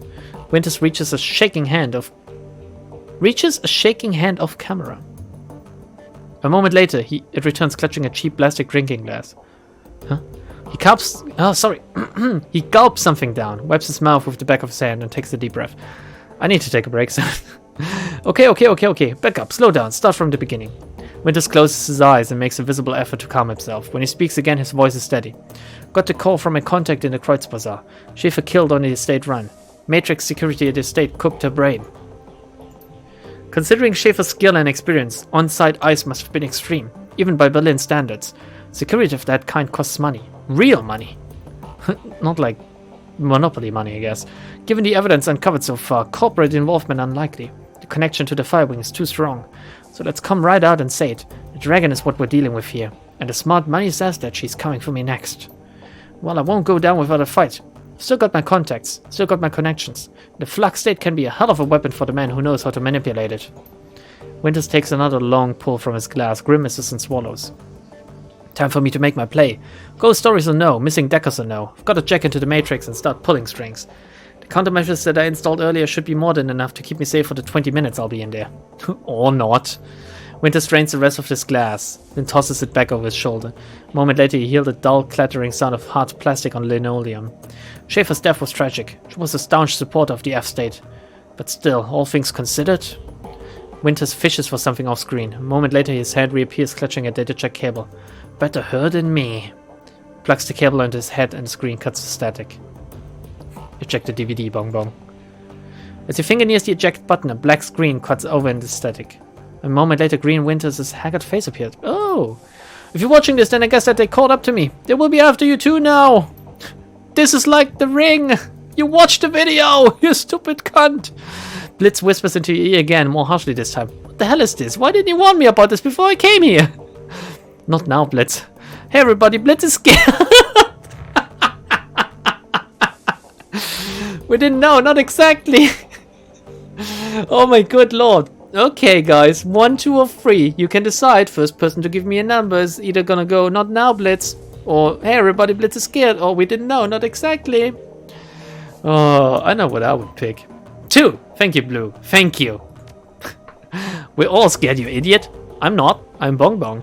[SPEAKER 1] Winters reaches a shaking hand off camera. A moment later, it returns clutching a cheap plastic drinking glass. Huh? He gulps. Oh, sorry. He gulps something down, wipes his mouth with the back of his hand, and takes a deep breath. I need to take a break, son. Okay. Back up. Slow down. Start from the beginning. Winters closes his eyes and makes a visible effort to calm himself. When he speaks again, his voice is steady. Got the call from a contact in the Kreuzbazaar. Schäfer killed on the estate run. Matrix security at the estate cooked her brain. Considering Schäfer's skill and experience, on-site ice must have been extreme, even by Berlin standards. Security of that kind costs money. Real money. Not like monopoly money, I guess. Given the evidence uncovered so far, corporate involvement unlikely. The connection to the Firewing is too strong. So let's come right out and say it. The dragon is what we're dealing with here. And the smart money says that she's coming for me next. Well, I won't go down without a fight. Still got my contacts, still got my connections. The flux state can be a hell of a weapon for the man who knows how to manipulate it. Winters takes another long pull from his glass, grimaces and swallows. Time for me to make my play. Ghost stories or no, missing deckers or no. I've got to check into the Matrix and start pulling strings. The countermeasures that I installed earlier should be more than enough to keep me safe for the 20 minutes I'll be in there. Or not. Winters drains the rest of his glass, then tosses it back over his shoulder. A moment later he heard the dull clattering sound of hard plastic on linoleum. Schäfer's death was tragic. She was a staunch supporter of the F-state. But still, all things considered... Winters fishes for something off screen. A moment later his head reappears clutching a data check cable. Better her than me. Plugs the cable onto his head and the screen cuts to static. Eject the DVD, Bongbong. As your finger nears the eject button, a black screen cuts over into static. A moment later, Green Winters' haggard face appeared. Oh! If you're watching this, then I guess that they caught up to me. They will be after you too now! This is like The Ring! You watched the video! You stupid cunt! Blitz whispers into your ear again, more harshly this time. What the hell is this? Why didn't you warn me about this before I came here? Not now, Blitz. Hey everybody, Blitz is scared! We didn't know, not exactly! Oh my good lord. Okay guys, 1, 2 or 3. You can decide. First person to give me a number is either gonna go, not now Blitz, or hey everybody, Blitz is scared, or we didn't know, not exactly. Oh, I know what I would pick. 2. Thank you, Blue. Thank you. We're all scared, you idiot. I'm not. I'm Bongbong.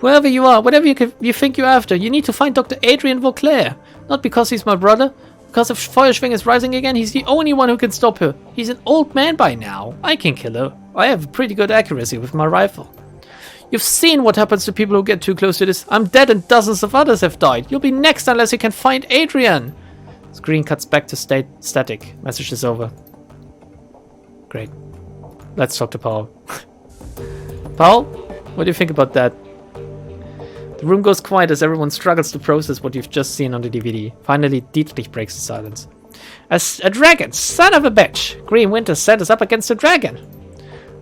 [SPEAKER 1] Whoever you are, whatever you think you're after, you need to find Dr. Adrian Vauclair. Not because he's my brother. Because if Feuerschwing is rising again, he's the only one who can stop her. He's an old man by now. I can kill her. I have pretty good accuracy with my rifle. You've seen what happens to people who get too close to this. I'm dead and dozens of others have died. You'll be next unless you can find Adrian. Screen cuts back to static. Message is over. Great. Let's talk to Paul. Paul, what do you think about that? The room goes quiet as everyone struggles to process what you've just seen on the DVD. Finally, Dietrich breaks the silence. A dragon! Son of a bitch! Green Winter set us up against a dragon!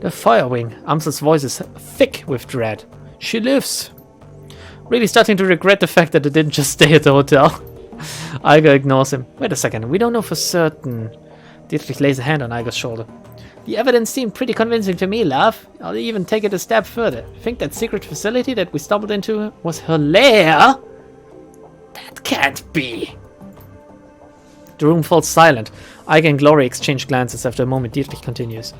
[SPEAKER 1] The Firewing. Amsel's voice is thick with dread. She lives. Really starting to regret the fact that I didn't just stay at the hotel. Iger ignores him. Wait a second, we don't know for certain. Dietrich lays a hand on Iger's shoulder. The evidence seemed pretty convincing to me, love. I'll even take it a step further. Think that secret facility that we stumbled into was her lair? That can't be. The room falls silent. Iger and Glory exchange glances. After a moment, Dietrich continues.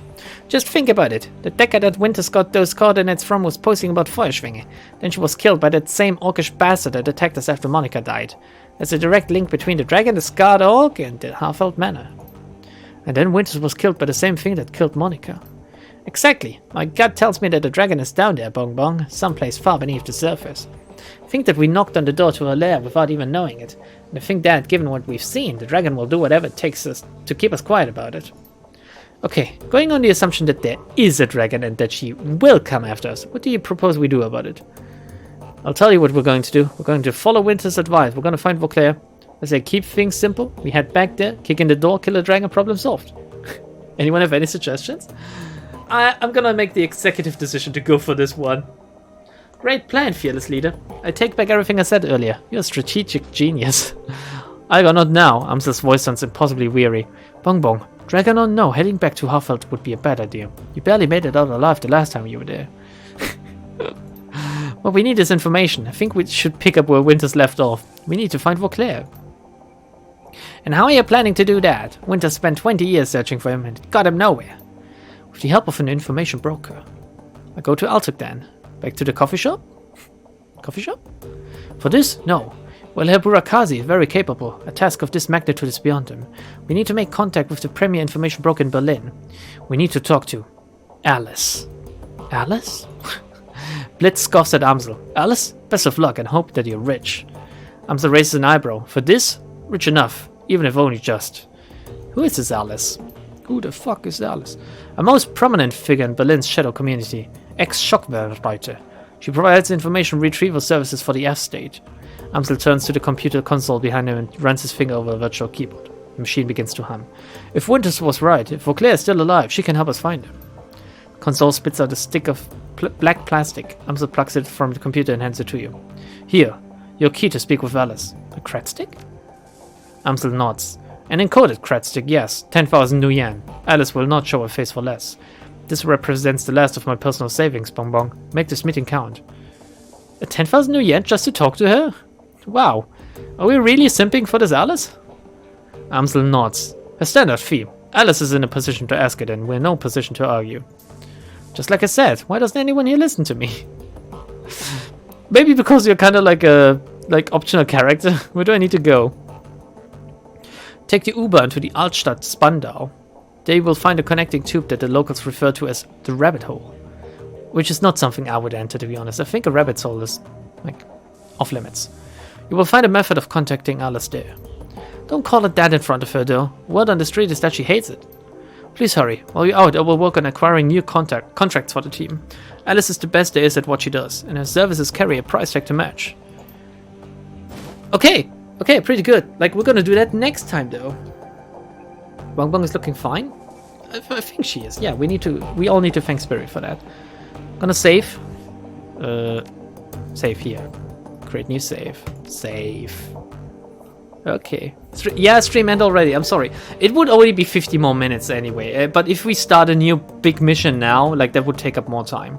[SPEAKER 1] Just think about it. The decker that Winters got those coordinates from was posting about Feuerschwinge. Then she was killed by that same orcish bastard that attacked us after Monica died. There's a direct link between the dragon, the scarred orc, and the half-elf manor. And then Winters was killed by the same thing that killed Monica. Exactly. My gut tells me that the dragon is down there, Bongbong, someplace far beneath the surface. I think that we knocked on the door to her lair without even knowing it. And I think that, given what we've seen, the dragon will do whatever it takes us to keep us quiet about it. Okay, going on the assumption that there is a dragon and that she will come after us, what do you propose we do about it? I'll tell you what we're going to do. We're going to follow Winter's advice. We're going to find Vauclair. I say keep things simple. We head back there, kick in the door, kill a dragon, problem solved. Anyone have any suggestions? I'm going to make the executive decision to go for this one. Great plan, fearless leader. I take back everything I said earlier. You're a strategic genius. Iger, not now. Amsel's voice sounds impossibly weary. Bongbong, dragon or no, heading back to Hafeld would be a bad idea. You barely made it out alive the last time you were there. What we need is information. I think we should pick up where Winters left off. We need to find Vauclair. And how are you planning to do that? Winters spent 20 years searching for him and got him nowhere. With the help of an information broker. I go to Altuk then. Back to the coffee shop? Coffee shop? For this? No. Well, Herr Burakazi is very capable. A task of this magnitude is beyond him. We need to make contact with the premier information broker in Berlin. We need to talk to Alice. Alice? Blitz scoffs at Amsel. Alice? Best of luck and hope that you're rich. Amsel raises an eyebrow. For this? Rich enough, even if only just. Who is this Alice? Who the fuck is Alice? A most prominent figure in Berlin's shadow community. Ex-Schockwärter. She provides information retrieval services for the F-state. Amsel turns to the computer console behind him and runs his finger over a virtual keyboard. The machine begins to hum. If Winters was right, if Vauclair is still alive, she can help us find him. The console spits out a stick of black plastic. Amsel plucks it from the computer and hands it to you. Here, your key to speak with Alice. A cred stick? Amsel nods. An encoded cred stick, yes. 10,000 new yen. Alice will not show her face for less. This represents the last of my personal savings, Bongbong. Make this meeting count. 10,000 new yen just to talk to her? Wow. Are we really simping for this Alice? Amsel nods. A standard fee. Alice is in a position to ask it and we're in no position to argue. Just like I said, why doesn't anyone here listen to me? Maybe because you're kind of like a optional character. Where do I need to go? Take the U-Bahn to the Altstadt Spandau. There you will find a connecting tube that the locals refer to as the rabbit hole. Which is not something I would enter, to be honest. I think a rabbit hole is, off limits. You will find a method of contacting Alice there. Don't call it that in front of her, though. Word on the street is that she hates it. Please hurry. While you're out, I will work on acquiring new contracts for the team. Alice is the best there is at what she does, and her services carry a price tag to match. Okay, pretty good. We're gonna do that next time, though. Bongbong is looking fine. I think she is. Yeah, we all need to thank Spirit for that. Gonna save. Save here. Create new save. Save. Okay. Stream end already. I'm sorry. It would already be 50 more minutes anyway. But if we start a new big mission now, that would take up more time.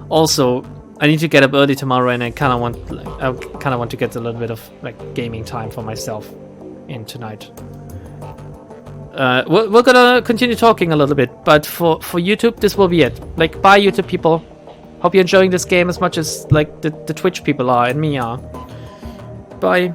[SPEAKER 1] Also, I need to get up early tomorrow, and I kind of want to get a little bit of gaming time for myself in tonight. We're gonna continue talking a little bit, but for YouTube, this will be it. Bye YouTube people. Hope you're enjoying this game as much as like the Twitch people are and me are. Bye.